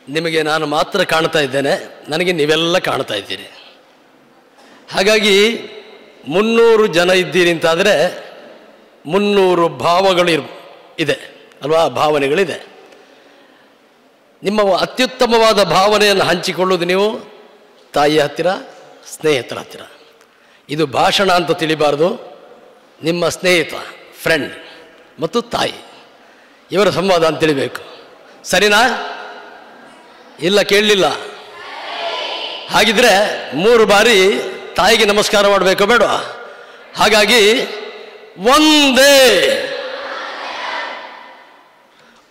ನಿಮಗೆ ನಾನು ಮಾತ್ರ ಕಾಣ್ತಾ ಇದ್ದೇನೆ, ನನಗೆ ನೀವೆಲ್ಲ ಕಾಣ್ತಾ ಇದ್ದೀರಿ. ಹಾಗಾಗಿ 300 ಜನ ಇದ್ದೀರಿ ಅಂತಾದರೆ 300 ಭಾವಗಳು ಇದೆ ಅಲ್ವಾ, ಭಾವನೆಗಳಿದೆ. ನಿಮ್ಮ ಅತ್ಯುತ್ತಮವಾದ ಭಾವನೆಯನ್ನು ಹಂಚಿಕೊಳ್ಳುವುದು ನೀವು ತಾಯಿಯ ಹತ್ತಿರ, ಸ್ನೇಹಿತರ ಹತ್ತಿರ. ಇದು ಭಾಷಣ ಅಂತ ತಿಳಿಬಾರ್ದು. ನಿಮ್ಮ ಸ್ನೇಹಿತ, ಫ್ರೆಂಡ್ ಮತ್ತು ತಾಯಿ ಇವರ ಸಂವಾದ ಅಂತ ತಿಳಿಬೇಕು. ಸರಿನಾ? ಇಲ್ಲ, ಕೇಳಲಿಲ್ಲ. ಹಾಗಿದ್ರೆ 3 ಬಾರಿ ತಾಯಿಗೆ ನಮಸ್ಕಾರ ಮಾಡಬೇಕು ಬೇಡ? ಹಾಗಾಗಿ ಒಂದೇ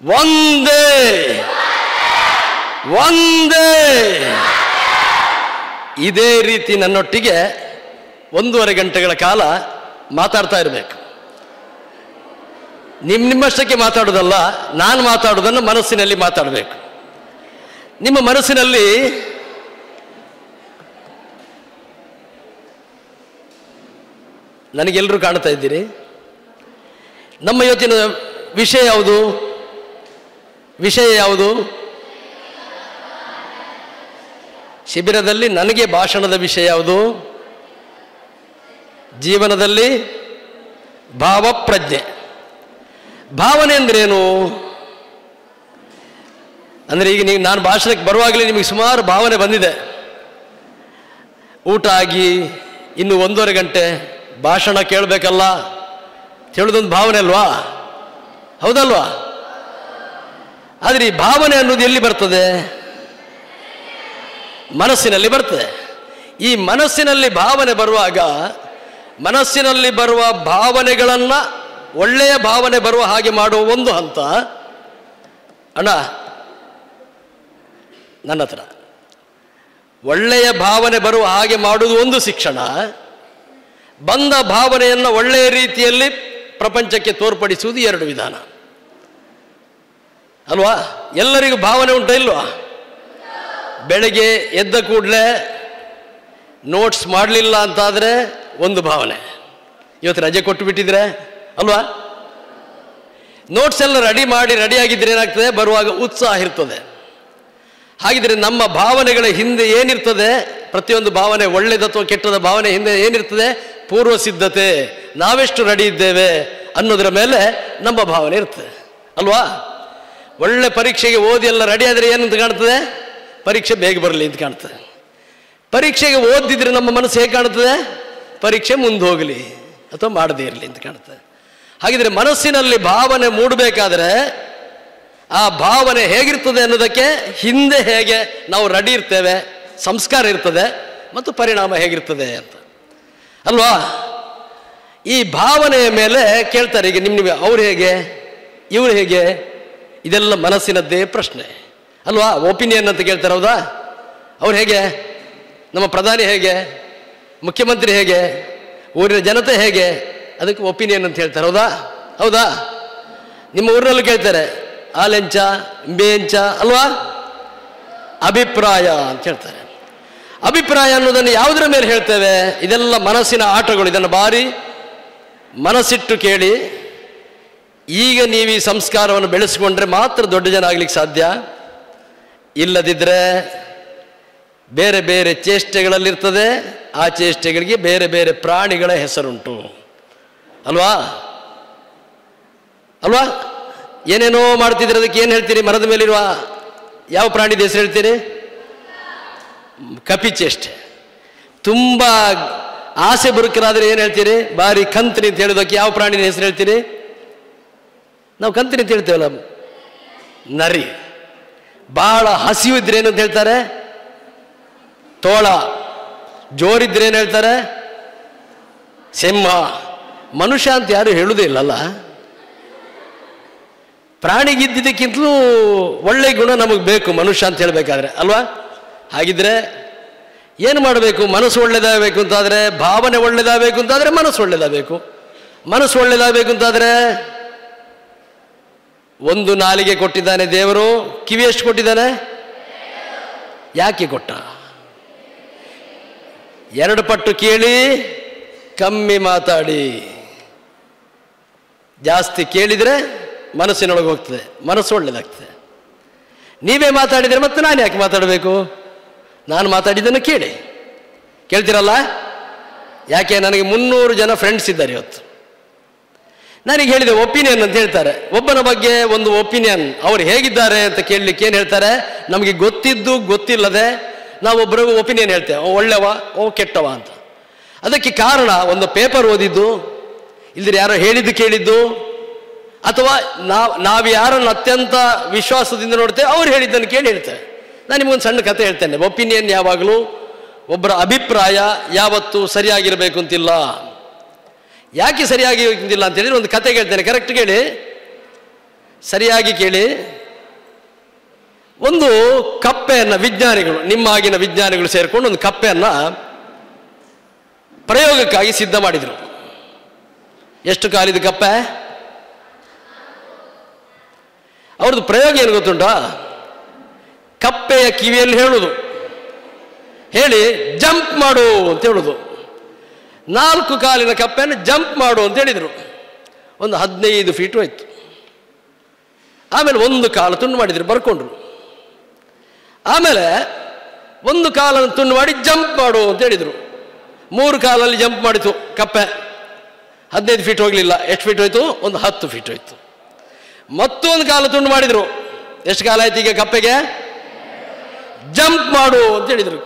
ಒಂದೇ ಒಂದೇ ಇದೇ ರೀತಿ ನನ್ನೊಟ್ಟಿಗೆ 1.5 ಗಂಟೆಗಳ ಕಾಲ ಮಾತಾಡ್ತಾ ಇರಬೇಕು. ನಿಮ್ಮಷ್ಟಕ್ಕೆ ಮಾತಾಡೋದಲ್ಲ, ನಾನು ಮಾತಾಡೋದನ್ನು ಮನಸ್ಸಿನಲ್ಲಿ ಮಾತಾಡಬೇಕು. ನಿಮ್ಮ ಮನಸ್ಸಿನಲ್ಲಿ ನನಗೆಲ್ಲರೂ ಕಾಣ್ತಾ ಇದ್ದೀರಿ. ನಮ್ಮ ಇವತ್ತಿನ ವಿಷಯ ಯಾವುದು? ವಿಷಯ ಯಾವುದು? ಶಿಬಿರದಲ್ಲಿ ನನಗೆ ಭಾಷಣದ ವಿಷಯ ಯಾವುದು? ಜೀವನದಲ್ಲಿ ಭಾವಪ್ರಜ್ಞೆ. ಭಾವನೆ ಅಂದ್ರೇನು? ಅಂದರೆ ಈಗ ನಾನು ಭಾಷಣಕ್ಕೆ ಬರುವಾಗಲೇ ನಿಮಗೆ ಸುಮಾರು ಭಾವನೆ ಬಂದಿದೆ. ಊಟ ಆಗಿ ಇನ್ನು 1.5 ಗಂಟೆ ಭಾಷಣ ಕೇಳಬೇಕಲ್ಲ ಹೇಳೋದೊಂದು ಭಾವನೆ ಅಲ್ವಾ? ಹೌದಲ್ವಾ? ಆದರೆ ಈ ಭಾವನೆ ಅನ್ನೋದು ಎಲ್ಲಿ ಬರ್ತದೆ? ಮನಸ್ಸಿನಲ್ಲಿ ಬರ್ತದೆ. ಈ ಮನಸ್ಸಿನಲ್ಲಿ ಭಾವನೆ ಬರುವಾಗ ಮನಸ್ಸಿನಲ್ಲಿ ಬರುವ ಭಾವನೆಗಳನ್ನು ಒಳ್ಳೆಯ ಭಾವನೆ ಬರುವ ಹಾಗೆ ಮಾಡುವ ಒಂದು ಹಂತ. ಅಣ್ಣ, ನನ್ನ ಹತ್ರ ಒಳ್ಳೆಯ ಭಾವನೆ ಬರುವ ಹಾಗೆ ಮಾಡುವುದು ಒಂದು ಶಿಕ್ಷಣ. ಬಂದ ಭಾವನೆಯನ್ನು ಒಳ್ಳೆಯ ರೀತಿಯಲ್ಲಿ ಪ್ರಪಂಚಕ್ಕೆ ತೋರ್ಪಡಿಸುವುದು 2 ವಿಧಾನ ಅಲ್ವಾ? ಎಲ್ಲರಿಗೂ ಭಾವನೆ ಉಂಟ ಇಲ್ವಾ? ಬೆಳಗ್ಗೆ ಎದ್ದ ಕೂಡಲೇ ನೋಟ್ಸ್ ಮಾಡಲಿಲ್ಲ ಅಂತಾದರೆ ಒಂದು ಭಾವನೆ. ಇವತ್ತು ರಜೆ ಕೊಟ್ಟು ಬಿಟ್ಟಿದ್ರೆ ಅಲ್ವಾ? ನೋಟ್ಸ್ ಎಲ್ಲ ರೆಡಿಯಾಗಿದ್ದರೆ ಏನಾಗ್ತದೆ? ಬರುವಾಗ ಉತ್ಸಾಹ ಇರ್ತದೆ. ಹಾಗಿದ್ರೆ ನಮ್ಮ ಭಾವನೆಗಳ ಹಿಂದೆ ಏನಿರ್ತದೆ? ಪ್ರತಿಯೊಂದು ಭಾವನೆ, ಒಳ್ಳೆಯದು ಅಥವಾ ಕೆಟ್ಟದ ಭಾವನೆ ಹಿಂದೆ ಏನಿರ್ತದೆ? ಪೂರ್ವ ಸಿದ್ಧತೆ. ನಾವೆಷ್ಟು ರೆಡಿ ಇದ್ದೇವೆ ಅನ್ನೋದರ ಮೇಲೆ ನಮ್ಮ ಭಾವನೆ ಇರ್ತದೆ ಅಲ್ವಾ? ಒಳ್ಳೆ ಪರೀಕ್ಷೆಗೆ ಓದಿ ಎಲ್ಲ ರೆಡಿ ಆದರೆ ಏನಂತ ಕಾಣ್ತದೆ? ಪರೀಕ್ಷೆ ಬೇಗ ಬರಲಿ ಅಂತ ಕಾಣ್ತದೆ. ಪರೀಕ್ಷೆಗೆ ಓದಿದ್ರೆ ನಮ್ಮ ಮನಸ್ಸು ಹೇಗೆ ಕಾಣ್ತದೆ? ಪರೀಕ್ಷೆ ಮುಂದೆ ಹೋಗಲಿ ಅಥವಾ ಮಾಡದೇ ಇರಲಿ ಅಂತ ಕಾಣ್ತದೆ. ಹಾಗಿದ್ರೆ ಮನಸ್ಸಿನಲ್ಲಿ ಭಾವನೆ ಮೂಡಬೇಕಾದ್ರೆ ಆ ಭಾವನೆ ಹೇಗಿರ್ತದೆ ಅನ್ನೋದಕ್ಕೆ ಹಿಂದೆ ಹೇಗೆ ನಾವು ರೆಡಿ ಇರ್ತೇವೆ, ಸಂಸ್ಕಾರ ಇರ್ತದೆ ಮತ್ತು ಪರಿಣಾಮ ಹೇಗಿರ್ತದೆ ಅಂತ ಅಲ್ವಾ? ಈ ಭಾವನೆಯ ಮೇಲೆ ಕೇಳ್ತಾರೆ. ಈಗ ನಿಮಗೆ ಅವ್ರು ಹೇಗೆ, ಇವ್ರು ಹೇಗೆ, ಇದೆಲ್ಲ ಮನಸ್ಸಿನದ್ದೇ ಪ್ರಶ್ನೆ ಅಲ್ವಾ? ಒಪಿನಿಯನ್ ಅಂತ ಕೇಳ್ತಾರೆ. ಹೌದಾ? ಅವ್ರು ಹೇಗೆ, ನಮ್ಮ ಪ್ರಧಾನಿ ಹೇಗೆ, ಮುಖ್ಯಮಂತ್ರಿ ಹೇಗೆ, ಊರಿನ ಜನತೆ ಹೇಗೆ, ಅದಕ್ಕೆ ಒಪಿನಿಯನ್ ಅಂತ ಹೇಳ್ತಾರೆ. ಹೌದಾ? ಹೌದಾ? ನಿಮ್ಮ ಊರಿನಲ್ಲೂ ಕೇಳ್ತಾರೆ ಆಲೆಂಚ ಬೇಂಚ ಅಲ್ವಾ? ಅಭಿಪ್ರಾಯ ಅಂತ ಹೇಳ್ತಾರೆ. ಅಭಿಪ್ರಾಯ ಅನ್ನೋದನ್ನು ಯಾವುದರ ಮೇಲೆ ಹೇಳ್ತೇವೆ? ಇದೆಲ್ಲ ಮನಸ್ಸಿನ ಆಟಗಳು. ಇದನ್ನು ಬಾರಿ ಮನಸ್ಸಿಟ್ಟು ಕೇಳಿ. ಈಗ ನೀವು ಈ ಸಂಸ್ಕಾರವನ್ನು ಬೆಳೆಸಿಕೊಂಡ್ರೆ ಮಾತ್ರ ದೊಡ್ಡ ಜನ ಆಗ್ಲಿಕ್ಕೆ ಸಾಧ್ಯ. ಇಲ್ಲದಿದ್ದರೆ ಬೇರೆ ಬೇರೆ ಚೇಷ್ಟೆಗಳಲ್ಲಿರ್ತದೆ. ಆ ಚೇಷ್ಟೆಗಳಿಗೆ ಬೇರೆ ಬೇರೆ ಪ್ರಾಣಿಗಳ ಹೆಸರುಂಟು ಅಲ್ವಾ? ಅಲ್ವಾ? ಏನೇನೋ ಮಾಡ್ತಿದ್ರೆ ಅದಕ್ಕೆ ಏನು ಹೇಳ್ತೀರಿ? ಮರದ ಮೇಲಿರುವ ಯಾವ ಪ್ರಾಣಿದ ಹೆಸರು ಹೇಳ್ತೀರಿ? ಕಪಿಚೇಷ್ಟೆ. ತುಂಬ ಆಸೆ ಬುರುಕರಾದರೆ ಏನು ಹೇಳ್ತೀರಿ? ಬಾರಿ ಕಂತ್ರಿ ಅಂತ ಹೇಳೋದಕ್ಕೆ ಯಾವ ಪ್ರಾಣಿನ ಹೆಸರು ಹೇಳ್ತೀರಿ? ನಾವು ಕಂತ್ರಿ ಅಂತ ಹೇಳ್ತೇವಲ್ಲ, ನರಿ. ಬಹಳ ಹಸಿವು ಇದ್ರೆ ಏನು ಅಂತ ಹೇಳ್ತಾರೆ? ತೋಳ. ಜೋರಿದ್ರೆ ಏನು ಹೇಳ್ತಾರೆ? ಸಿಂಹ. ಮನುಷ್ಯ ಅಂತ ಯಾರು ಹೇಳುವುದೇ ಇಲ್ಲಲ್ಲ. ಪ್ರಾಣಿಗಿದ್ದಿದ್ದಕ್ಕಿಂತಲೂ ಒಳ್ಳೆ ಗುಣ ನಮಗೆ ಬೇಕು ಮನುಷ್ಯ ಅಂತ ಹೇಳಬೇಕಾದ್ರೆ ಅಲ್ವಾ? ಹಾಗಿದ್ರೆ ಏನು ಮಾಡಬೇಕು? ಮನಸ್ಸು ಒಳ್ಳೆಯದಾಗಬೇಕು ಅಂತಾದರೆ, ಭಾವನೆ ಒಳ್ಳೆಯದಾಗಬೇಕು ಅಂತಾದರೆ ಮನಸ್ಸು ಒಳ್ಳೆಯದಾಗಬೇಕು. ಮನಸ್ಸು ಒಳ್ಳೆಯದಾಗಬೇಕು ಅಂತಾದರೆ ಒಂದು ನಾಲಿಗೆ ಕೊಟ್ಟಿದ್ದಾನೆ ದೇವರು, ಕಿವಿ ಎಷ್ಟು ಕೊಟ್ಟಿದ್ದಾನೆ? ಯಾಕೆ ಕೊಟ್ಟ? 2 ಪಟ್ಟು ಕೇಳಿ, ಕಮ್ಮಿ ಮಾತಾಡಿ. ಜಾಸ್ತಿ ಕೇಳಿದರೆ ಮನಸ್ಸಿನೊಳಗೆ ಹೋಗ್ತದೆ, ಮನಸ್ಸು ಒಳ್ಳೆಯದಾಗ್ತದೆ. ನೀವೇ ಮಾತಾಡಿದರೆ ಮತ್ತೆ ನಾನು ಯಾಕೆ ಮಾತಾಡಬೇಕು? ನಾನು ಮಾತಾಡಿದ್ದನ್ನು ಕೇಳ್ತೀರಲ್ಲ? ಯಾಕೆ, ನನಗೆ 300 ಜನ ಫ್ರೆಂಡ್ಸ್ ಇದ್ದಾರೆ ಇವತ್ತು. ನನಗೆ ಹೇಳಿದೆ ಒಪಿನಿಯನ್ ಅಂತ ಹೇಳ್ತಾರೆ. ಒಬ್ಬನ ಬಗ್ಗೆ ಒಂದು ಒಪಿನಿಯನ್, ಅವ್ರು ಹೇಗಿದ್ದಾರೆ ಅಂತ ಕೇಳಲಿಕ್ಕೆ ಏನು ಹೇಳ್ತಾರೆ, ನಮಗೆ ಗೊತ್ತಿದ್ದು ಗೊತ್ತಿಲ್ಲದೆ ನಾವೊಬ್ಬರಿಗೂ ಒಪಿನಿಯನ್ ಹೇಳ್ತೇವೆ, ಒಳ್ಳೆವ ಕೆಟ್ಟವ ಅಂತ. ಅದಕ್ಕೆ ಕಾರಣ ಒಂದು ಪೇಪರ್ ಓದಿದ್ದು, ಇಲ್ದಿರ ಯಾರೋ ಹೇಳಿದ್ದು ಕೇಳಿದ್ದು, ಅಥವಾ ನಾವು ಯಾರನ್ನು ಅತ್ಯಂತ ವಿಶ್ವಾಸದಿಂದ ನೋಡ್ತೇವೆ ಅವ್ರು ಹೇಳಿದ್ದನ್ನು ಕೇಳಿ ಹೇಳ್ತೇವೆ. ನಾನು ನಿಮಗೊಂದು ಸಣ್ಣ ಕಥೆ ಹೇಳ್ತೇನೆ. ಒಪಿನಿಯನ್ ಯಾವಾಗಲೂ, ಒಬ್ಬರ ಅಭಿಪ್ರಾಯ ಯಾವತ್ತೂ ಸರಿಯಾಗಿರಬೇಕು ಅಂತಿಲ್ಲ. ಯಾಕೆ ಸರಿಯಾಗಿರ್ತಿಲ್ಲ ಅಂತ ಹೇಳಿದ್ರೆ ಒಂದು ಕತೆ ಹೇಳ್ತೇನೆ, ಕರೆಕ್ಟ್ ಕೇಳಿ, ಸರಿಯಾಗಿ ಕೇಳಿ. ಒಂದು ಕಪ್ಪೆಯನ್ನು ವಿಜ್ಞಾನಿಗಳು, ನಿಮ್ಮ ಆಗಿನ ವಿಜ್ಞಾನಿಗಳು ಸೇರಿಕೊಂಡು ಒಂದು ಕಪ್ಪೆಯನ್ನು ಪ್ರಯೋಗಕ್ಕಾಗಿ ಸಿದ್ಧ ಮಾಡಿದರು. ಎಷ್ಟು ಕಾಲಿದ ಕಪ್ಪೆ? ಅವ್ರದ್ದು ಪ್ರಯೋಗ ಏನು ಗೊತ್ತುಂಟಾ? ಕಪ್ಪೆಯ ಕಿವಿಯಲ್ಲಿ ಹೇಳಿ ಜಂಪ್ ಮಾಡು ಅಂತ ಹೇಳುದು. 4 ಕಾಲಿನ ಕಪ್ಪೆಯನ್ನು ಜಂಪ್ ಮಾಡು ಅಂತ ಹೇಳಿದರು. ಒಂದು 15 ಫೀಟ್ ಹೋಯ್ತು. ಆಮೇಲೆ ಒಂದು ಕಾಲು ತುಂಡು ಮಾಡಿದ್ರು, ಬರ್ಕೊಂಡ್ರು. ಆಮೇಲೆ ಒಂದು ಕಾಲನ್ನು ತುಂಡು ಮಾಡಿ ಜಂಪ್ ಮಾಡು ಅಂತ ಹೇಳಿದರು. 3 ಕಾಲಲ್ಲಿ ಜಂಪ್ ಮಾಡಿತು ಕಪ್ಪೆ. 15 ಫೀಟ್ ಹೋಗಲಿಲ್ಲ. ಎಷ್ಟು ಫೀಟ್ ಹೋಯ್ತು? ಒಂದು 10 ಫೀಟ್ ಹೋಯ್ತು. ಮತ್ತೊಂದು ಕಾಲು ತುಂಡು ಮಾಡಿದರು. ಎಷ್ಟು ಕಾಲ ಆಯ್ತು ಈಗ ಕಪ್ಪೆಗೆ? ಜಂಪ್ ಮಾಡು ಅಂತ ಹೇಳಿದರು.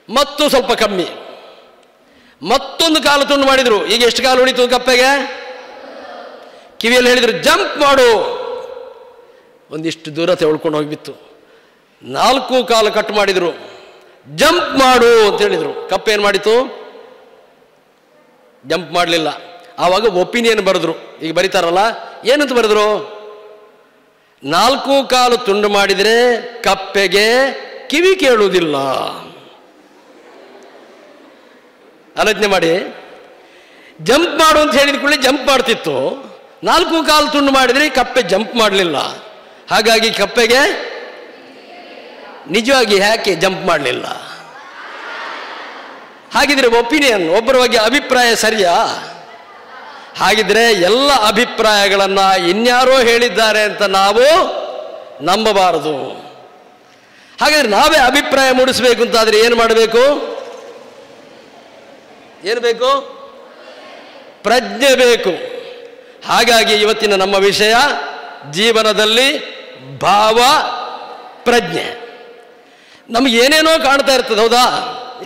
ಮತ್ತು ಸ್ವಲ್ಪ ಕಮ್ಮಿ. ಮತ್ತೊಂದು ಕಾಲು ತುಂಡು ಮಾಡಿದರು. ಈಗ ಎಷ್ಟು ಕಾಲು ಉಳಿತು ಕಪ್ಪೆಗೆ? ಕಿವಿಯಲ್ಲಿ ಹೇಳಿದರು ಜಂಪ್ ಮಾಡು. ಒಂದಿಷ್ಟು ದೂರ ತೆಗೆದುಕೊಂಡು ಹೋಗಿಬಿತ್ತು. 4 ಕಾಲು ಕಟ್ ಮಾಡಿದರು. ಜಂಪ್ ಮಾಡು ಅಂತ ಹೇಳಿದರು. ಕಪ್ಪೆ ಏನು ಮಾಡಿತು? ಜಂಪ್ ಮಾಡಲಿಲ್ಲ. ಆವಾಗ ಒಪಿನಿಯನ್ ಬರೆದ್ರು. ಈಗ ಬರೀತಾರಲ್ಲ, ಏನಂತ ಬರೆದ್ರು? 4 ಕಾಲು ತುಂಡು ಮಾಡಿದರೆ ಕಪ್ಪೆಗೆ ಕಿವಿ ಕೇಳುವುದಿಲ್ಲ. ಆಲೋಚನೆ ಮಾಡಿ. ಜಂಪ್ ಮಾಡು ಅಂತ ಹೇಳಿದ ಕೂಡಲೇ ಜಂಪ್ ಮಾಡ್ತಿತ್ತು. 4 ಕಾಲು ತುಂಡು ಮಾಡಿದರೆ ಕಪ್ಪೆ ಜಂಪ್ ಮಾಡಲಿಲ್ಲ. ಹಾಗಾಗಿ ಕಪ್ಪೆಗೆ ನಿಜವಾಗಿ ಯಾಕೆ ಜಂಪ್ ಮಾಡಲಿಲ್ಲ? ಹಾಗಿದ್ರೆ ಒಪಿನಿಯನ್, ಒಬ್ಬರ ಬಗ್ಗೆ ಅಭಿಪ್ರಾಯ ಸರಿಯಾ? ಹಾಗಿದ್ರೆ ಎಲ್ಲ ಅಭಿಪ್ರಾಯಗಳನ್ನು ಇನ್ಯಾರೋ ಹೇಳಿದ್ದಾರೆ ಅಂತ ನಾವು ನಂಬಬಾರದು. ಹಾಗಾದ್ರೆ ನಾವೇ ಅಭಿಪ್ರಾಯ ಮೂಡಿಸಬೇಕು ಅಂತಾದರೆ ಏನು ಮಾಡಬೇಕು? ಏನು ಬೇಕು? ಪ್ರಜ್ಞೆ ಬೇಕು. ಹಾಗಾಗಿ ಇವತ್ತಿನ ನಮ್ಮ ವಿಷಯ ಜೀವನದಲ್ಲಿ ಭಾವ ಪ್ರಜ್ಞೆ. ನಮಗೆ ಏನೇನೋ ಕಾಣ್ತಾ ಇರ್ತದೆ, ಹೌದಾ?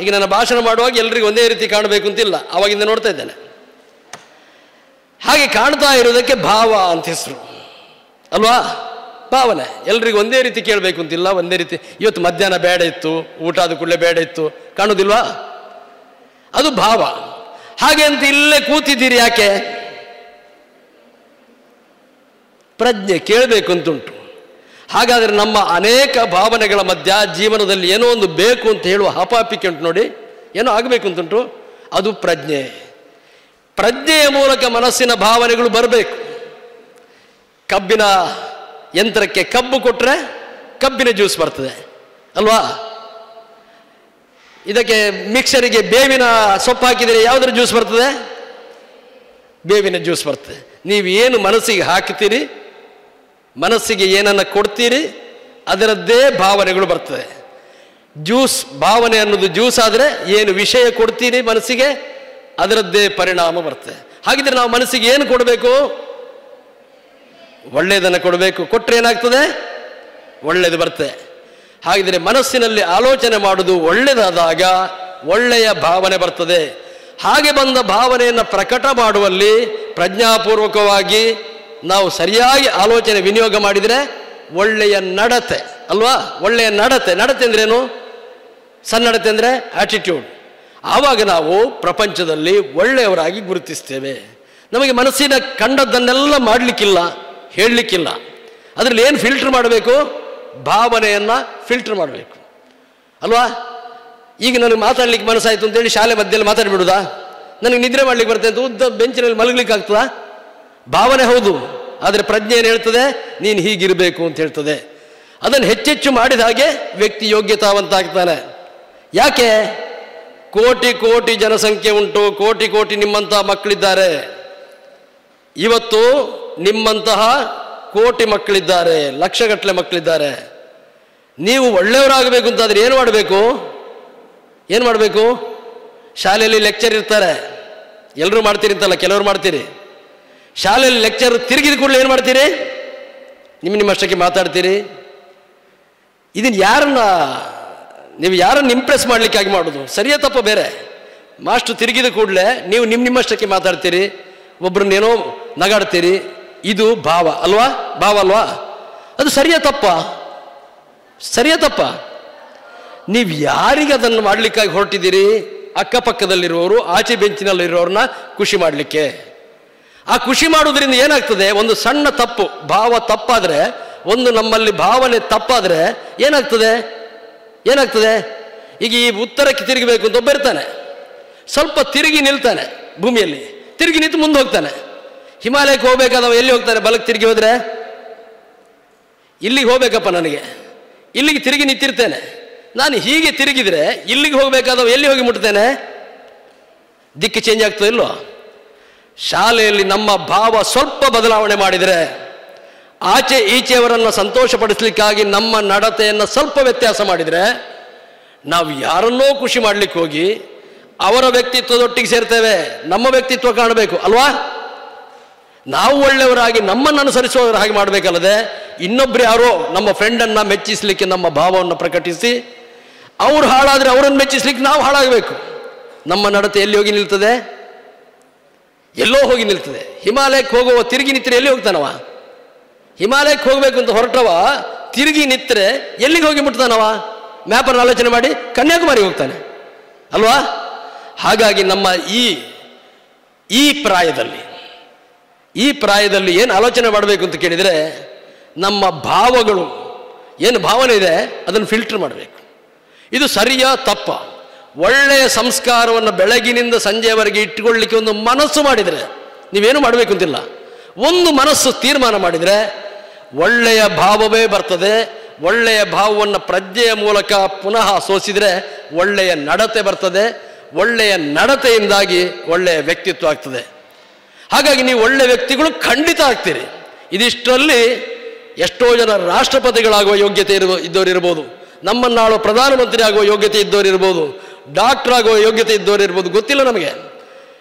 ಈಗ ನನ್ನ ಭಾಷಣ ಮಾಡುವಾಗ ಎಲ್ರಿಗೂ ಒಂದೇ ರೀತಿ ಕಾಣಬೇಕು ಅಂತಿಲ್ಲ, ಆವಾಗಿಂದ ನೋಡ್ತಾ ಇದ್ದೇನೆ. ಹಾಗೆ ಕಾಣ್ತಾ ಇರೋದಕ್ಕೆ ಭಾವ ಅಂತ ಹೆಸರು ಅಲ್ವಾ? ಭಾವನೆ ಎಲ್ರಿಗೂ ಒಂದೇ ರೀತಿ ಕೇಳಬೇಕು ಅಂತಿಲ್ಲ, ಒಂದೇ ರೀತಿ. ಇವತ್ತು ಮಧ್ಯಾಹ್ನ ಬೇಡ ಇತ್ತು, ಊಟ ಆದ ಕೂಡಲೇ ಬೇಡ ಇತ್ತು, ಕಾಣೋದಿಲ್ವಾ? ಅದು ಭಾವ. ಹಾಗೆ ಅಂತ ಇಲ್ಲೇ ಕೂತಿದ್ದೀರಿ ಯಾಕೆ? ಪ್ರಜ್ಞೆ ಕೇಳಬೇಕು ಅಂತುಂಟು. ಹಾಗಾದರೆ ನಮ್ಮ ಅನೇಕ ಭಾವನೆಗಳ ಮಧ್ಯ ಜೀವನದಲ್ಲಿ ಏನೋ ಒಂದು ಬೇಕು ಅಂತ ಹೇಳುವ ಹಪಾಪಿಕೆ ಉಂಟು ನೋಡಿ, ಏನೋ ಆಗಬೇಕು ಅಂತುಂಟು, ಅದು ಪ್ರಜ್ಞೆ. ಪ್ರಜ್ಞೆಯ ಮೂಲಕ ಮನಸ್ಸಿನ ಭಾವನೆಗಳು ಬರಬೇಕು. ಕಬ್ಬಿನ ಯಂತ್ರಕ್ಕೆ ಕಬ್ಬು ಕೊಟ್ಟರೆ ಕಬ್ಬಿನ ಜ್ಯೂಸ್ ಬರ್ತದೆ ಅಲ್ವಾ? ಇದಕ್ಕೆ ಮಿಕ್ಸರಿಗೆ ಬೇವಿನ ಸೊಪ್ಪು ಹಾಕಿದರೆ ಯಾವುದರ ಜ್ಯೂಸ್ ಬರ್ತದೆ? ಬೇವಿನ ಜ್ಯೂಸ್ ಬರ್ತದೆ. ನೀವು ಏನು ಮನಸ್ಸಿಗೆ ಹಾಕ್ತೀರಿ, ಮನಸ್ಸಿಗೆ ಏನನ್ನು ಕೊಡ್ತೀರಿ, ಅದರದ್ದೇ ಭಾವನೆಗಳು ಬರ್ತದೆ. ಜ್ಯೂಸ್ ಭಾವನೆ ಅನ್ನೋದು ಜ್ಯೂಸ್ ಆದರೆ ಏನು ವಿಷಯ ಕೊಡ್ತೀರಿ ಮನಸ್ಸಿಗೆ, ಅದರದ್ದೇ ಪರಿಣಾಮ ಬರ್ತದೆ. ಹಾಗಿದ್ರೆ ನಾವು ಮನಸ್ಸಿಗೆ ಏನು ಕೊಡಬೇಕು? ಒಳ್ಳೆಯದನ್ನು ಕೊಡಬೇಕು. ಕೊಟ್ಟರೆ ಏನಾಗ್ತದೆ? ಒಳ್ಳೆಯದು ಬರ್ತದೆ. ಹಾಗಿದ್ರೆ ಮನಸ್ಸಿನಲ್ಲಿ ಆಲೋಚನೆ ಮಾಡುವುದು ಒಳ್ಳೆಯದಾದಾಗ ಒಳ್ಳೆಯ ಭಾವನೆ ಬರ್ತದೆ. ಹಾಗೆ ಬಂದ ಭಾವನೆಯನ್ನು ಪ್ರಕಟ ಮಾಡುವಲ್ಲಿ ಪ್ರಜ್ಞಾಪೂರ್ವಕವಾಗಿ ನಾವು ಸರಿಯಾಗಿ ಆಲೋಚನೆ ವಿನಿಯೋಗ ಮಾಡಿದರೆ ಒಳ್ಳೆಯ ನಡತೆ ಅಲ್ವಾ? ಒಳ್ಳೆಯ ನಡತೆ. ನಡತೆ ಅಂದ್ರೇನು? ಸನ್ನಡತೆ ಅಂದರೆ ಆಟಿಟ್ಯೂಡ್. ಆವಾಗ ನಾವು ಪ್ರಪಂಚದಲ್ಲಿ ಒಳ್ಳೆಯವರಾಗಿ ಗುರುತಿಸ್ತೇವೆ. ನಮಗೆ ಮನಸ್ಸಿನ ಕಂಡದ್ದನ್ನೆಲ್ಲ ಮಾಡಲಿಕ್ಕಿಲ್ಲ, ಹೇಳಲಿಕ್ಕಿಲ್ಲ. ಅದರಲ್ಲಿ ಏನು ಫಿಲ್ಟರ್ ಮಾಡಬೇಕು? ಭಾವನೆಯನ್ನು ಫಿಲ್ಟರ್ ಮಾಡಬೇಕು ಅಲ್ವಾ? ಈಗ ನನಗೆ ಮಾತಾಡ್ಲಿಕ್ಕೆ ಮನಸ್ಸಾಯಿತು ಅಂತೇಳಿ ಶಾಲೆ ಮಧ್ಯದಲ್ಲಿ ಮಾತಾಡಿಬಿಡುದಾ? ನನಗೆ ನಿದ್ರೆ ಮಾಡ್ಲಿಕ್ಕೆ ಬರ್ತದೆ ಅಂತ ಉದ್ದ ಬೆಂಚಿನಲ್ಲಿ ಮಲಗಲಿಕ್ಕೆ ಆಗ್ತದಾ? ಭಾವನೆ ಹೌದು, ಆದರೆ ಪ್ರಜ್ಞೆ ಏನು ಹೇಳ್ತದೆ? ನೀನು ಹೀಗಿರಬೇಕು ಅಂತ ಹೇಳ್ತದೆ. ಅದನ್ನು ಹೆಚ್ಚೆಚ್ಚು ಮಾಡಿದ ಹಾಗೆ ವ್ಯಕ್ತಿ ಯೋಗ್ಯತಾವಂತ ಆಗ್ತಾನೆ. ಯಾಕೆ? ಕೋಟಿ ಕೋಟಿ ಜನಸಂಖ್ಯೆ ಉಂಟು, ಕೋಟಿ ಕೋಟಿ ನಿಮ್ಮಂತಹ ಮಕ್ಕಳಿದ್ದಾರೆ. ಇವತ್ತು ನಿಮ್ಮಂತಹ ಕೋಟಿ ಮಕ್ಕಳಿದ್ದಾರೆ, ಲಕ್ಷಗಟ್ಟಲೆ ಮಕ್ಕಳಿದ್ದಾರೆ. ನೀವು ಒಳ್ಳೆಯವರಾಗಬೇಕು ಅಂತಾದರೆ ಏನು ಮಾಡಬೇಕು? ಶಾಲೆಯಲ್ಲಿ ಲೆಕ್ಚರ್ ಇರ್ತಾರೆ, ಎಲ್ಲರೂ ಮಾಡ್ತೀರಿ ಅಂತಲ್ಲ, ಕೆಲವರು ಮಾಡ್ತೀರಿ. ಶಾಲೆಯಲ್ಲಿ ಲೆಕ್ಚರ್ ತಿರುಗಿದ ಕೂಡಲೇ ಏನು ಮಾಡ್ತೀರಿ? ನಿಮ್ಮಷ್ಟಕ್ಕೆ ಮಾತಾಡ್ತೀರಿ. ಇದನ್ನು ನೀವು ಯಾರನ್ನು ಇಂಪ್ರೆಸ್ ಮಾಡಲಿಕ್ಕಾಗಿ ಮಾಡೋದು? ಸರಿಯಾ ತಪ್ಪ ಬೇರೆ? ಮಾಸ್ಟ್ರು ತಿರುಗಿದ ಕೂಡಲೇ ನೀವು ನಿಮ್ಮಷ್ಟಕ್ಕೆ ಮಾತಾಡ್ತೀರಿ, ಒಬ್ರನ್ನೇನೋ ನಗಾಡ್ತೀರಿ. ಇದು ಭಾವ ಅಲ್ವಾ? ಅದು ಸರಿಯಾ ತಪ್ಪ? ನೀವು ಯಾರಿಗೆ ಅದನ್ನು ಮಾಡಲಿಕ್ಕಾಗಿ ಹೊರಟಿದ್ದೀರಿ? ಅಕ್ಕಪಕ್ಕದಲ್ಲಿರುವವರು, ಆಚೆ ಬೆಂಚಿನಲ್ಲಿರೋರನ್ನ ಖುಷಿ ಮಾಡಲಿಕ್ಕೆ. ಆ ಖುಷಿ ಮಾಡೋದ್ರಿಂದ ಏನಾಗ್ತದೆ? ಒಂದು ಸಣ್ಣ ತಪ್ಪು, ಭಾವ ತಪ್ಪಾದರೆ, ಒಂದು ನಮ್ಮಲ್ಲಿ ಭಾವನೆ ತಪ್ಪಾದರೆ ಏನಾಗ್ತದೆ? ಈಗ ಈ ಉತ್ತರಕ್ಕೆ ತಿರುಗಬೇಕು ಅಂತ ಒಬ್ಬ ಇರ್ತಾನೆ, ಸ್ವಲ್ಪ ತಿರುಗಿ ನಿಲ್ತಾನೆ, ಭೂಮಿಯಲ್ಲಿ ತಿರುಗಿ ನಿಂತು ಮುಂದೆ ಹೋಗ್ತಾನೆ. ಹಿಮಾಲಯಕ್ಕೆ ಹೋಗ್ಬೇಕಾದವ ಎಲ್ಲಿ ಹೋಗ್ತಾನೆ? ಬಲಕ್ಕೆ ತಿರುಗಿ ಹೋದರೆ ಇಲ್ಲಿಗೆ ಹೋಗ್ಬೇಕಪ್ಪ, ನನಗೆ ಇಲ್ಲಿಗೆ ತಿರುಗಿ ನಿಂತಿರ್ತೇನೆ. ನಾನು ಹೀಗೆ ತಿರುಗಿದರೆ ಇಲ್ಲಿಗೆ ಹೋಗಬೇಕಾದವ ಎಲ್ಲಿ ಹೋಗಿ ಮುಟ್ತೇನೆ? ದಿಕ್ಕು ಚೇಂಜ್ ಆಗ್ತದೆ ಇಲ್ವೋ? ಶಾಲೆಯಲ್ಲಿ ನಮ್ಮ ಭಾವ ಸ್ವಲ್ಪ ಬದಲಾವಣೆ ಮಾಡಿದರೆ, ಆಚೆ ಈಚೆಯವರನ್ನು ಸಂತೋಷಪಡಿಸಲಿಕ್ಕಾಗಿ ನಮ್ಮ ನಡತೆಯನ್ನು ಸ್ವಲ್ಪ ವ್ಯತ್ಯಾಸ ಮಾಡಿದರೆ, ನಾವು ಯಾರನ್ನೋ ಖುಷಿ ಮಾಡಲಿಕ್ಕೆ ಹೋಗಿ ಅವರ ವ್ಯಕ್ತಿತ್ವದೊಟ್ಟಿಗೆ ಸೇರ್ತೇವೆ. ನಮ್ಮ ವ್ಯಕ್ತಿತ್ವ ಕಾಣಬೇಕು ಅಲ್ವಾ? ನಾವು ಒಳ್ಳೆಯವರಾಗಿ ನಮ್ಮನ್ನು ಅನುಸರಿಸುವವರ ಹಾಗೆ ಮಾಡಬೇಕಲ್ಲದೆ, ಇನ್ನೊಬ್ರು ಯಾರೋ ನಮ್ಮ ಫ್ರೆಂಡನ್ನು ಮೆಚ್ಚಿಸಲಿಕ್ಕೆ ನಮ್ಮ ಭಾವವನ್ನು ಪ್ರಕಟಿಸಿ ಅವ್ರು ಹಾಳಾದರೆ ಅವರನ್ನು ಮೆಚ್ಚಿಸ್ಲಿಕ್ಕೆ ನಾವು ಹಾಳಾಗಬೇಕು. ನಮ್ಮ ನಡತೆ ಎಲ್ಲಿ ಹೋಗಿ ನಿಲ್ತದೆ? ಎಲ್ಲೋ ಹೋಗಿ ನಿಲ್ತದೆ. ಹಿಮಾಲಯಕ್ಕೆ ಹೋಗುವ ತಿರುಗಿ ನಿಂತರೆ ಎಲ್ಲಿ ಹೋಗ್ತಾನವ? ಹಿಮಾಲಯಕ್ಕೆ ಹೋಗಬೇಕು ಅಂತ ಹೊರಟವ ತಿರುಗಿ ನಿಂತರೆ ಎಲ್ಲಿಗೆ ಹೋಗಿ ಮುಟ್ತಾನವ? ಮ್ಯಾಪನ್ನು ಆಲೋಚನೆ ಮಾಡಿ ಕನ್ಯಾಕುಮಾರಿಗೆ ಹೋಗ್ತಾನೆ ಅಲ್ವಾ? ಹಾಗಾಗಿ ನಮ್ಮ ಈ ಪ್ರಾಯದಲ್ಲಿ ಏನು ಆಲೋಚನೆ ಮಾಡಬೇಕು ಅಂತ ಕೇಳಿದರೆ, ನಮ್ಮ ಭಾವಗಳು ಏನು ಭಾವನೆ ಇದೆ ಅದನ್ನು ಫಿಲ್ಟರ್ ಮಾಡಬೇಕು. ಇದು ಸರಿಯಾ ತಪ್ಪ? ಒಳ್ಳೆಯ ಸಂಸ್ಕಾರವನ್ನು ಬೆಳಗಿನಿಂದ ಸಂಜೆಯವರೆಗೆ ಇಟ್ಟುಕೊಳ್ಳಲಿಕ್ಕೆ ಒಂದು ಮನಸ್ಸು ಮಾಡಿದರೆ, ನೀವೇನು ಮಾಡಬೇಕು ಅಂತಿಲ್ಲ, ಒಂದು ಮನಸ್ಸು ತೀರ್ಮಾನ ಮಾಡಿದರೆ ಒಳ್ಳೆಯ ಭಾವವೇ ಬರ್ತದೆ. ಒಳ್ಳೆಯ ಭಾವವನ್ನು ಪ್ರಜ್ಞೆಯ ಮೂಲಕ ಪುನಃ ಸೋಸಿದರೆ ಒಳ್ಳೆಯ ನಡತೆ ಬರ್ತದೆ. ಒಳ್ಳೆಯ ನಡತೆಯಿಂದಾಗಿ ಒಳ್ಳೆಯ ವ್ಯಕ್ತಿತ್ವ ಆಗ್ತದೆ. ಹಾಗಾಗಿ ನೀವು ಒಳ್ಳೆಯ ವ್ಯಕ್ತಿಗಳು ಖಂಡಿತ ಆಗ್ತೀರಿ. ಇದಿಷ್ಟರಲ್ಲಿ ಎಷ್ಟೋ ಜನ ರಾಷ್ಟ್ರಪತಿಗಳಾಗುವ ಯೋಗ್ಯತೆ ಇದ್ದವರಿರ್ಬೋದು, ನಮ್ಮನ್ನಾಳು ಪ್ರಧಾನಮಂತ್ರಿ ಆಗುವ ಯೋಗ್ಯತೆ ಇದ್ದವರಿರ್ಬೋದು, ಡಾಕ್ಟರ್ ಆಗುವ ಯೋಗ್ಯತೆ ಇದ್ದವರಿರ್ಬೋದು, ಗೊತ್ತಿಲ್ಲ ನಮಗೆ.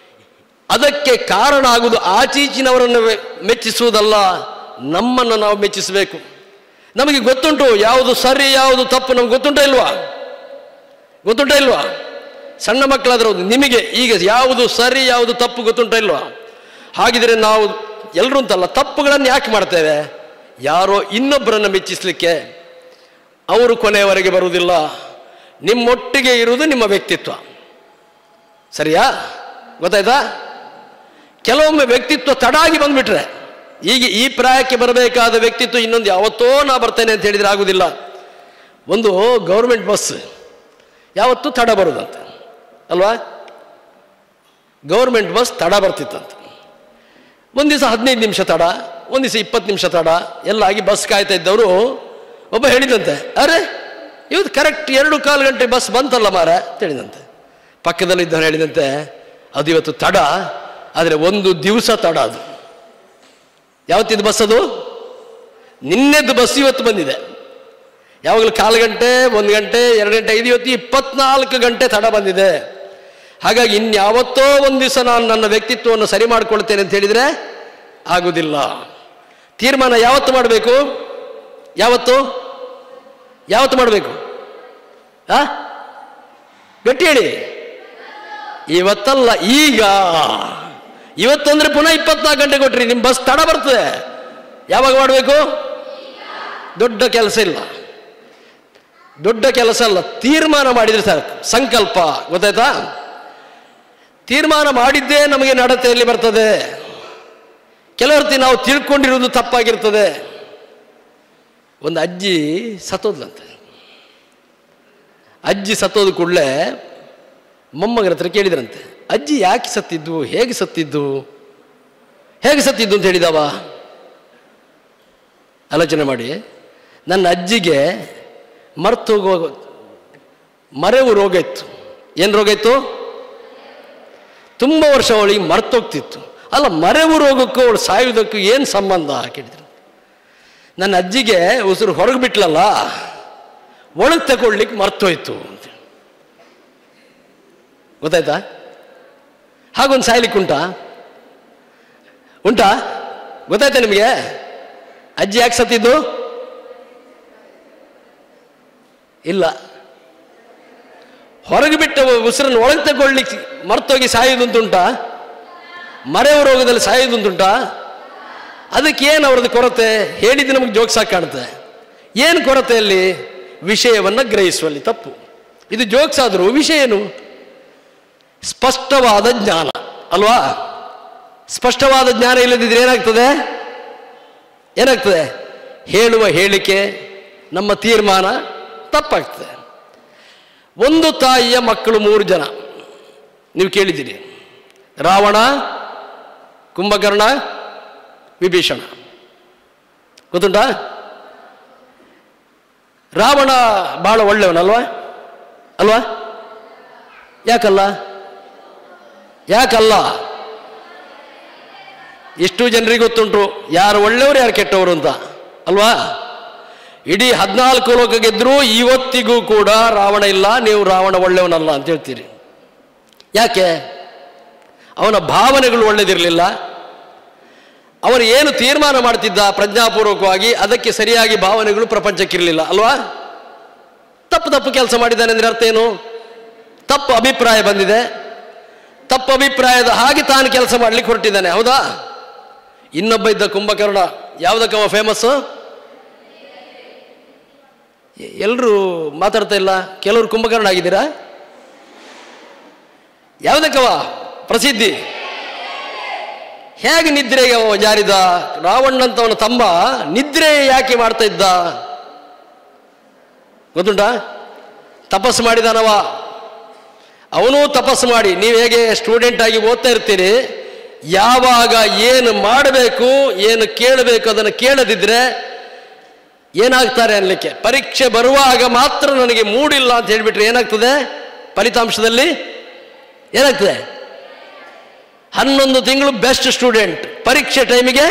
ಅದಕ್ಕೆ ಕಾರಣ ಆಗುವುದು ಆಚೀಚಿನವರನ್ನು ಮೆಚ್ಚಿಸುವುದಲ್ಲ, ನಮ್ಮನ್ನು ನಾವು ಮೆಚ್ಚಿಸಬೇಕು. ನಮಗೆ ಗೊತ್ತುಂಟು ಯಾವುದು ಸರಿ ಯಾವುದು ತಪ್ಪು, ನಮ್ಗೆ ಗೊತ್ತುಂಟ ಇಲ್ವಾ? ಸಣ್ಣ ಮಕ್ಕಳಾದ್ರೂ ನಿಮಗೆ ಈಗ ಯಾವುದು ಸರಿ ಯಾವುದು ತಪ್ಪು ಗೊತ್ತುಂಟ ಇಲ್ವಾ? ಹಾಗಿದ್ರೆ ನಾವು ಎಲ್ಲರೂ ಅಂತಲ್ಲ, ತಪ್ಪುಗಳನ್ನು ಯಾಕೆ ಮಾಡ್ತೇವೆ? ಯಾರೋ ಇನ್ನೊಬ್ಬರನ್ನು ಮೆಚ್ಚಿಸಲಿಕ್ಕೆ. ಅವರು ಕೊನೆಯವರೆಗೆ ಬರುವುದಿಲ್ಲ. ನಿಮ್ಮೊಟ್ಟಿಗೆ ಇರುವುದು ನಿಮ್ಮ ವ್ಯಕ್ತಿತ್ವ. ಸರಿಯಾ? ಗೊತ್ತಾಯ್ತಾ? ಕೆಲವೊಮ್ಮೆ ವ್ಯಕ್ತಿತ್ವ ತಡಾಗಿ ಬಂದ್ಬಿಟ್ರೆ, ಈಗ ಈ ಪ್ರಾಯಕ್ಕೆ ಬರಬೇಕಾದ ವ್ಯಕ್ತಿತ್ವ ಇನ್ನೊಂದು ಯಾವತ್ತೋ ನಾ ಬರ್ತೇನೆ ಅಂತ ಹೇಳಿದರೆ ಆಗುವುದಿಲ್ಲ. ಒಂದು ಗೌರ್ಮೆಂಟ್ ಬಸ್ ಯಾವತ್ತೂ ತಡ ಬರುದಂತ ಅಲ್ವಾ? ಗೌರ್ಮೆಂಟ್ ಬಸ್ ತಡ ಬರ್ತಿತ್ತಂತ. ಒಂದು ದಿವಸ 15 ನಿಮಿಷ ತಡ, ಒಂದು ದಿವಸ 20 ನಿಮಿಷ ತಡ ಎಲ್ಲ ಆಗಿ ಬಸ್ ಕಾಯ್ತಾ ಇದ್ದವರು ಒಬ್ಬ ಹೇಳಿದಂತೆ, ಅರೆ ಇವತ್ತು ಕರೆಕ್ಟ್ 2-1/4 ಗಂಟೆ ಬಸ್ ಬಂತಲ್ಲ ಮಾರ ಅಂತ ಹೇಳಿದಂತೆ. ಪಕ್ಕದಲ್ಲಿದ್ದವನು ಹೇಳಿದಂತೆ, ಅದು ಇವತ್ತು ತಡ, ಆದರೆ ಒಂದು ದಿವಸ ತಡ. ಅದು ಯಾವತ್ತಿದ್ದು ಬಸ್? ಅದು ನಿನ್ನೆದ್ದು ಬಸ್ ಇವತ್ತು ಬಂದಿದೆ. ಯಾವಾಗಲೂ 1/4 ಗಂಟೆ, 1 ಗಂಟೆ, 2 ಗಂಟೆ, ಇದು ಇವತ್ತು 24 ಗಂಟೆ ತಡ ಬಂದಿದೆ. ಹಾಗಾಗಿ ಇನ್ಯಾವತ್ತೋ ಒಂದು ದಿವಸ ನಾನು ನನ್ನ ವ್ಯಕ್ತಿತ್ವವನ್ನು ಸರಿ ಮಾಡಿಕೊಳ್ತೇನೆ ಅಂತ ಹೇಳಿದರೆ ಆಗುವುದಿಲ್ಲ. ತೀರ್ಮಾನ ಯಾವತ್ತು ಮಾಡಬೇಕು? ಯಾವತ್ತು ಮಾಡಬೇಕು? ಗಟ್ಟಿ ಹೇಳಿ. ಇವತ್ತಲ್ಲ, ಈಗ. ಇವತ್ತಂದ್ರೆ ಪುನಃ 24 ಗಂಟೆ ಕೊಟ್ರಿ, ನಿಮ್ಮ ಬಸ್ ತಡ ಬರ್ತದೆ. ಯಾವಾಗ ಮಾಡಬೇಕು? ದೊಡ್ಡ ಕೆಲಸ ಅಲ್ಲ, ತೀರ್ಮಾನ ಮಾಡಿದ್ರೆ ಸಾಕು. ಸಂಕಲ್ಪ, ಗೊತ್ತಾಯ್ತಾ? ತೀರ್ಮಾನ ಮಾಡಿದ್ದೇ ನಮಗೆ ನಡತೆಯಲ್ಲಿ ಬರ್ತದೆ. ಕೆಲವರ್ತಿ ನಾವು ತಿಳ್ಕೊಂಡಿರೋದು ತಪ್ಪಾಗಿರ್ತದೆ. ಒಂದು ಅಜ್ಜಿ ಸತ್ತೋದ್ಲಂತೆ. ಅಜ್ಜಿ ಸತ್ತೋದ ಕೂಡಲೇ ಮೊಮ್ಮಗನ ಹತ್ರ ಕೇಳಿದ್ರಂತೆ, ಅಜ್ಜಿ ಯಾಕೆ ಸತ್ತಿದ್ದು, ಹೇಗೆ ಸತ್ತಿದ್ದು ಅಂತ ಹೇಳಿದವ. ಆಲೋಚನೆ ಮಾಡಿ, ನನ್ನ ಅಜ್ಜಿಗೆ ಮರೆವು ರೋಗ ಇತ್ತು. ಏನು ರೋಗ ಇತ್ತು? ತುಂಬ ವರ್ಷ ಅವಳಿಗೆ ಮರ್ತೋಗ್ತಿತ್ತು. ಅಲ್ಲ, ಮರೆವು ರೋಗಕ್ಕೂ ಅವಳು ಸಾಯುವುದಕ್ಕೂ ಏನು ಸಂಬಂಧ ಕೇಳಿದ್ರು. ನನ್ನ ಅಜ್ಜಿಗೆ ಉಸಿರು ಹೊರಗೆ ಬಿಟ್ಲಲ್ಲ, ಒಳಗೆ ತಗೊಳ್ಲಿಕ್ಕೆ ಮರ್ತೋಯ್ತು ಅಂತ. ಗೊತ್ತಾಯ್ತಾ? ಹಾಗೊಂದು ಸಾಯ್ಲಿಕ್ಕೆ ಉಂಟಾ? ಗೊತ್ತಾಯ್ತಾ ನಿಮಗೆ? ಅಜ್ಜಿ ಯಾಕೆ ಸತ್ತಿದ್ದು? ಇಲ್ಲ. ಹೊರಗೆ ಬಿಟ್ಟ ಉಸಿರನ್ನು ಒಳಗೆ ತಗೊಳ್ಲಿಕ್ಕೆ ಮರ್ತೋಗಿ ಸಾಯೋದುಂಟುಂಟಾ? ಮರೆಯುವ ರೋಗದಲ್ಲಿ ಸಾಯೋದುಂಟುಂಟಾ? ಅದಕ್ಕೆ ಏನು ಅವ್ರದ್ದು ಕೊರತೆ? ಹೇಳಿದ್ದು ನಮಗೆ ಜೋಕ್ಸಾಗಿ ಕಾಣುತ್ತೆ. ಏನು ಕೊರತೆ ಅಲ್ಲಿ? ವಿಷಯವನ್ನು ಗ್ರಹಿಸುವಲ್ಲಿ ತಪ್ಪು. ಇದು ಜೋಕ್ಸ್ ಆದರೂ ವಿಷಯ ಏನು? ಸ್ಪಷ್ಟವಾದ ಜ್ಞಾನ ಅಲ್ವಾ? ಸ್ಪಷ್ಟವಾದ ಜ್ಞಾನ ಇಲ್ಲದಿದ್ರೆ ಏನಾಗ್ತದೆ? ಹೇಳುವ ಹೇಳಿಕೆ, ನಮ್ಮ ತೀರ್ಮಾನ ತಪ್ಪಾಗ್ತದೆ. ಒಂದು ತಾಯಿಯ ಮಕ್ಕಳು 3 ಜನ, ನೀವು ಕೇಳಿದ್ದೀರಿ. ರಾವಣ, ಕುಂಭಕರ್ಣ, ವಿಭೀಷಣ. ಗೊತ್ತುಂಟಾ? ರಾವಣ ಬಹಳ ಒಳ್ಳೆಯವನಲ್ವಾ? ಯಾಕಲ್ಲ? ಎಷ್ಟು ಜನರಿಗೆ ಗೊತ್ತುಂಟು ಯಾರು ಒಳ್ಳೆಯವರು ಯಾರು ಕೆಟ್ಟವರು ಅಂತ ಅಲ್ವಾ? ಇಡೀ 14 ಲೋಕ ಗೆದ್ದರೂ ಇವತ್ತಿಗೂ ಕೂಡ ರಾವಣ ಇಲ್ಲ, ನೀವು ರಾವಣ ಒಳ್ಳೆಯವನಲ್ಲ ಅಂತ ಹೇಳ್ತೀರಿ. ಯಾಕೆ? ಅವನ ಭಾವನೆಗಳು ಒಳ್ಳೆದಿರಲಿಲ್ಲ. ಅವನು ಏನು ತೀರ್ಮಾನ ಮಾಡ್ತಿದ್ದ ಪ್ರಜ್ಞಾಪೂರ್ವಕವಾಗಿ, ಅದಕ್ಕೆ ಸರಿಯಾಗಿ ಭಾವನೆಗಳು ಪ್ರಪಂಚಕ್ಕಿರಲಿಲ್ಲ ಅಲ್ವಾ? ತಪ್ಪು ಕೆಲಸ ಮಾಡಿದ್ದಾನೆ ಅಂದರೆ ಅರ್ಥ ಏನು? ತಪ್ಪು ಅಭಿಪ್ರಾಯ ಬಂದಿದೆ, ತಪ್ಪು ಅಭಿಪ್ರಾಯದ ಹಾಗೆ ತಾನು ಕೆಲಸ ಮಾಡ್ಲಿಕ್ಕೆ ಹೊರಟಿದ್ದಾನೆ. ಹೌದಾ? ಇನ್ನೊಬ್ಬ ಇದ್ದ ಕುಂಭಕರ್ಣ, ಯಾವುದಕ್ಕವ ಫೇಮಸ್ಸು? ಎಲ್ಲರೂ ಮಾತಾಡ್ತಾ ಇಲ್ಲ, ಕೆಲವರು ಕುಂಭಕರ್ಣ ಆಗಿದ್ದೀರಾ? ಯಾವುದಕ್ಕವ ಪ್ರಸಿದ್ಧಿ? ಹೇಗೆ ನಿದ್ರೆಗೆ ಅವ ಜಾರಿದ? ರಾವಣಂತವನ ತಮ್ಮ ನಿದ್ರೆ ಯಾಕೆ ಮಾಡ್ತಾ ಇದ್ದ ಗೊತ್ತುಂಟಾ? ತಪಸ್ಸು ಮಾಡಿದಾನವ. ಅವನೂ ತಪಸ್ಸು ಮಾಡಿ, ನೀವು ಹೇಗೆ ಸ್ಟೂಡೆಂಟ್ ಆಗಿ ಓದ್ತಾ ಇರ್ತೀರಿ, ಯಾವಾಗ ಏನು ಮಾಡಬೇಕು ಏನು ಕೇಳಬೇಕು ಅದನ್ನು ಕೇಳದಿದ್ರೆ ಏನಾಗ್ತಾರೆ ಅನ್ಲಿಕ್ಕೆ, ಪರೀಕ್ಷೆ ಬರುವಾಗ ಮಾತ್ರ ನನಗೆ ಮೂಡಿಲ್ಲ ಅಂತ ಹೇಳಿಬಿಟ್ರೆ ಏನಾಗ್ತದೆ? ಫಲಿತಾಂಶದಲ್ಲಿ ಏನಾಗ್ತದೆ? 11 ತಿಂಗಳು ಬೆಸ್ಟ್ ಸ್ಟೂಡೆಂಟ್, ಪರೀಕ್ಷೆ ಟೈಮಿಗೆ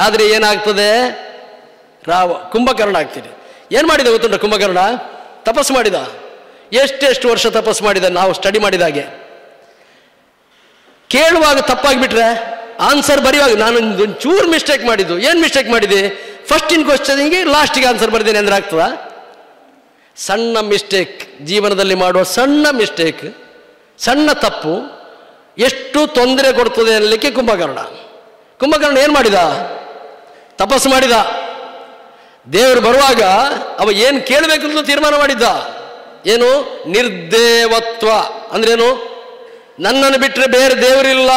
ಆದರೆ ಏನಾಗ್ತದೆ? ಕುಂಭಕರ್ಣ ಆಗ್ತೀರಿ. ಏನು ಮಾಡಿದ ಗೊತ್ತುಂಟ? ಕುಂಭಕರ್ಣ ತಪಸ್ಸು ಮಾಡಿದ. ಎಷ್ಟೆಷ್ಟು ವರ್ಷ ತಪಸ್ಸು ಮಾಡಿದ? ನಾವು ಸ್ಟಡಿ ಮಾಡಿದಾಗೆ. ಕೇಳುವಾಗ ತಪ್ಪಾಗಿಬಿಟ್ರೆ ಆನ್ಸರ್ ಬರೆಯುವಾಗ ನಾನು ಒಂದು ಚೂರು ಮಿಸ್ಟೇಕ್ ಮಾಡಿದ್ದು. ಏನು ಮಿಸ್ಟೇಕ್ ಮಾಡಿದೆ? ಫಸ್ಟಿನ ಕ್ವಶನ್ಗೆ ಲಾಸ್ಟಿಗೆ ಆನ್ಸರ್ ಬರೆದೇನೆ ಅಂದ್ರೆ ಆಗ್ತದ? ಸಣ್ಣ ಮಿಸ್ಟೇಕ್, ಜೀವನದಲ್ಲಿ ಮಾಡುವ ಸಣ್ಣ ಮಿಸ್ಟೇಕ್, ಸಣ್ಣ ತಪ್ಪು ಎಷ್ಟು ತೊಂದರೆ ಕೊಡ್ತದೆ ಅನ್ನಲಿಕ್ಕೆ ಕುಂಭಕರ್ಣ ಏನು ಮಾಡಿದ? ತಪಸ್ಸು ಮಾಡಿದ. ದೇವರು ಬರುವಾಗ ಅವ ಏನು ಕೇಳಬೇಕು ಅಂತ ತೀರ್ಮಾನ ಮಾಡಿದ್ದ. ಏನು? ನಿರ್ದೇವತ್ವ ಅಂದ್ರೇನು? ನನ್ನನ್ನು ಬಿಟ್ಟರೆ ಬೇರೆ ದೇವರಿಲ್ಲ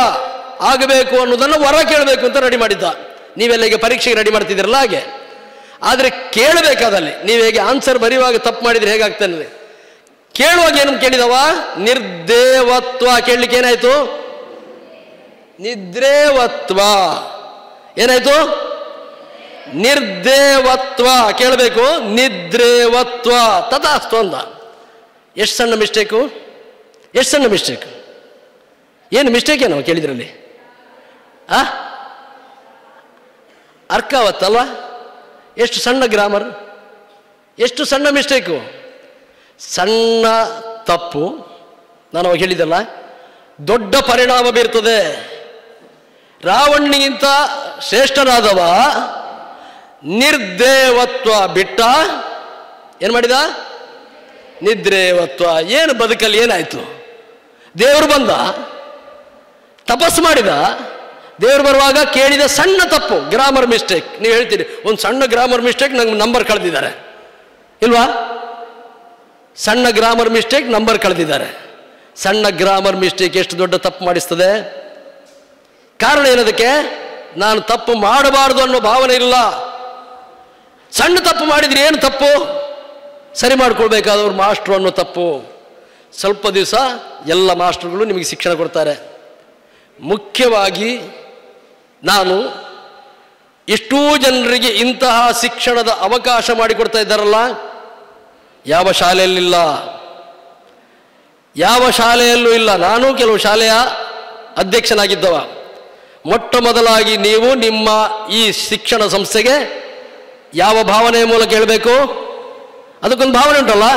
ಆಗಬೇಕು ಅನ್ನೋದನ್ನು ವರ ಕೇಳಬೇಕು ಅಂತ ರೆಡಿ ಮಾಡಿದ್ದ. ನೀವೆಲ್ಲ ಈಗ ಪರೀಕ್ಷೆಗೆ ರೆಡಿ ಮಾಡ್ತಿದ್ದೀರಲ್ಲ ಹಾಗೆ. ಆದರೆ ಕೇಳಬೇಕಾದಲ್ಲಿ ನೀವು ಹೇಗೆ ಆನ್ಸರ್ ಬರೆಯುವಾಗ ತಪ್ಪು ಮಾಡಿದರೆ ಹೇಗಾಗ್ತಾನೆ? ಕೇಳುವಾಗ ಏನು ಕೇಳಿದವ? ನಿರ್ದೇವತ್ವ. ಕೇಳಲಿಕ್ಕೆ ಏನಾಯ್ತು? ನಿದ್ರೇವತ್ವ. ಏನಾಯ್ತು? ನಿರ್ದೇವತ್ವ. ಕೇಳಬೇಕು, ನಿದ್ರೇವತ್ವ. ತಥಾಸ್ತು ಅಂದ. ಎಷ್ಟು ಸಣ್ಣ ಮಿಸ್ಟೇಕು? ಏನು ಮಿಸ್ಟೇಕ್ ಏನೋ ಕೇಳಿದ್ರಲ್ಲಿ? ಅರ್ಕಾವತ್ತಲ್ವಾ? ಎಷ್ಟು ಸಣ್ಣ ಗ್ರಾಮರ್, ಎಷ್ಟು ಸಣ್ಣ ಮಿಸ್ಟೇಕು, ಸಣ್ಣ ತಪ್ಪು. ನಾನು ಅವಾಗ ಹೇಳಿದ್ದಲ್ಲ, ದೊಡ್ಡ ಪರಿಣಾಮ ಬೀರ್ತದೆ. ರಾವಣನಿಗಿಂತ ಶ್ರೇಷ್ಠನಾದವ ನಿರ್ದೇವತ್ವ ಬಿಟ್ಟ, ಏನು ಮಾಡಿದ? ನಿದ್ರೇವತ್ವ. ಏನು ಬದುಕಲ್ಲಿ ಏನಾಯ್ತು? ದೇವರು ಬಂದ, ತಪಸ್ಸು ಮಾಡಿದ. ದೇವರು ಬರುವಾಗ ಕೇಳಿದ ಸಣ್ಣ ತಪ್ಪು, ಗ್ರಾಮರ್ ಮಿಸ್ಟೇಕ್. ನೀವು ಹೇಳ್ತೀರಿ ಒಂದು ಸಣ್ಣ ಗ್ರಾಮರ್ ಮಿಸ್ಟೇಕ್ ನಂಗೆ ನಂಬರ್ ಕಳೆದಿದ್ದಾರೆ ಇಲ್ವಾ? ಸಣ್ಣ ಗ್ರಾಮರ್ ಮಿಸ್ಟೇಕ್ ನಂಬರ್ ಕಳೆದಿದ್ದಾರೆ. ಸಣ್ಣ ಗ್ರಾಮರ್ ಮಿಸ್ಟೇಕ್ ಎಷ್ಟು ದೊಡ್ಡ ತಪ್ಪು ಮಾಡಿಸ್ತದೆ? ಕಾರಣ ಏನದಕ್ಕೆ? ನಾನು ತಪ್ಪು ಮಾಡಬಾರ್ದು ಅನ್ನೋ ಭಾವನೆ ಇಲ್ಲ. ಸಣ್ಣ ತಪ್ಪು ಮಾಡಿದ್ರೆ ಏನು ತಪ್ಪು? ಸರಿ ಮಾಡ್ಕೊಳ್ಬೇಕಾದವ್ರು ಮಾಸ್ಟ್ರು ಅನ್ನೋ ತಪ್ಪು. ಸ್ವಲ್ಪ ದಿವಸ ಎಲ್ಲ ಮಾಸ್ಟ್ರುಗಳು ನಿಮಗೆ ಶಿಕ್ಷಣ ಕೊಡ್ತಾರೆ. ಮುಖ್ಯವಾಗಿ ನಾನು ಎಷ್ಟೋ ಜನರಿಗೆ ಇಂತಹ ಶಿಕ್ಷಣದ ಅವಕಾಶ ಮಾಡಿಕೊಡ್ತಾ ಇದ್ದಾರಲ್ಲ, ಯಾವ ಶಾಲೆಯಲ್ಲಿಲ್ಲ, ಯಾವ ಶಾಲೆಯಲ್ಲೂ ಇಲ್ಲ. ನಾನು ಕೆಲವು ಶಾಲೆಯ ಅಧ್ಯಕ್ಷನಾಗಿದ್ದವ. ಮೊಟ್ಟ ಮೊದಲಾಗಿ ನೀವು ನಿಮ್ಮ ಈ ಶಿಕ್ಷಣ ಸಂಸ್ಥೆಗೆ ಯಾವ ಭಾವನೆಯ ಮೂಲಕ ಹೇಳಬೇಕು? ಅದಕ್ಕೊಂದು ಭಾವನೆ ಉಂಟಲ್ಲ,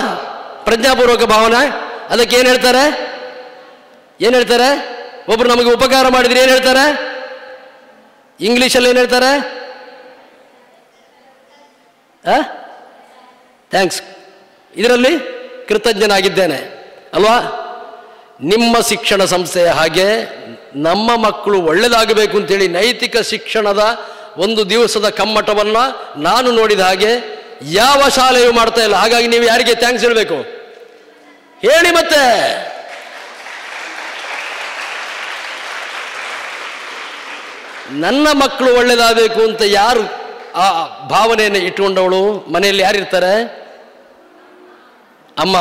ಪ್ರಜ್ಞಾಪೂರ್ವಕ ಭಾವನೆ. ಅದಕ್ಕೆ ಏನು ಹೇಳ್ತಾರೆ? ಏನು ಹೇಳ್ತಾರೆ? ಒಬ್ರು ನಮಗೆ ಉಪಕಾರ ಮಾಡಿದ್ರೆ ಏನು ಹೇಳ್ತಾರೆ? ಇಂಗ್ಲೀಷಲ್ಲಿ ಏನು ಹೇಳ್ತಾರೆ? ಥ್ಯಾಂಕ್ಸ್. ಇದರಲ್ಲಿ ಕೃತಜ್ಞನಾಗಿದ್ದೇನೆ ಅಲ್ವಾ? ನಿಮ್ಮ ಶಿಕ್ಷಣ ಸಂಸ್ಥೆಯ ಹಾಗೆ ನಮ್ಮ ಮಕ್ಕಳು ಒಳ್ಳೆಯದಾಗಬೇಕು ಅಂತೇಳಿ ನೈತಿಕ ಶಿಕ್ಷಣದ ಒಂದು ದಿವಸದ ಕಮ್ಮಟವನ್ನು ನಾನು ನೋಡಿದ ಹಾಗೆ ಯಾವ ಶಾಲೆಯೂ ಮಾಡ್ತಾ ಇಲ್ಲ. ಹಾಗಾಗಿ ನೀವು ಯಾರಿಗೆ ಥ್ಯಾಂಕ್ಸ್ ಹೇಳಬೇಕು ಹೇಳಿ. ಮತ್ತೆ ನನ್ನ ಮಕ್ಕಳು ಒಳ್ಳೆಯದಾಗಬೇಕು ಅಂತ ಯಾರು ಆ ಭಾವನೆಯನ್ನು ಇಟ್ಟುಕೊಂಡವಳು? ಮನೆಯಲ್ಲಿ ಯಾರಿರ್ತಾರೆ? ಅಮ್ಮ.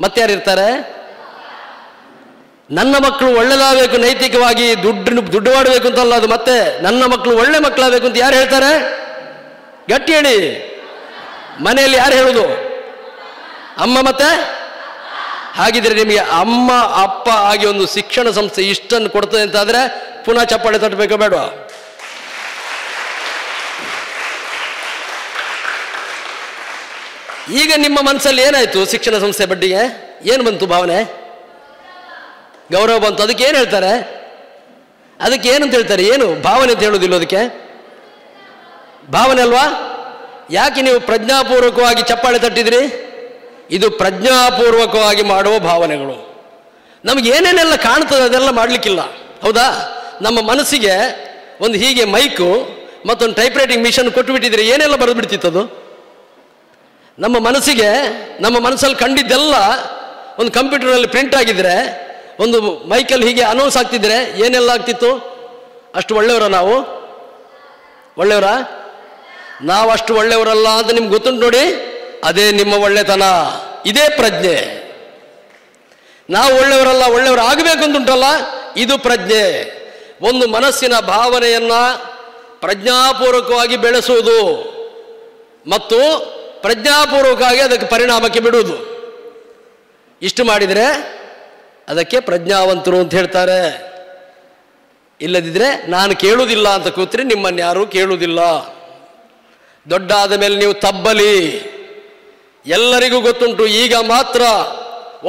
ಮತ್ತೆ ಯಾರಿರ್ತಾರೆ? ನನ್ನ ಮಕ್ಕಳು ಒಳ್ಳೆಯದಾಗಬೇಕು, ನೈತಿಕವಾಗಿ ದುಡ್ಡು ಮಾಡಬೇಕು ಅಂತಲ್ಲ ಅದು. ಮತ್ತೆ ನನ್ನ ಮಕ್ಕಳು ಒಳ್ಳೆ ಮಕ್ಕಳಾಗಬೇಕು ಅಂತ ಯಾರು ಹೇಳ್ತಾರೆ? ಗಟ್ಟಿ ಹೇಳಿ. ಮನೆಯಲ್ಲಿ ಯಾರು ಹೇಳುದು? ಅಮ್ಮ. ಮತ್ತೆ ಹಾಗಿದ್ರೆ ನಿಮಗೆ ಅಮ್ಮ ಅಪ್ಪ ಆಗಿ ಒಂದು ಶಿಕ್ಷಣ ಸಂಸ್ಥೆ ಇಷ್ಟನ್ನು ಕೊಡ್ತದೆ ಅಂತಾದರೆ ಪುನಃ ಚಪ್ಪಾಳೆ ತಟ್ಟಬೇಕೋ ಬೇಡ? ಈಗ ನಿಮ್ಮ ಮನಸ್ಸಲ್ಲಿ ಏನಾಯ್ತು? ಶಿಕ್ಷಣ ಸಂಸ್ಥೆ ಬಡ್ಡಿಗೆ ಏನು ಬಂತು? ಭಾವನೆ, ಗೌರವ ಬಂತು. ಅದಕ್ಕೆ ಏನು ಹೇಳ್ತಾರೆ? ಅದಕ್ಕೆ ಏನಂತ ಹೇಳ್ತಾರೆ? ಏನು ಭಾವನೆ ಅಂತ ಹೇಳೋದಿಲ್ಲ. ಅದಕ್ಕೆ ಭಾವನೆ ಅಲ್ವಾ? ಯಾಕೆ ನೀವು ಪ್ರಜ್ಞಾಪೂರ್ವಕವಾಗಿ ಚಪ್ಪಾಳೆ ತಟ್ಟಿದ್ರಿ? ಇದು ಪ್ರಜ್ಞಾಪೂರ್ವಕವಾಗಿ ಮಾಡುವ ಭಾವನೆಗಳು. ನಮಗೆ ಏನೇನೆಲ್ಲ ಕಾಣ್ತದೆ ಅದೆಲ್ಲ ಮಾಡಲಿಕ್ಕಿಲ್ಲ, ಹೌದಾ? ನಮ್ಮ ಮನಸ್ಸಿಗೆ ಒಂದು ಹೀಗೆ ಮೈಕು ಮತ್ತೊಂದು ಟೈಪ್ ರೈಟಿಂಗ್ ಮಿಷನ್ ಕೊಟ್ಟುಬಿಟ್ಟಿದ್ರೆ ಏನೆಲ್ಲ ಬರೆದು ಬಿಡ್ತಿತ್ತದು. ನಮ್ಮ ಮನಸ್ಸಿಗೆ, ನಮ್ಮ ಮನಸ್ಸಲ್ಲಿ ಕಂಡಿದ್ದೆಲ್ಲ ಒಂದು ಕಂಪ್ಯೂಟರ್ನಲ್ಲಿ ಪ್ರಿಂಟ್ ಆಗಿದ್ರೆ, ಒಂದು ಮೈಕಲ್ಲಿ ಹೀಗೆ ಅನೌನ್ಸ್ ಆಗ್ತಿದ್ರೆ ಏನೆಲ್ಲ ಆಗ್ತಿತ್ತು? ಅಷ್ಟು ಒಳ್ಳೆಯವರ ನಾವು? ಒಳ್ಳೆಯವರ? ನಾವು ಅಷ್ಟು ಒಳ್ಳೆಯವರಲ್ಲ ಅಂತ ನಿಮ್ಗೆ ಗೊತ್ತುಂಟು ನೋಡಿ. ಅದೇ ನಿಮ್ಮ ಒಳ್ಳೆತನ, ಇದೇ ಪ್ರಜ್ಞೆ. ನಾವು ಒಳ್ಳೆಯವರಲ್ಲ, ಒಳ್ಳೆಯವರು ಆಗಬೇಕು ಅಂತುಂಟಲ್ಲ, ಇದು ಪ್ರಜ್ಞೆ. ಒಂದು ಮನಸ್ಸಿನ ಭಾವನೆಯನ್ನು ಪ್ರಜ್ಞಾಪೂರ್ವಕವಾಗಿ ಬೆಳೆಸುವುದು ಮತ್ತು ಪ್ರಜ್ಞಾಪೂರ್ವಕವಾಗಿ ಅದಕ್ಕೆ ಪರಿಣಾಮಕ್ಕೆ ಬಿಡುವುದು. ಇಷ್ಟು ಮಾಡಿದರೆ ಅದಕ್ಕೆ ಪ್ರಜ್ಞಾವಂತರು ಅಂತ ಹೇಳ್ತಾರೆ. ಇಲ್ಲದಿದ್ದರೆ ನಾನು ಕೇಳುವುದಿಲ್ಲ ಅಂತ ಕೂತ್ರೆ ನಿಮ್ಮನ್ನು ಯಾರೂ ಕೇಳುವುದಿಲ್ಲ. ದೊಡ್ಡ ಆದ ಮೇಲೆ ನೀವು ತಬ್ಬಲಿ. ಎಲ್ಲರಿಗೂ ಗೊತ್ತುಂಟು, ಈಗ ಮಾತ್ರ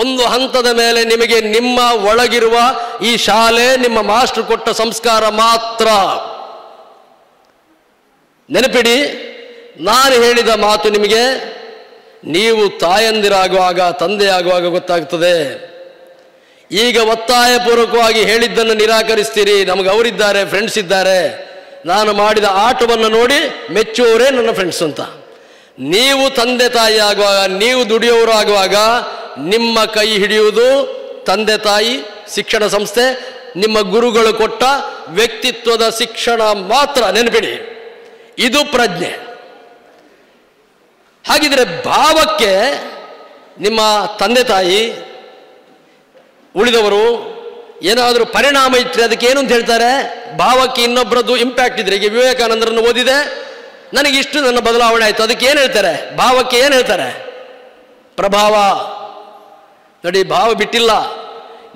ಒಂದು ಹಂತದ ಮೇಲೆ ನಿಮಗೆ ನಿಮ್ಮ ಒಳಗಿರುವ ಈ ಶಾಲೆ, ನಿಮ್ಮ ಮಾಸ್ಟರ್ ಕೊಟ್ಟ ಸಂಸ್ಕಾರ ಮಾತ್ರ. ನೆನಪಿಡಿ, ನಾನು ಹೇಳಿದ ಮಾತು ನಿಮಗೆ ನೀವು ತಾಯಂದಿರಾಗುವಾಗ, ತಂದೆಯಾಗುವಾಗ ಗೊತ್ತಾಗ್ತದೆ. ಈಗ ಒತ್ತಾಯಪೂರ್ವಕವಾಗಿ ಹೇಳಿದ್ದನ್ನು ನಿರಾಕರಿಸ್ತೀರಿ. ನಮಗೆ ಅವರಿದ್ದಾರೆ, ಫ್ರೆಂಡ್ಸ್ ಇದ್ದಾರೆ, ನಾನು ಮಾಡಿದ ಆಟವನ್ನು ನೋಡಿ ಮೆಚ್ಚುವವರೇ ನನ್ನ ಫ್ರೆಂಡ್ಸ್ ಅಂತ. ನೀವು ತಂದೆ ತಾಯಿ ಆಗುವಾಗ, ನೀವು ದುಡಿಯೋರು ಆಗುವಾಗ ನಿಮ್ಮ ಕೈ ಹಿಡಿಯುವುದು ತಂದೆ ತಾಯಿ, ಶಿಕ್ಷಣ ಸಂಸ್ಥೆ, ನಿಮ್ಮ ಗುರುಗಳು ಕೊಟ್ಟ ವ್ಯಕ್ತಿತ್ವದ ಶಿಕ್ಷಣ ಮಾತ್ರ. ನೆನಪಿಡಿ, ಇದು ಪ್ರಜ್ಞೆ. ಹಾಗಿದ್ರೆ ಭಾವಕ್ಕೆ ನಿಮ್ಮ ತಂದೆ ತಾಯಿ, ಉಳಿದವರು ಏನಾದರೂ ಪರಿಣಾಮ ಇಟ್ಟರೆ ಅದಕ್ಕೆ ಏನು ಅಂತ ಹೇಳ್ತಾರೆ? ಭಾವಕ್ಕೆ ಇನ್ನೊಬ್ಬರದ್ದು ಇಂಪ್ಯಾಕ್ಟ್ ಇದ್ರೆ. ಈಗ ವಿವೇಕಾನಂದರನ್ನು ಓದಿದೆ, ನನಗಿಷ್ಟು ನನ್ನ ಬದಲಾವಣೆ ಆಯಿತು. ಅದಕ್ಕೆ ಏನು ಹೇಳ್ತಾರೆ? ಭಾವಕ್ಕೆ ಏನು ಹೇಳ್ತಾರೆ? ಪ್ರಭಾವ. ನೋಡಿ, ಭಾವ ಬಿಟ್ಟಿಲ್ಲ.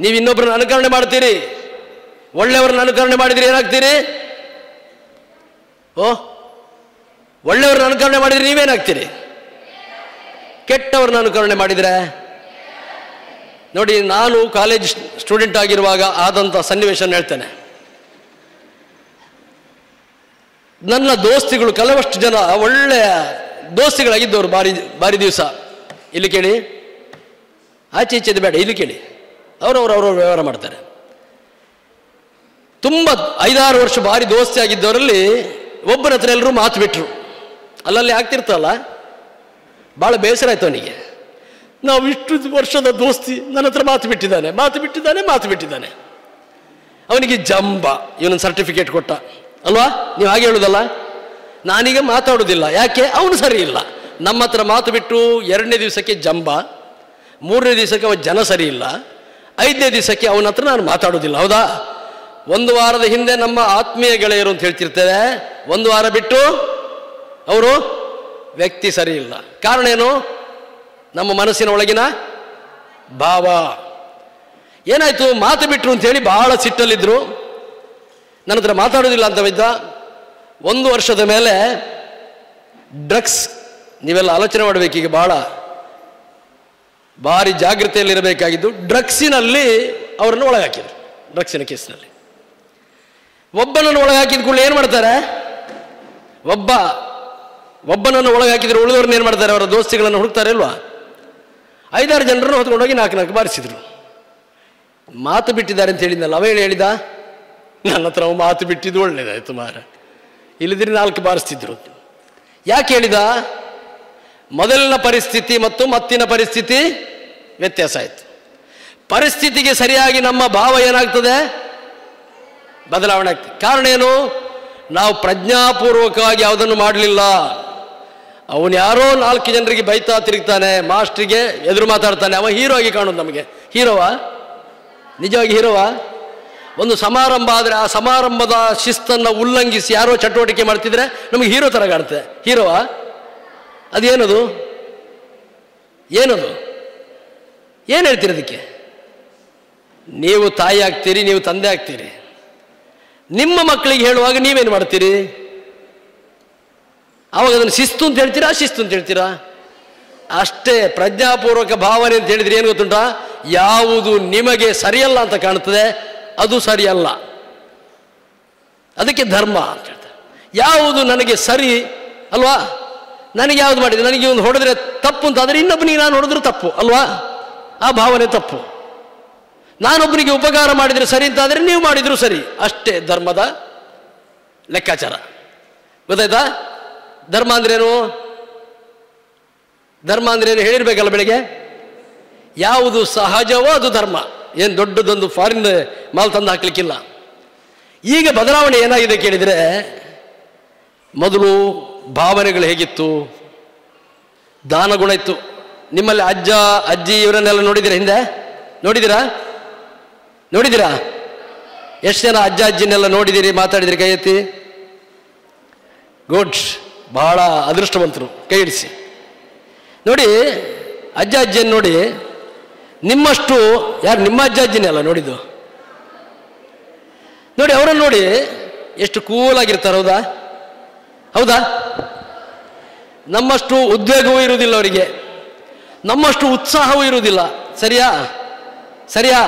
ನೀವು ಇನ್ನೊಬ್ಬರನ್ನ ಅನುಕರಣೆ ಮಾಡ್ತೀರಿ. ಒಳ್ಳೆಯವ್ರನ್ನ ಅನುಕರಣೆ ಮಾಡಿದ್ರೆ ಏನಾಗ್ತೀರಿ? ಒಳ್ಳೆಯವ್ರನ್ನ ಅನುಕರಣೆ ಮಾಡಿದ್ರೆ ನೀವೇನಾಗ್ತೀರಿ? ಕೆಟ್ಟವ್ರನ್ನ ಅನುಕರಣೆ ಮಾಡಿದರೆ. ನೋಡಿ, ನಾನು ಕಾಲೇಜ್ ಸ್ಟೂಡೆಂಟ್ ಆಗಿರುವಾಗ ಆದಂಥ ಸನ್ನಿವೇಶ ಹೇಳ್ತೇನೆ. ನನ್ನ ದೋಸ್ತಿಗಳು ಕೆಲವಷ್ಟು ಜನ ಒಳ್ಳೆಯ ದೋಸ್ತಿಗಳಾಗಿದ್ದವರು ಭಾರಿ ದಿವಸ. ಇಲ್ಲಿ ಕೇಳಿ, ಆಚೆ ಈಚೆದು ಬೇಡ, ಇಲ್ಲಿ ಕೇಳಿ. ಅವರವ್ರ ವ್ಯವಹಾರ ಮಾಡ್ತಾರೆ. ತುಂಬ 5-6 ವರ್ಷ ಭಾರಿ ದೋಸ್ತಿ ಆಗಿದ್ದವರಲ್ಲಿ ಒಬ್ಬರ ಹತ್ರ ಎಲ್ಲರೂ ಮಾತು ಬಿಟ್ಟರು. ಅಲ್ಲಲ್ಲಿ ಆಗ್ತಿರ್ತಲ್ಲ, ಭಾಳ ಬೇಸರ ಆಯ್ತು ಅವನಿಗೆ. ನಾವು ಇಷ್ಟು ವರ್ಷದ ದೋಸ್ತಿ, ನನ್ನ ಹತ್ರ ಮಾತು ಬಿಟ್ಟಿದ್ದಾನೆ. ಅವನಿಗೆ ಜಂಬ. ಇವನೊಂದು ಸರ್ಟಿಫಿಕೇಟ್ ಕೊಟ್ಟ ಅಲ್ವಾ? ನೀವು ಹಾಗೆ ಹೇಳುದಲ್ಲ. ನಾನೀಗ ಮಾತಾಡೋದಿಲ್ಲ. ಯಾಕೆ? ಅವನು ಸರಿ ಇಲ್ಲ. ನಮ್ಮ ಹತ್ರ ಮಾತು ಬಿಟ್ಟು 2ನೇ ದಿವಸಕ್ಕೆ ಜಂಬ, 3ನೇ ದಿವಸಕ್ಕೆ ಅವನ ಜನ ಸರಿ ಇಲ್ಲ, 5ನೇ ದಿವಸಕ್ಕೆ ಅವನ ಹತ್ರ ನಾನು ಮಾತಾಡೋದಿಲ್ಲ. ಹೌದಾ? 1 ವಾರದ ಹಿಂದೆ ನಮ್ಮ ಆತ್ಮೀಯ ಗೆಳೆಯರು ಅಂತ ಹೇಳ್ತಿರ್ತೇವೆ, 1 ವಾರ ಬಿಟ್ಟು ಅವರು ವ್ಯಕ್ತಿ ಸರಿ ಇಲ್ಲ. ಕಾರಣ ಏನು? ನಮ್ಮ ಮನಸ್ಸಿನ ಒಳಗಿನ ಭಾವ. ಏನಾಯ್ತು? ಮಾತು ಬಿಟ್ಟರು ಅಂತೇಳಿ ಬಹಳ ಸಿಟ್ಟಲ್ಲಿದ್ದರು. ನನ್ನ ಹತ್ರ ಮಾತಾಡೋದಿಲ್ಲ ಅಂತ ಇದ್ದ. 1 ವರ್ಷದ ಮೇಲೆ ಡ್ರಗ್ಸ್ ನೀವೆಲ್ಲ ಆಲೋಚನೆ ಮಾಡಬೇಕೀಗ, ಭಾರಿ ಜಾಗೃತೆಯಲ್ಲಿರಬೇಕಾಗಿದ್ದು. ಡ್ರಗ್ಸಿನಲ್ಲಿ ಅವರನ್ನು ಒಳಗಾಕಿದ್ರು. ಡ್ರಗ್ಸಿನ ಕೇಸಿನಲ್ಲಿ ಒಬ್ಬನನ್ನು ಒಳಗಾಕಿದ ಕೂಡಲೇ ಏನು ಮಾಡ್ತಾರೆ? ಒಬ್ಬನನ್ನು ಒಳಗಾಕಿದ್ರು, ಉಳಿದವ್ರನ್ನ ಏನು ಮಾಡ್ತಾರೆ? ಅವರ ದೋಸ್ತಿಗಳನ್ನು ಹುಡುಕ್ತಾರೆ ಅಲ್ವಾ? 5-6 ಜನರನ್ನು ಹೊತ್ಕೊಂಡೋಗಿ 4 ಬಾರಿಸಿದ್ರು. ಮಾತು ಬಿಟ್ಟಿದ್ದಾರೆ ಅಂತ ಹೇಳಿದ್ನಲ್ಲ, ಅವ ಹೇಳಿದ ನನ್ನ ಹತ್ರ ಅವು ಮಾತು ಬಿಟ್ಟಿದ್ದು ಒಳ್ಳೇದಾಯ್ತು ಮಾರ, ಇಲ್ಲದಿದ್ರೆ 4 ಬಾರಿಸ್ತಿದ್ರು. ಯಾಕೆ ಹೇಳಿದ? ಮೊದಲಿನ ಪರಿಸ್ಥಿತಿ ಮತ್ತು ಮತ್ತಿನ ಪರಿಸ್ಥಿತಿ ವ್ಯತ್ಯಾಸ ಆಯಿತು. ಪರಿಸ್ಥಿತಿಗೆ ಸರಿಯಾಗಿ ನಮ್ಮ ಭಾವ ಏನಾಗ್ತದೆ? ಬದಲಾವಣೆ ಆಗ್ತದೆ. ಕಾರಣ ಏನು? ನಾವು ಪ್ರಜ್ಞಾಪೂರ್ವಕವಾಗಿ ಯಾವುದನ್ನು ಮಾಡಲಿಲ್ಲ. ಅವನು ಯಾರೋ 4 ಜನರಿಗೆ ಬೈತಾ ತಿರುಗ್ತಾನೆ, ಮಾಸ್ಟ್ರಿಗೆ ಎದುರು ಮಾತಾಡ್ತಾನೆ, ಅವ ಹೀರೋ ಆಗಿ ಕಾಣೋದು ನಮಗೆ. ಹೀರೋವಾ? ನಿಜವಾಗಿ ಹೀರೋವಾ? ಒಂದು ಸಮಾರಂಭ ಆದರೆ ಆ ಸಮಾರಂಭದ ಶಿಸ್ತನ್ನು ಉಲ್ಲಂಘಿಸಿ ಯಾರೋ ಚಟುವಟಿಕೆ ಮಾಡ್ತಿದ್ರೆ ನಮಗೆ ಹೀರೋ ಥರ ಕಾಣುತ್ತೆ. ಹೀರೋವಾ? ಅದೇನದು? ಏನು ಹೇಳ್ತೀರಿ ಅದಕ್ಕೆ? ನೀವು ತಾಯಿ ಆಗ್ತೀರಿ, ನೀವು ತಂದೆ ಆಗ್ತೀರಿ. ನಿಮ್ಮ ಮಕ್ಕಳಿಗೆ ಹೇಳುವಾಗ ನೀವೇನು ಮಾಡ್ತೀರಿ? ಆವಾಗ ಅದನ್ನು ಶಿಸ್ತು ಅಂತ ಹೇಳ್ತೀರಾ, ಶಿಸ್ತು ಅಂತ ಹೇಳ್ತೀರಾ? ಅಷ್ಟೇ. ಪ್ರಜ್ಞಾಪೂರ್ವಕ ಭಾವನೆ ಅಂತ ಹೇಳಿದ್ರೆ ಏನು ಗೊತ್ತುಂಟಾ? ಯಾವುದು ನಿಮಗೆ ಸರಿಯಲ್ಲ ಅಂತ ಕಾಣುತ್ತದೆ ಅದು ಸರಿಯಲ್ಲ, ಅದಕ್ಕೆ ಧರ್ಮ ಅಂತ ಹೇಳ್ತಾರೆ. ಯಾವುದು ನನಗೆ ಸರಿ ಅಲ್ವಾ? ನನಗೆ ಯಾವುದು ಮಾಡಿದೆ, ನನಗೆ ಒಂದು ಹೊಡೆದ್ರೆ ತಪ್ಪು ಅಂತಾದರೆ ಇನ್ನೊಬ್ಬನಿಗೆ ನಾನು ಹೊಡೆದ್ರು ತಪ್ಪು ಅಲ್ವಾ? ಆ ಭಾವನೆ ತಪ್ಪು. ನಾನೊಬ್ಬನಿಗೆ ಉಪಕಾರ ಮಾಡಿದರೆ ಸರಿ ಅಂತಾದರೆ ನೀವು ಮಾಡಿದ್ರು ಸರಿ. ಅಷ್ಟೇ ಧರ್ಮದ ಲೆಕ್ಕಾಚಾರ. ಗೊತ್ತಾಯ್ತಾ? ಧರ್ಮ ಅಂದ್ರೇನು? ಧರ್ಮ ಅಂದ್ರೇನು ಹೇಳಿರ್ಬೇಕಲ್ಲ ಬೆಳಿಗ್ಗೆ. ಯಾವುದು ಸಹಜವೋ ಅದು ಧರ್ಮ. ಏನು ದೊಡ್ಡದೊಂದು ಫಾರಿನ್ ಮಾಲ್ ತಂದು ಹಾಕ್ಲಿಕ್ಕಿಲ್ಲ. ಈಗ ಬದಲಾವಣೆ ಏನಾಗಿದೆ ಕೇಳಿದರೆ, ಮೊದಲು ಭಾವನೆಗಳು ಹೇಗಿತ್ತು? ದಾನಗುಣ ಇತ್ತು. ನಿಮ್ಮಲ್ಲಿ ಅಜ್ಜ ಅಜ್ಜಿ ಇವರನ್ನೆಲ್ಲ ನೋಡಿದ್ದೀರಾ? ಹಿಂದೆ ನೋಡಿದ್ದೀರಾ? ಎಷ್ಟು ಜನ ಅಜ್ಜ ಅಜ್ಜಿನೆಲ್ಲ ನೋಡಿದ್ದೀರಿ, ಮಾತಾಡಿದಿರಿ? ಕೈ ಎತ್ತಿ. ಗುಡ್, ಬಹಳ ಅದೃಷ್ಟವಂತರು, ಕೈ ಇಡಿಸಿ. ನೋಡಿ, ಅಜ್ಜ ಅಜ್ಜಿಯನ್ನು ನೋಡಿ. ನಿಮ್ಮಷ್ಟು ಯಾರು ನಿಮ್ಮ ಅಜ್ಜ ಅಜ್ಜಿನೇ ಅಲ್ಲ ನೋಡಿದ್ದು? ನೋಡಿ, ಅವರನ್ನು ನೋಡಿ ಎಷ್ಟು ಕೂಲಾಗಿರ್ತಾರೆ. ಹೌದಾ? ನಮ್ಮಷ್ಟು ಉದ್ವೇಗವೂ ಇರುವುದಿಲ್ಲ ಅವರಿಗೆ, ನಮ್ಮಷ್ಟು ಉತ್ಸಾಹವೂ ಇರುವುದಿಲ್ಲ. ಸರಿಯಾ?